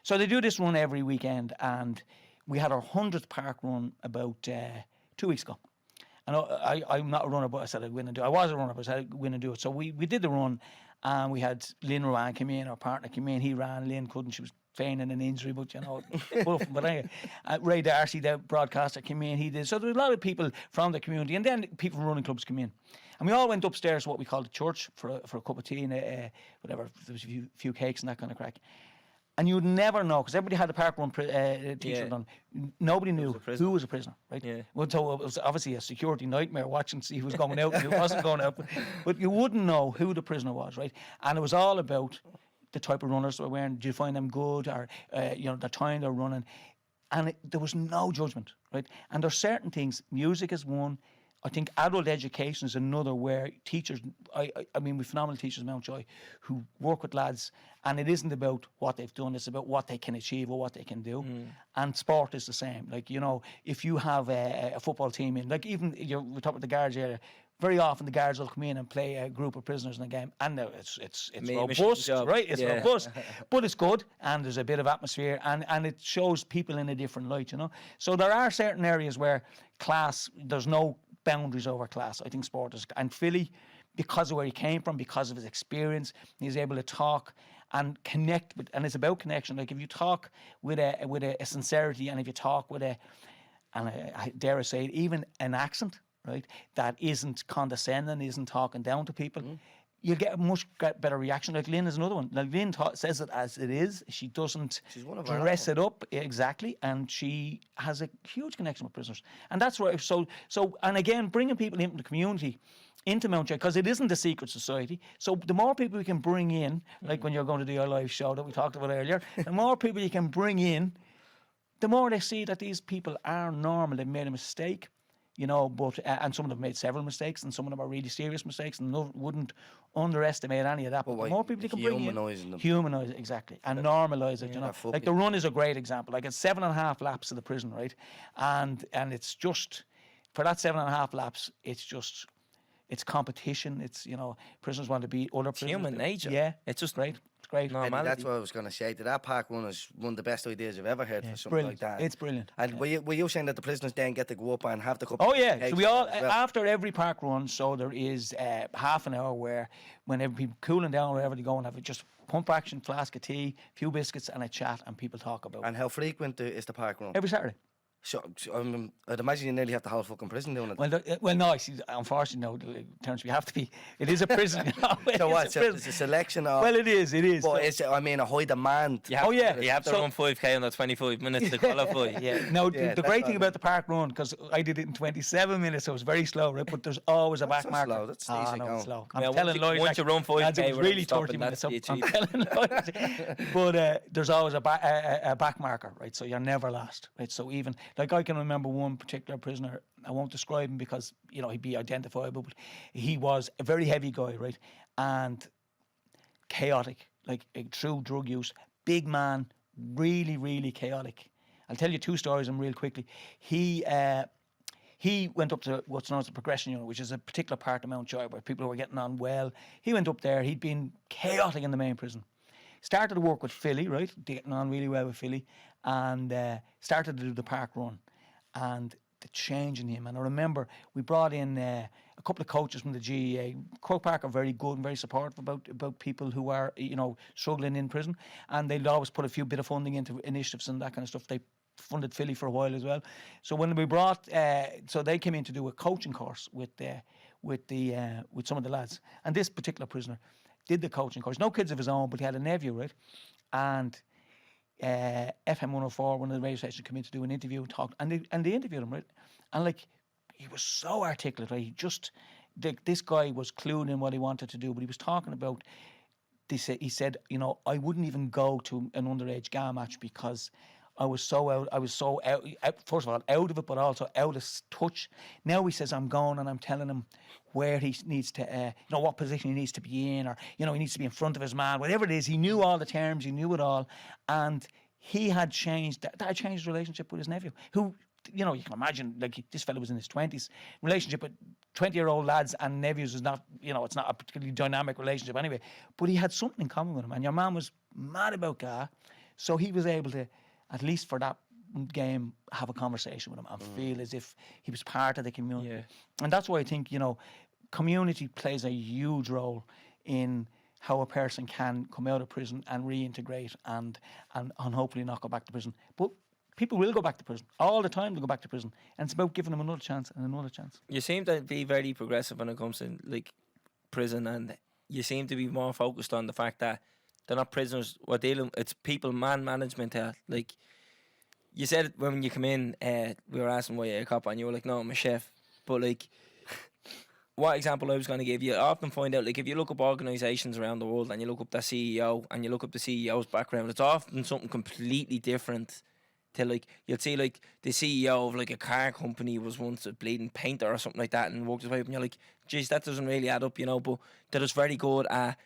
do this run every weekend, and we had our 100th Park Run about 2 weeks ago. And I'm not a runner, but I said I'd win and do it. I was a runner, but I said I'd win and do it. So we did the run, and we had Lynn come in, our partner came in. He ran. Lynn couldn't. She was feigning an injury, but but anyway, Ray Darcy, the broadcaster, came in. He did. So there were a lot of people from the community, and then people from running clubs came in, and we all went upstairs to what we called the church for a cup of tea and whatever. There was a few cakes and that kind of crack. And you'd never know, because everybody had a Park Run t-shirt on. Nobody knew who was a prisoner, right? Yeah. Well, so it was obviously a security nightmare watching to see who was going out and who wasn't going out. But you wouldn't know who the prisoner was, right? And it was all about the type of runners they were wearing. Did you find them good, or the time they're running? And there was no judgment, right? And there's certain things. Music is one. I think adult education is another, where teachers, I mean, we've phenomenal teachers in Mountjoy who work with lads, and it isn't about what they've done, it's about what they can achieve or what they can do. And sport is the same. Like, if you have a football team in, like, even we talked about the guards area, very often the guards will come in and play a group of prisoners in a game, and it's robust, right? It's robust, but it's good, and there's a bit of atmosphere, and it shows people in a different light, So there are certain areas where class, there's no boundaries over class. I think sport is, and Philly, because of where he came from, because of his experience, he's able to talk and connect with, and it's about connection. Like, if you talk with a sincerity, and if you talk with I dare I say it, even an accent, right, that isn't condescending, isn't talking down to people, you'll get a much better reaction. Like Lynn is another one. Like Lynn says it as it is. She doesn't dress it up, exactly, and she has a huge connection with prisoners. And that's where, so and again, bringing people into the community into Mountjoy, because it isn't a secret society. So the more people we can bring in, like when you're going to do your live show that we talked about earlier, the more people you can bring in, the more they see that these people are normal. They've made a mistake, you know, but and some of them made several mistakes, and some of them are really serious mistakes, and wouldn't underestimate any of that. But the why, more people you can bring in, humanising them. humanise it, exactly, and normalise it. You know, Yeah, fuck like it. the run is a great example. Like it's 7.5 laps of the prison, right, and it's just for that 7.5 laps, it's competition. It's, you know, prisoners want to beat other prisoners. human nature. Yeah, It's just great. It's great. And normality. that's what I was going to say. That park run is one of the best ideas I've ever heard for something Brilliant. like that. It's brilliant. And were you saying that the prisoners then get to go up and have the cup? Oh yeah, so cakes we all as well? after every park run. So there is half an hour where, whenever people cooling down, wherever they go, and have just pump action, flask of tea, few biscuits, and a chat, and people talk about And how frequent is the park run? every Saturday. So, I'd imagine you nearly have the whole fucking prison doing it. Well, no, I see, unfortunately, no. In terms, we have to be. It is a prison. You know, it So is what? a So prison. it's a selection of. Well, it is. It is. But So- it's, I mean, a high demand. You have, Oh, yeah. You have to So- run 5k under 25 minutes to qualify. Yeah. Now, Yeah, the that's great thing what I about the park run, because I did it in 27 minutes, so it was very slow, right? But there's always a back so marker. slow, that's Ah, easy no, going. it's slow. Well, I'm telling Lloyd, once you run 5K lads, it was without really stopping, 30 minutes. that's I'm the telling Lloyd. But there's always a back marker, right? So you're never last, right? So even, like, I can remember one particular prisoner, I won't describe him because, you know, he'd be identifiable, but he was a very heavy guy, right? And chaotic, like a true drug use, big man, really, really chaotic. I'll tell you 2 stories of him real quickly. He went up to what's known as the progression unit, which is a particular part of Mountjoy where people were getting on well. He went up there. He'd been chaotic in the main prison. Started to work with Philly, right? Getting on really well with Philly, and started to do the park run. And the change in him. And I remember we brought in a couple of coaches from the GEA. Croke Park are very good and very supportive about people who are, you know, struggling in prison. And they'd always put a few bit of funding into initiatives and that kind of stuff. They funded Philly for a while as well. So when we brought, so they came in to do a coaching course with some of the lads. And this particular prisoner did the coaching course. No kids of his own, but he had a nephew, right? And FM 104, one of the radio stations, came in to do an interview, and they interviewed him, right? And like, he was so articulate, right? He just, this guy was clued in what he wanted to do, but he was talking about. He said, you know, I wouldn't even go to an underage GA match because I was so out. First of all, out of it, but also out of touch. Now he says, I'm going and I'm telling him where he needs to, you know, what position he needs to be in, or, you know, he needs to be in front of his man, whatever it is. He knew all the terms, he knew it all. And he had changed, that had changed his relationship with his nephew, who, you know, you can imagine, like, this fellow was in his 20s. Relationship with 20-year-old lads and nephews is not, you know, it's not a particularly dynamic relationship anyway. But he had something in common with him. And your man was mad about GA. So he was able to, at least for that game, have a conversation with him and feel as if he was part of the community. Yeah. And that's why I think, you know, community plays a huge role in how a person can come out of prison and reintegrate and hopefully not go back to prison. But people will go back to prison. All the time they go back to prison. And it's about giving them another chance and another chance. You seem to be very progressive when it comes to, like, prison, and you seem to be more focused on the fact that they're not prisoners. We're dealing, it's people, management here. Like, you said when you come in, we were asking why you're a cop, and you were like, no, I'm a chef. But, like, what example I was going to give you, I often find out, like, if you look up organisations around the world and you look up the CEO and you look up the CEO's background, it's often something completely different. To, like, you'll see, like, the CEO of, like, a car company was once a bleeding painter or something like that and worked his way up, and you're like, geez, that doesn't really add up, you know. But they're just very good at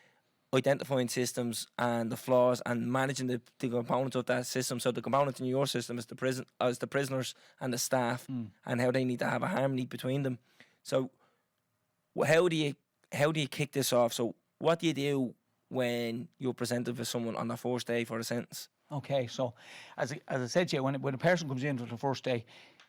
identifying systems and the flaws and managing the components of that system. So the components in your system is the prisoners and the staff, and how they need to have a harmony between them. So how do you kick this off? So what do you do when you're presented with someone on the first day for a sentence? Okay, so as I said to you, when a person comes in for the first day,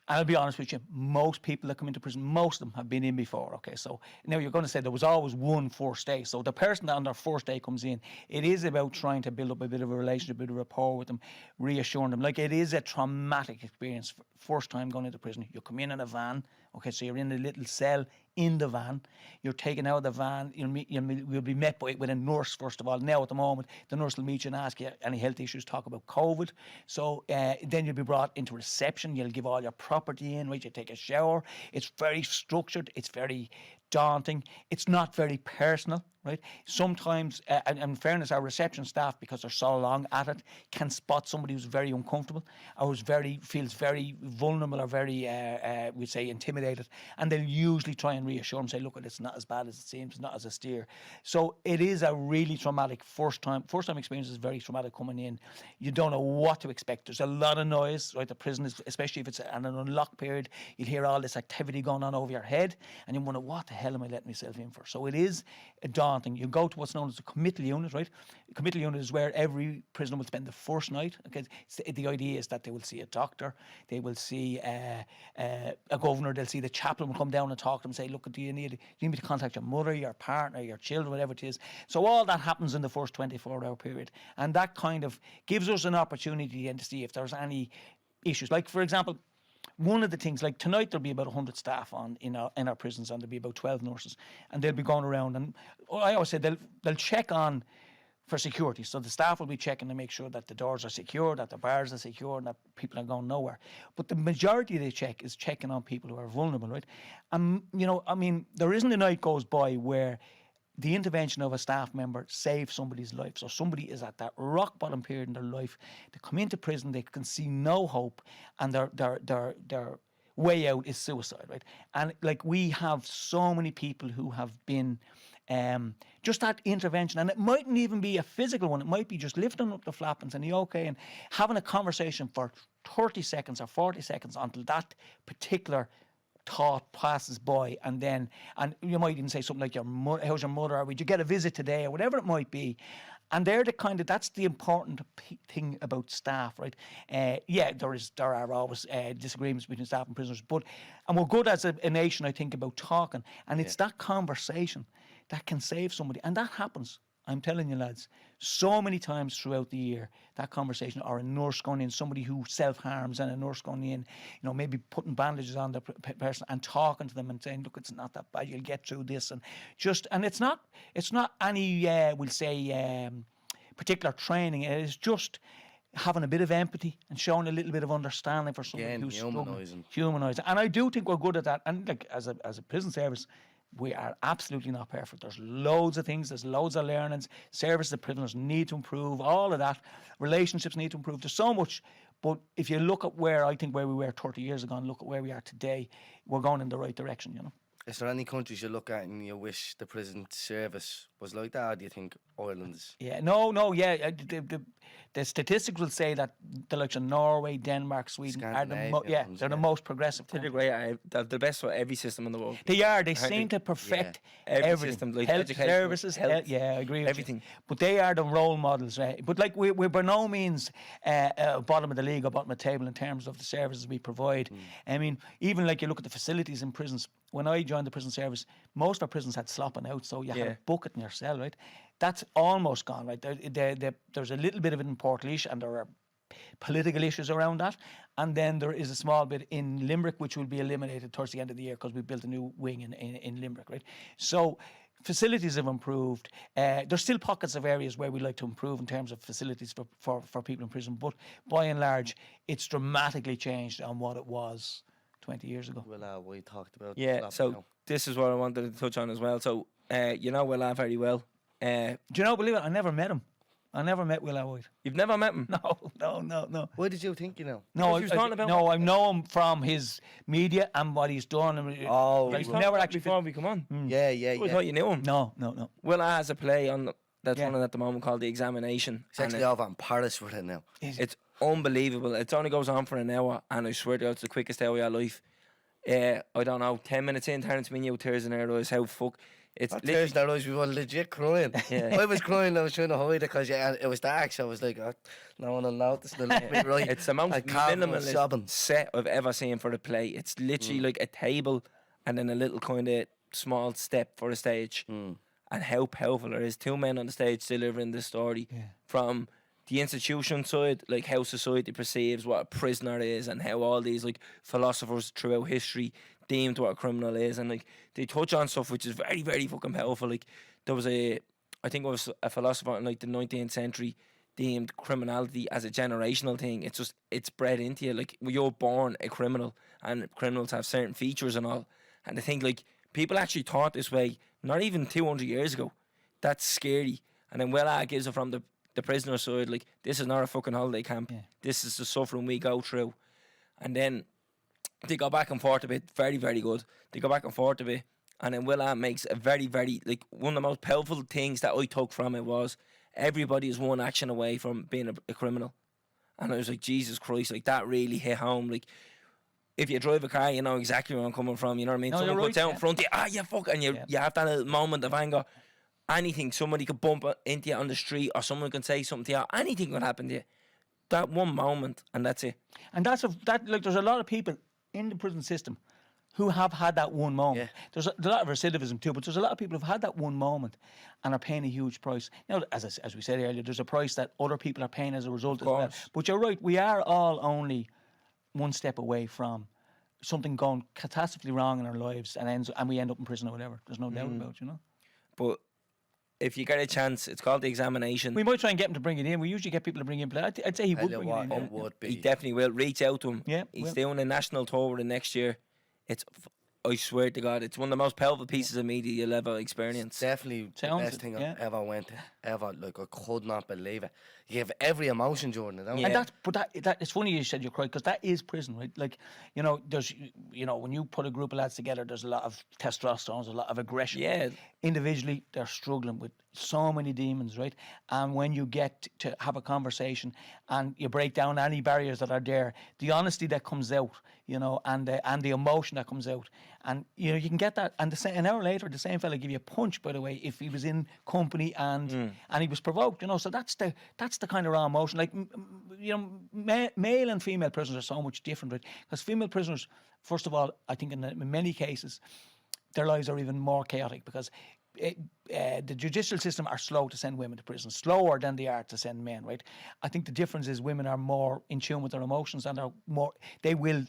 and I'll be honest with you, most people that come into prison, most of them have been in before. Okay, so now you're going to say there was always one first day. So the person that on their first day comes in, it is about trying to build up a bit of a relationship, a bit of rapport with them, reassuring them. Like, it is a traumatic experience. First time going into prison, you come in a van. Okay, so you're in a little cell in the van. You're taken out of the van. You'll be met with a nurse, first of all. Now, at the moment, the nurse will meet you and ask you any health issues, talk about COVID. So then you'll be brought into reception. You'll give all your property in, right? You take a shower. It's very structured. It's very daunting. It's not very personal, right? Sometimes, and in fairness, our reception staff, because they're so long at it, can spot somebody who's very uncomfortable or feels very vulnerable or very, we say, intimidated, and they'll usually try and reassure them, say, look, it's not as bad as it seems, it's not as austere. So it is a really traumatic first time experience. Is very traumatic coming in. You don't know what to expect. There's a lot of noise, right? The prison is, especially if it's an unlocked period, you'll hear all this activity going on over your head, and you wonder, what the hell am I letting myself in for? So it is daunting. You go to what's known as a committal unit, right? A committal unit is where every prisoner will spend the first night. Okay, the idea is that they will see a doctor, they will see a governor, they'll see the chaplain will come down and talk to them and say, look, do you need me to contact your mother, your partner, your children, whatever it is. So all that happens in the first 24-hour period, and that kind of gives us an opportunity then to see if there's any issues. Like, for example, one of the things, like tonight there'll be about 100 staff in our prisons, and there'll be about 12 nurses, and they'll be going around, and I always say they'll check on for security. So the staff will be checking to make sure that the doors are secure, that the bars are secure, and that people are going nowhere. But the majority they check is checking on people who are vulnerable, right? And there isn't a night goes by where the intervention of a staff member saves somebody's life. So somebody is at that rock bottom period in their life. They come into prison, they can see no hope, and their way out is suicide, right? And like, we have so many people who have been just that intervention, and it mightn't even be a physical one. It might be just lifting up the flap and saying, "Are you okay?" and having a conversation for 30 seconds or 40 seconds until that particular thought passes by, and you might even say something like, how's your mother, or would you get a visit today, or whatever it might be. And they're that's the important thing about staff, right? There are always disagreements between staff and prisoners, and we're good as a nation, I think, about talking, and it's that conversation that can save somebody, and that happens. I'm telling you, lads, so many times throughout the year, that conversation, or a nurse going in, somebody who self-harms, and a nurse going in, maybe putting bandages on the person and talking to them and saying, look, it's not that bad, you'll get through this, and it's not any, we'll say, particular training. It is just having a bit of empathy and showing a little bit of understanding for someone who's humanising. And I do think we're good at that. And like, as a prison service, we are absolutely not perfect. There's loads of things, there's loads of learnings. Services of prisoners need to improve, all of that. Relationships need to improve. There's so much. But if you look at where we were 30 years ago and look at where we are today, we're going in the right direction, Is there any countries you look at and you wish the prison service was like that, or do you think Ireland's? Yeah, the statistics will say that the likes of Norway, Denmark, Sweden are they're the most progressive. To the great, they're the best for every system in the world. They are. They seem to perfect every system, like health education, services. health, I agree with everything. You. But they are the role models, right? But like, we're by no means bottom of the league or bottom of the table in terms of the services we provide. I mean, even like, you look at the facilities in prisons. When I joined the prison service, most of our prisons had slopping out, so you had a bucket in your cell, right? That's almost gone, right? There's a little bit of it in Portlaoise, and there are political issues around that. And then there is a small bit in Limerick, which will be eliminated towards the end of the year, because we built a new wing in Limerick, right? So facilities have improved. There's still pockets of areas where we like to improve in terms of facilities for people in prison, but by and large, it's dramatically changed on what it was 20 years ago. Well, we talked about. Yeah, so this is what I wanted to touch on as well. So, Will very well. Do you know, believe it, I never met him. I never met Will White. You've never met him? No. What did you think, No, I know him from his media and what he's done. He's never actually before we come on. Yeah. I thought you knew him. No. Will has a play on that's running at the moment called The Examination. It's actually over in Paris with it now. It's unbelievable. It only goes on for an hour, and I swear to God, it's the quickest hour of your life. I don't know, 10 minutes in, turning to me, you tears in our eyes. How fuck. It's tears in our eyes, we were legit crying. I was crying, I was trying to hide it because it was dark, so I was like, no one will notice. They'll look me right. It's the most minimalist set I've ever seen for the play. It's literally like a table and then a little kind of small step for a stage. And how powerful it is. Two men on the stage delivering this story from the institution side, like how society perceives what a prisoner is, and how all these like philosophers throughout history deemed what a criminal is, and like they touch on stuff which is very, very fucking powerful. Like there was I think it was a philosopher in like the 19th century deemed criminality as a generational thing. It's bred into you. Like you're born a criminal, and criminals have certain features and all. And I think like People actually thought this way not even 200 years ago. That's scary. And then Will gives it from the prisoner side, like, this is not a fucking holiday camp. Yeah. This is the suffering we go through. And then they go back and forth a bit. Very, very good. They go back and forth a bit. And then Will makes a very, very, like, one of the most powerful things that I took from it was everybody is one action away from being a criminal. And I was like, Jesus Christ, like, that really hit home. Like, if you drive a car, you know exactly where I'm coming from. You know what I mean? No, Someone you're puts right, out in front of you, you fuck, and you have that little moment of anger. Anything, somebody could bump into you on the street, or someone can say something to you. Anything could happen to you. That one moment, and that's it. And there's a lot of people in the prison system who have had that one moment. Yeah. There's a lot of recidivism too, but there's a lot of people who've had that one moment and are paying a huge price. Now, as we said earlier, there's a price that other people are paying as a result as well. But you're right, we are all only one step away from something going catastrophically wrong in our lives, and we end up in prison or whatever. There's no doubt about it, you know. But if you get a chance, it's called the examination. We might try and get him to bring it in. We usually get people to bring in. But I'd say he would bring it in. It would be. He definitely will. Reach out to him. Yeah, He's doing a national tour with him next year. I swear to God, it's one of the most powerful pieces of media you'll ever experience. Definitely the Sounds best it, thing yeah. I've ever went to. Ever. Like, I could not believe it. You have every emotion during it, don't you? And that it's funny you said you cried, because that is prison, right? Like, you know, there's, you know, when you put a group of lads together, there's a lot of testosterone, there's a lot of aggression. Yeah. Individually, they're struggling with so many demons, right? And when you get to have a conversation and you break down any barriers that are there, the honesty that comes out, you know, and the emotion that comes out, and you know, you can get that. And an hour later, the same fella give you a punch, by the way, if he was in company and he was provoked, you know. So that's the kind of raw emotion. Like, you know, male and female prisoners are so much different, right? Because female prisoners, first of all, I think in many cases, their lives are even more chaotic, because the judicial system are slow to send women to prison, slower than they are to send men, right? I think the difference is women are more in tune with their emotions, and are more, they will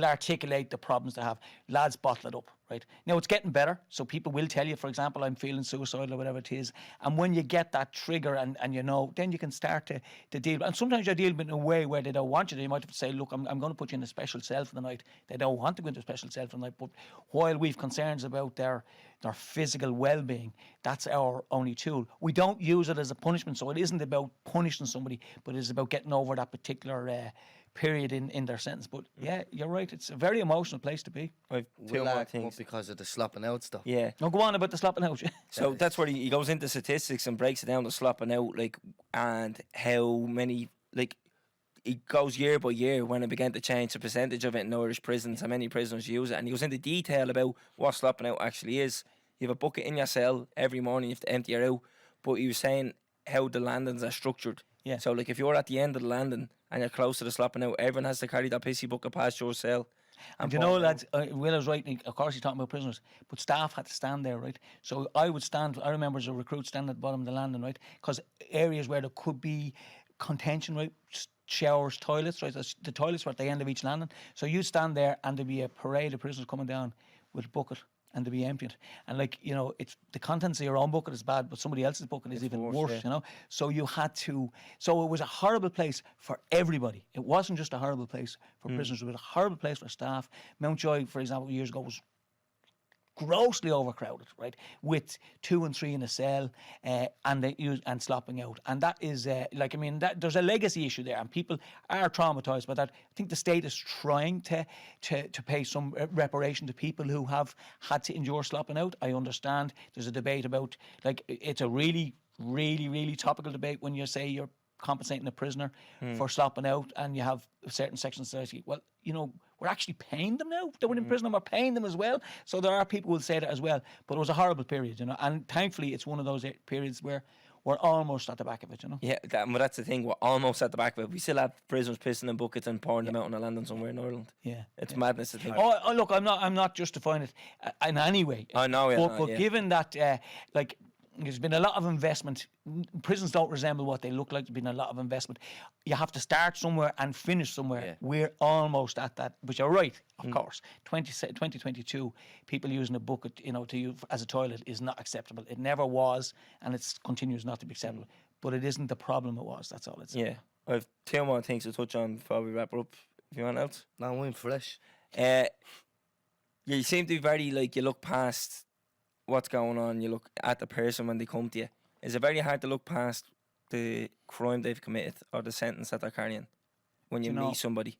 articulate the problems they have. Lads bottle it up, right? Now it's getting better, so people will tell you, for example, I'm feeling suicidal or whatever it is, and when you get that trigger and you know, then you can start to deal. And sometimes you deal with it in a way where they don't want you. They might have to say, look, I'm going to put you in a special cell for the night. They don't want to go into a special cell for the night, but while we've concerns about their physical well-being, that's our only tool. We don't use it as a punishment, so it isn't about punishing somebody, but it's about getting over that particular period in their sentence. But yeah, you're right, it's a very emotional place to be. I've two Will more come things. up because of the slopping out stuff. Yeah. No, go on about the slapping out. So that's where he goes into statistics and breaks it down to slopping out, like, and how many, like, he goes year by year when it began to change the percentage of it in Irish prisons, how many prisoners use it, and he goes into detail about what slopping out actually is. You have a bucket in your cell every morning, you have to empty it out, but he was saying how the landings are structured. Yeah. So, like, if you're at the end of the landing and you're close to the slopping out, everyone has to carry that pissy bucket past your cell. And you know, lads, Will was right. Of course, he's talking about prisoners, but staff had to stand there, right? So I would stand. I remember as a recruit standing at the bottom of the landing, right? Because areas where there could be contention, right? Showers, toilets, right? The toilets were at the end of each landing. So you stand there, and there'd be a parade of prisoners coming down with a bucket, and to be emptied. And, like, you know, it's the contents of your own bucket is bad, but somebody else's bucket is even worse, you know. So you had to. So it was a horrible place for everybody. It wasn't just a horrible place for prisoners. It was a horrible place for staff. Mountjoy, for example, years ago was grossly overcrowded, right, with 2 and 3 in a cell, and they use and slopping out, and that is like, I mean, that there's a legacy issue there, and people are traumatized by that. I think the state is trying to pay some reparation to people who have had to endure slopping out. I understand there's a debate about, like, it's a really, really, really topical debate when you say you're compensating a prisoner for slopping out, and you have a certain section of society. Well, you know, we're actually paying them now. They were in prison and we're paying them as well. So there are people who will say that as well. But it was a horrible period, you know. And thankfully, it's one of those periods where we're almost at the back of it, you know. Yeah, but that's the thing. We're almost at the back of it. We still have prisoners pissing in buckets and pouring them out on a landing somewhere in Ireland. Yeah, it's madness to think. Oh, look, I'm not justifying it in any way. I know, yeah. But given that, like, there's been a lot of investment. Prisons don't resemble what they look like. There's been a lot of investment. You have to start somewhere and finish somewhere. Yeah. We're almost at that. But you're right, of course. 2022, people using a bucket, you know, to use as a toilet is not acceptable. It never was, and it continues not to be acceptable. But it isn't the problem it was. That's all it's. Yeah, I have 2 more things to touch on before we wrap up. If you want else, No, I'm fresh. you You seem to be very, like, you look past what's going on, you look at the person when they come to you. Is it very hard to look past the crime they've committed or the sentence that they're carrying when you meet somebody?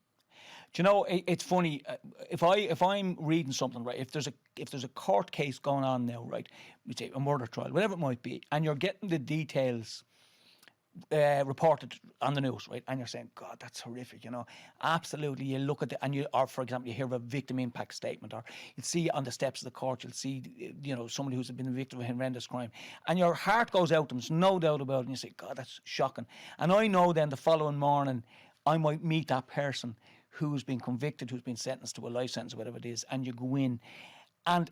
Do you know, it's funny, if I'm reading something, right, if there's a court case going on now, right, we say a murder trial, whatever it might be, and you're getting the details reported on the news, right, and you're saying, God, that's horrific, you know, absolutely. You look at or for example, you hear of a victim impact statement, or you'll see on the steps of the court, you'll see, you know, somebody who's been a victim of a horrendous crime, and your heart goes out to them, there's no doubt about it, and you say, God, that's shocking. And I know then the following morning, I might meet that person who's been convicted, who's been sentenced to a life sentence, or whatever it is, and you go in, and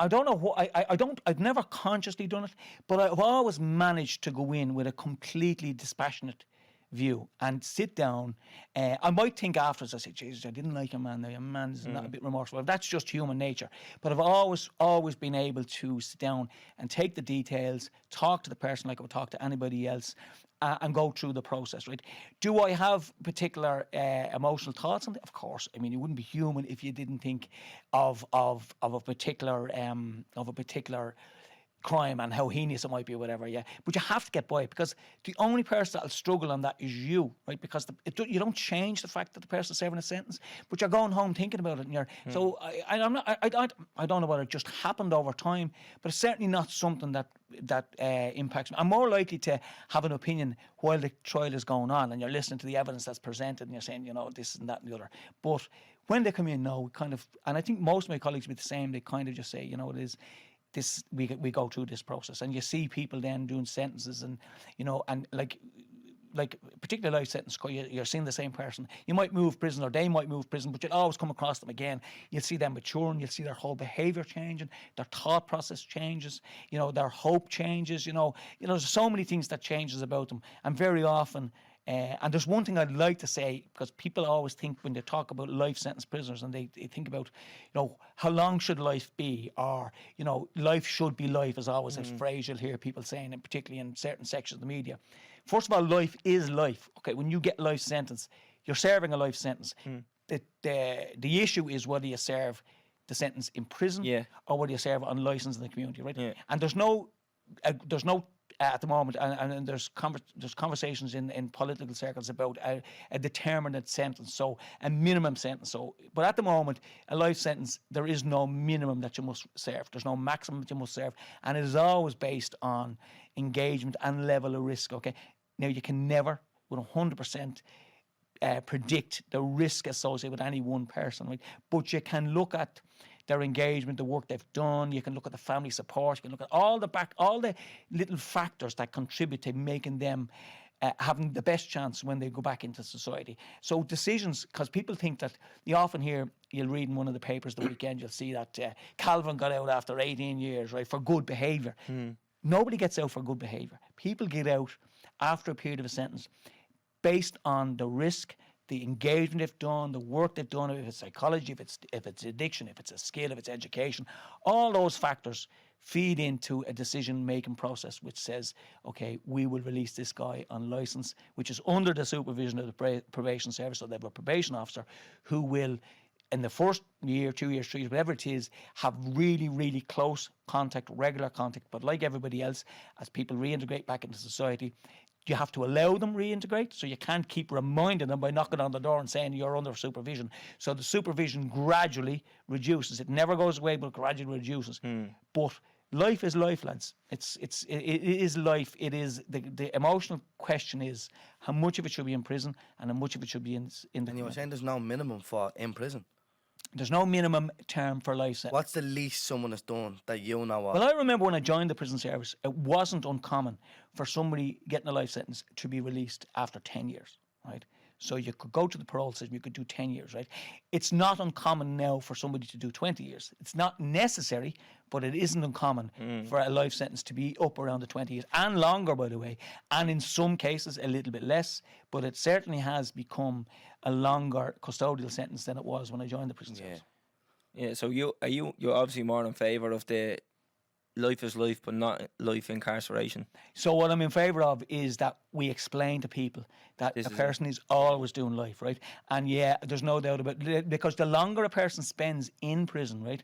I don't know what I've never consciously done it, but I've always managed to go in with a completely dispassionate view and sit down. I might think afterwards, I say, Jesus, I didn't like your man there. Your man is not a bit remorseful. That's just human nature. But I've always been able to sit down and take the details, talk to the person like I would talk to anybody else, and go through the process, right? Do I have particular emotional thoughts on it? Of course. I mean, you wouldn't be human if you didn't think of a particular crime and how heinous it might be or whatever, yeah. But you have to get by it, because the only person that'll struggle on that is you, right? Because you don't change the fact that the person's serving a sentence, but you're going home thinking about it, and you're so I don't know whether it just happened over time, but it's certainly not something that impacts me. I'm more likely to have an opinion while the trial is going on, and you're listening to the evidence that's presented, and you're saying, you know, this and that and the other. But when they come in, no, kind of, and I think most of my colleagues will be the same. They kind of just say, you know, it is. We go through this process, and you see people then doing sentences, and you know, and like particular life sentence, you're seeing the same person. You might move prison, or they might move prison, but you'll always come across them again. You'll see them maturing. You'll see their whole behaviour changing, their thought process changes. You know, their hope changes. You know, there's so many things that changes about them, and very often. And there's one thing I'd like to say, because people always think when they talk about life sentence prisoners, and they think about, you know, how long should life be, or, you know, life should be life, is always a phrase you'll hear people saying, and particularly in certain sections of the media. First of all, life is life. Okay, when you get life sentence, you're serving a life sentence. The issue is whether you serve the sentence in prison, or whether you serve it on licence in the community, right? Yeah. And there's no at the moment, and there's conversations in political circles about a determinate sentence, so a minimum sentence. So, but at the moment, a life sentence, there is no minimum that you must serve. There's no maximum that you must serve, and it is always based on engagement and level of risk. Okay, now you can never, with 100%, predict the risk associated with any one person, right? But you can look at their engagement, the work they've done. You can look at the family support. You can look at all the little factors that contribute to making them having the best chance when they go back into society. So decisions, because people think that, you often hear, you'll read in one of the papers the weekend, you'll see that Calvin got out after 18 years, right, for good behaviour. Nobody gets out for good behaviour. People get out after a period of a sentence based on the risk, the engagement they've done, the work they've done, if it's psychology, if it's addiction, if it's a skill, if it's education, all those factors feed into a decision-making process which says, okay, we will release this guy on licence, which is under the supervision of the probation service. So they have a probation officer who will, in the first year, 2 years, 3 years, whatever it is, have really, really close contact, regular contact. But like everybody else, as people reintegrate back into society, you have to allow them reintegrate, so you can't keep reminding them by knocking on the door and saying you're under supervision. So the supervision gradually reduces. It never goes away, but gradually reduces. But life is life, lads. It is life. It is the emotional question is how much of it should be in prison and how much of it should be in the. And you were saying there's no minimum for in prison. There's no minimum term for life sentence. What's the least someone has done that you know of? Well, I remember when I joined the prison service, it wasn't uncommon for somebody getting a life sentence to be released after 10 years, right? So you could go to the parole system, you could do 10 years, right? It's not uncommon now for somebody to do 20 years. It's not necessary, but it isn't uncommon for a life sentence to be up around the 20 years, and longer, by the way, and in some cases a little bit less, but it certainly has become a longer custodial sentence than it was when I joined the prison service. Yeah, so you're obviously more in favour of the life is life, but not life incarceration. So what I'm in favour of is that we explain to people that This a is person is always doing life, right? And yeah, there's no doubt about it, because the longer a person spends in prison, right,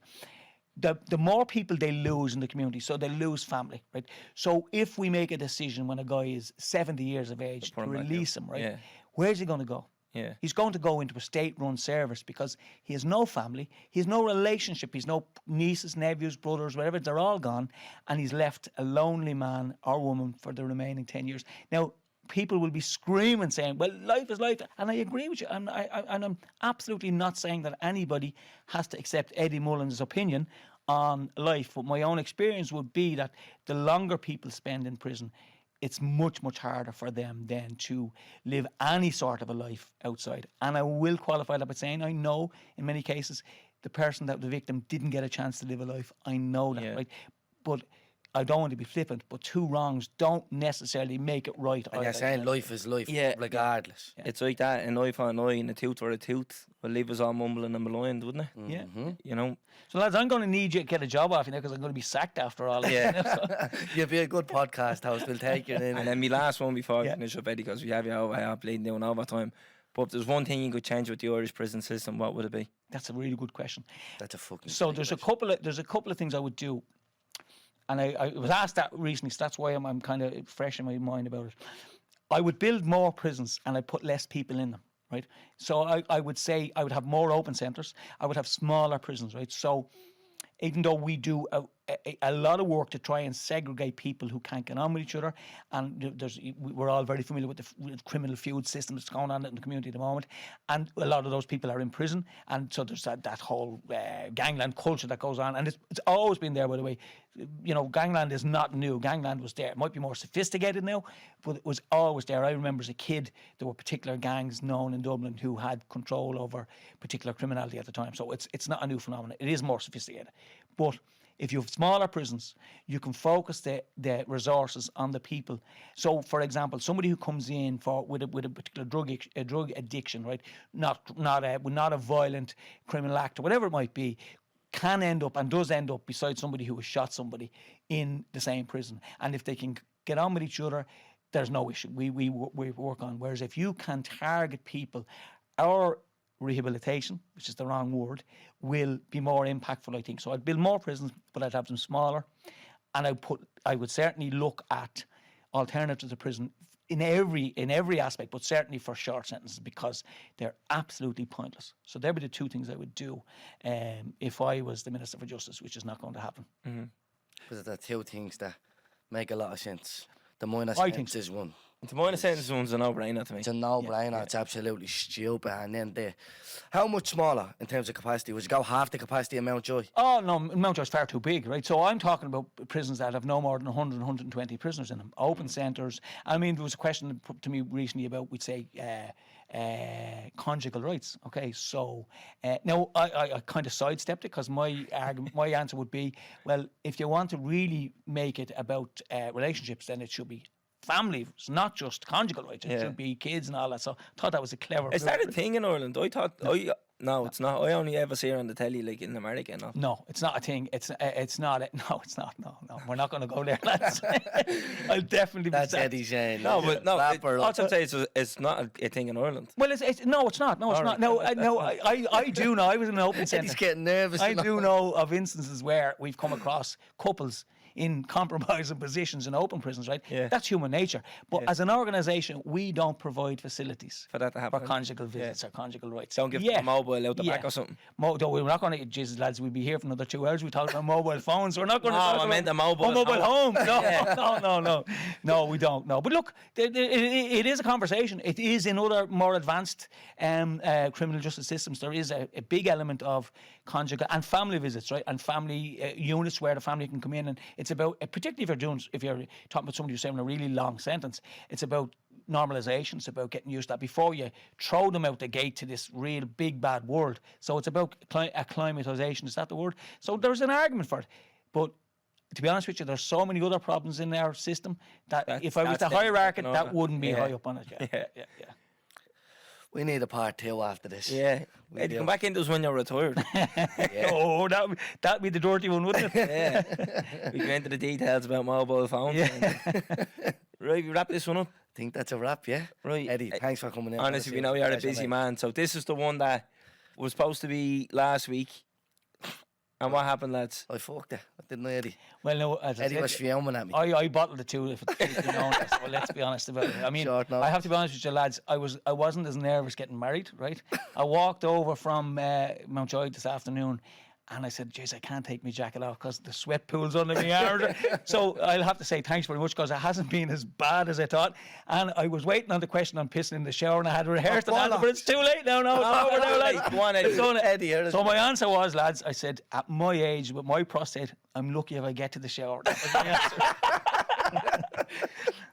the more people they lose in the community, so they lose family, right? So if we make a decision when a guy is 70 years of age to put him back out. release him, right, Yeah. where's he going to go? Yeah. He's going to go into a state-run service because he has no family, he has no relationship, he's no nieces, nephews, brothers, whatever, they're all gone, and he's left a lonely man or woman for the remaining 10 years. Now, people will be screaming saying, well, life is life, and I agree with you, and I'm absolutely not saying that anybody has to accept Eddie Mullins' opinion on life, but my own experience would be that the longer people spend in prison, it's much, much harder for them then to live any sort of a life outside. And I will qualify that by saying I know in many cases the person that the victim didn't get a chance to live a life. I know that, Yeah. right? But I don't want to be flippant, but two wrongs don't necessarily make it right. And you're either. saying life is life, Yeah. regardless. It's like that, an eye for an eye and a tooth for a tooth will leave us all mumbling and blind, wouldn't it? Yeah. You know? So lads, I'm going to need you to get a job off you now because I'm going to be sacked after all. Yeah. You'll be a good podcast host. We'll take you in. And then my last one before we Yeah. finish up, Eddie, because we have you over here bleeding down overtime. But if there's one thing you could change with the Irish prison system, what would it be? That's a really good question. That's a fucking. So great there's question. a couple of things I would do, and I was asked that recently, so that's why I'm kind of fresh in my mind about it. I would build more prisons and I'd put less people in them, right? So I would say I would have more open centres. I would have smaller prisons, right? So even though we do a lot of work to try and segregate people who can't get on with each other, and we're all very familiar with the criminal feud system that's going on in the community at the moment, and a lot of those people are in prison, and so there's that whole gangland culture that goes on, and it's always been there, by the way. You know, gangland is not new. Gangland was there. It might be more sophisticated now, but it was always there. I remember as a kid there were particular gangs known in Dublin who had control over particular criminality at the time. So it's not a new phenomenon. It is more sophisticated. But if you have smaller prisons, you can focus the resources on the people. So, for example, somebody who comes in with a particular drug addiction, right, not a violent criminal act or whatever it might be, can end up and does end up beside somebody who has shot somebody in the same prison. And if they can get on with each other, there's no issue. We work on. Whereas if you can target people, our rehabilitation, which is the wrong word, will be more impactful, I think. So I'd build more prisons, but I'd have them smaller, and I would certainly look at alternatives to prison in every aspect, but certainly for short sentences, because they're absolutely pointless. So there'd be the two things I would do if I was the Minister for Justice, which is not going to happen. Because there are two things that make a lot of sense. The minor I think sentence is one. The minor sentence one's a no-brainer to me. It's a no-brainer. It's absolutely stupid. And then how much smaller in terms of capacity? Would you go half the capacity of Mountjoy? Oh, no, Mountjoy's far too big, right? So I'm talking about prisons that have no more than 100, 120 prisoners in them, open centres. I mean, there was a question put to me recently about, we'd say, conjugal rights. Okay, so now I kind of sidestepped it because my answer would be, well, if you want to really make it about relationships, then it should be families, not just conjugal rights. It should be kids and all that. So I thought that was a clever. Is that a thing in Ireland? I thought. No, it's not. I only ever see it on the telly, like in America. No, it's not a thing. It's not. No, it's not. No, we're not going to go there, lads. I'll definitely. That's be Eddie saying. No, but no. Rapper, All I'm saying is it's not a thing in Ireland. Well, it's no, it's not. No, it's not. No, I do know. I was in an open centre. Eddie's getting nervous. I do know of instances where we've come across couples in compromising positions in open prisons, right? Yeah. That's human nature. But as an organisation, we don't provide facilities For that to happen. for conjugal visits or conjugal rights. Don't give them a mobile out the back or something. No, we're not going to. Jesus, lads, we'd be here for another 2 hours. We talk about mobile phones. We're not going to. No, talk I about meant the mobile home. No, we don't. No, but look, it is a conversation. It is in other more advanced criminal justice systems. There is a big element of conjugal and family visits, right? And family units where the family can come in, and it's about, particularly if you're talking about somebody who's saying a really long sentence, it's about normalisation. It's about getting used to that before you throw them out the gate to this real big bad world. So it's about acclimatisation. Is that the word? So there's an argument for it, but to be honest with you, there's so many other problems in our system that if I was to hierarchy, that wouldn't be high up on it. Yeah. We need a part 2 after this. Yeah. We Hey, do. come back into us when you're retired. Oh, that'd be the dirty one, wouldn't it? Yeah. We go into the details about mobile phones. Right, we wrap this one up. I think that's a wrap, yeah? Right. Eddie, thanks for coming in. Honestly, we know you're a busy man. So this is the one that was supposed to be last week. And what happened, lads? I fucked it. Didn't I, Eddie? Well, no, as I Eddie said, was fuming at me. I bottled the two. If it's known, well, let's be honest about it. I mean, Short I have to be honest with you, lads. I wasn't as nervous getting married, right? I walked over from Mountjoy this afternoon, and I said, "Jeez, I can't take my jacket off because the sweat pools under my arms." So I'll have to say thanks very much because it hasn't been as bad as I thought. And I was waiting on the question on pissing in the shower, and I had rehearsed an answer, but it's too late now. No, it's over now, lads. Go on, Eddie. It's done. Eddie, here it is. So my answer was, lads, I said, at my age with my prostate, I'm lucky if I get to the shower. That was my answer.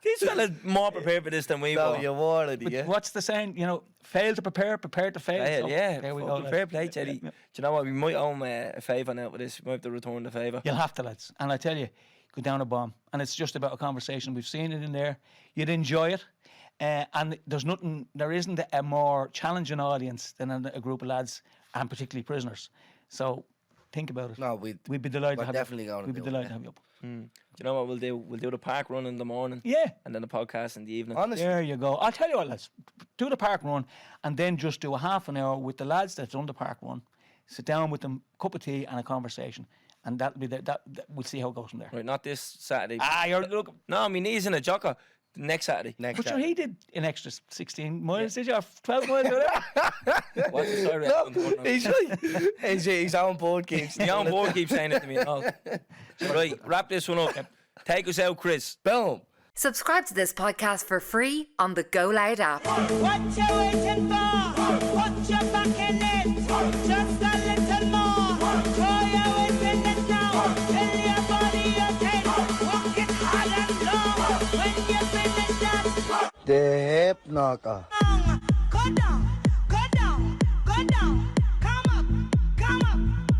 These fellas more prepared for this than we No, were. you were, Eddie, But yeah? what's the saying? You know, fail to prepare, prepare to fail. Yeah, So, yeah. there we go. Fucking lads. fair play, Eddie. Do you know what? We might owe a favour now with this. We might have to return the favour. You'll have to, lads. And I tell you, go down a bomb. And it's just about a conversation. We've seen it in there. You'd enjoy it. And there isn't a more challenging audience than a group of lads, and particularly prisoners. So think about it. No, We'd be delighted we're to have definitely you. going to We'd be do it, delighted yeah. to have you up. Do you know what we'll do? We'll do the park run in the morning. Yeah. And then the podcast in the evening. Honestly, There you go. I'll tell you what, lads. Do the park run and then just do a half an hour with the lads that's done the park run. Sit down with them, cup of tea and a conversation. And that'll be that we'll see how it goes from there. Right, not this Saturday. Look. No, my knee's in a jocker. Next Saturday. next But sure, time. he did an extra 16 miles, did you? Or 12 miles, or whatever. What's the story? No, he's right. He's on board games. The on board keeps saying it to me. Oh. Right, wrap this one up. Take us out, Chris. Boom. Subscribe to this podcast for free on the Go Loud app. What you waiting for? Put your back in it. Just a little more. Throw your weight in it now. Tell your body you're ten. Walk it hard and long. When you finish that, The hip knocker. go down, go down, go down. Come up, come up.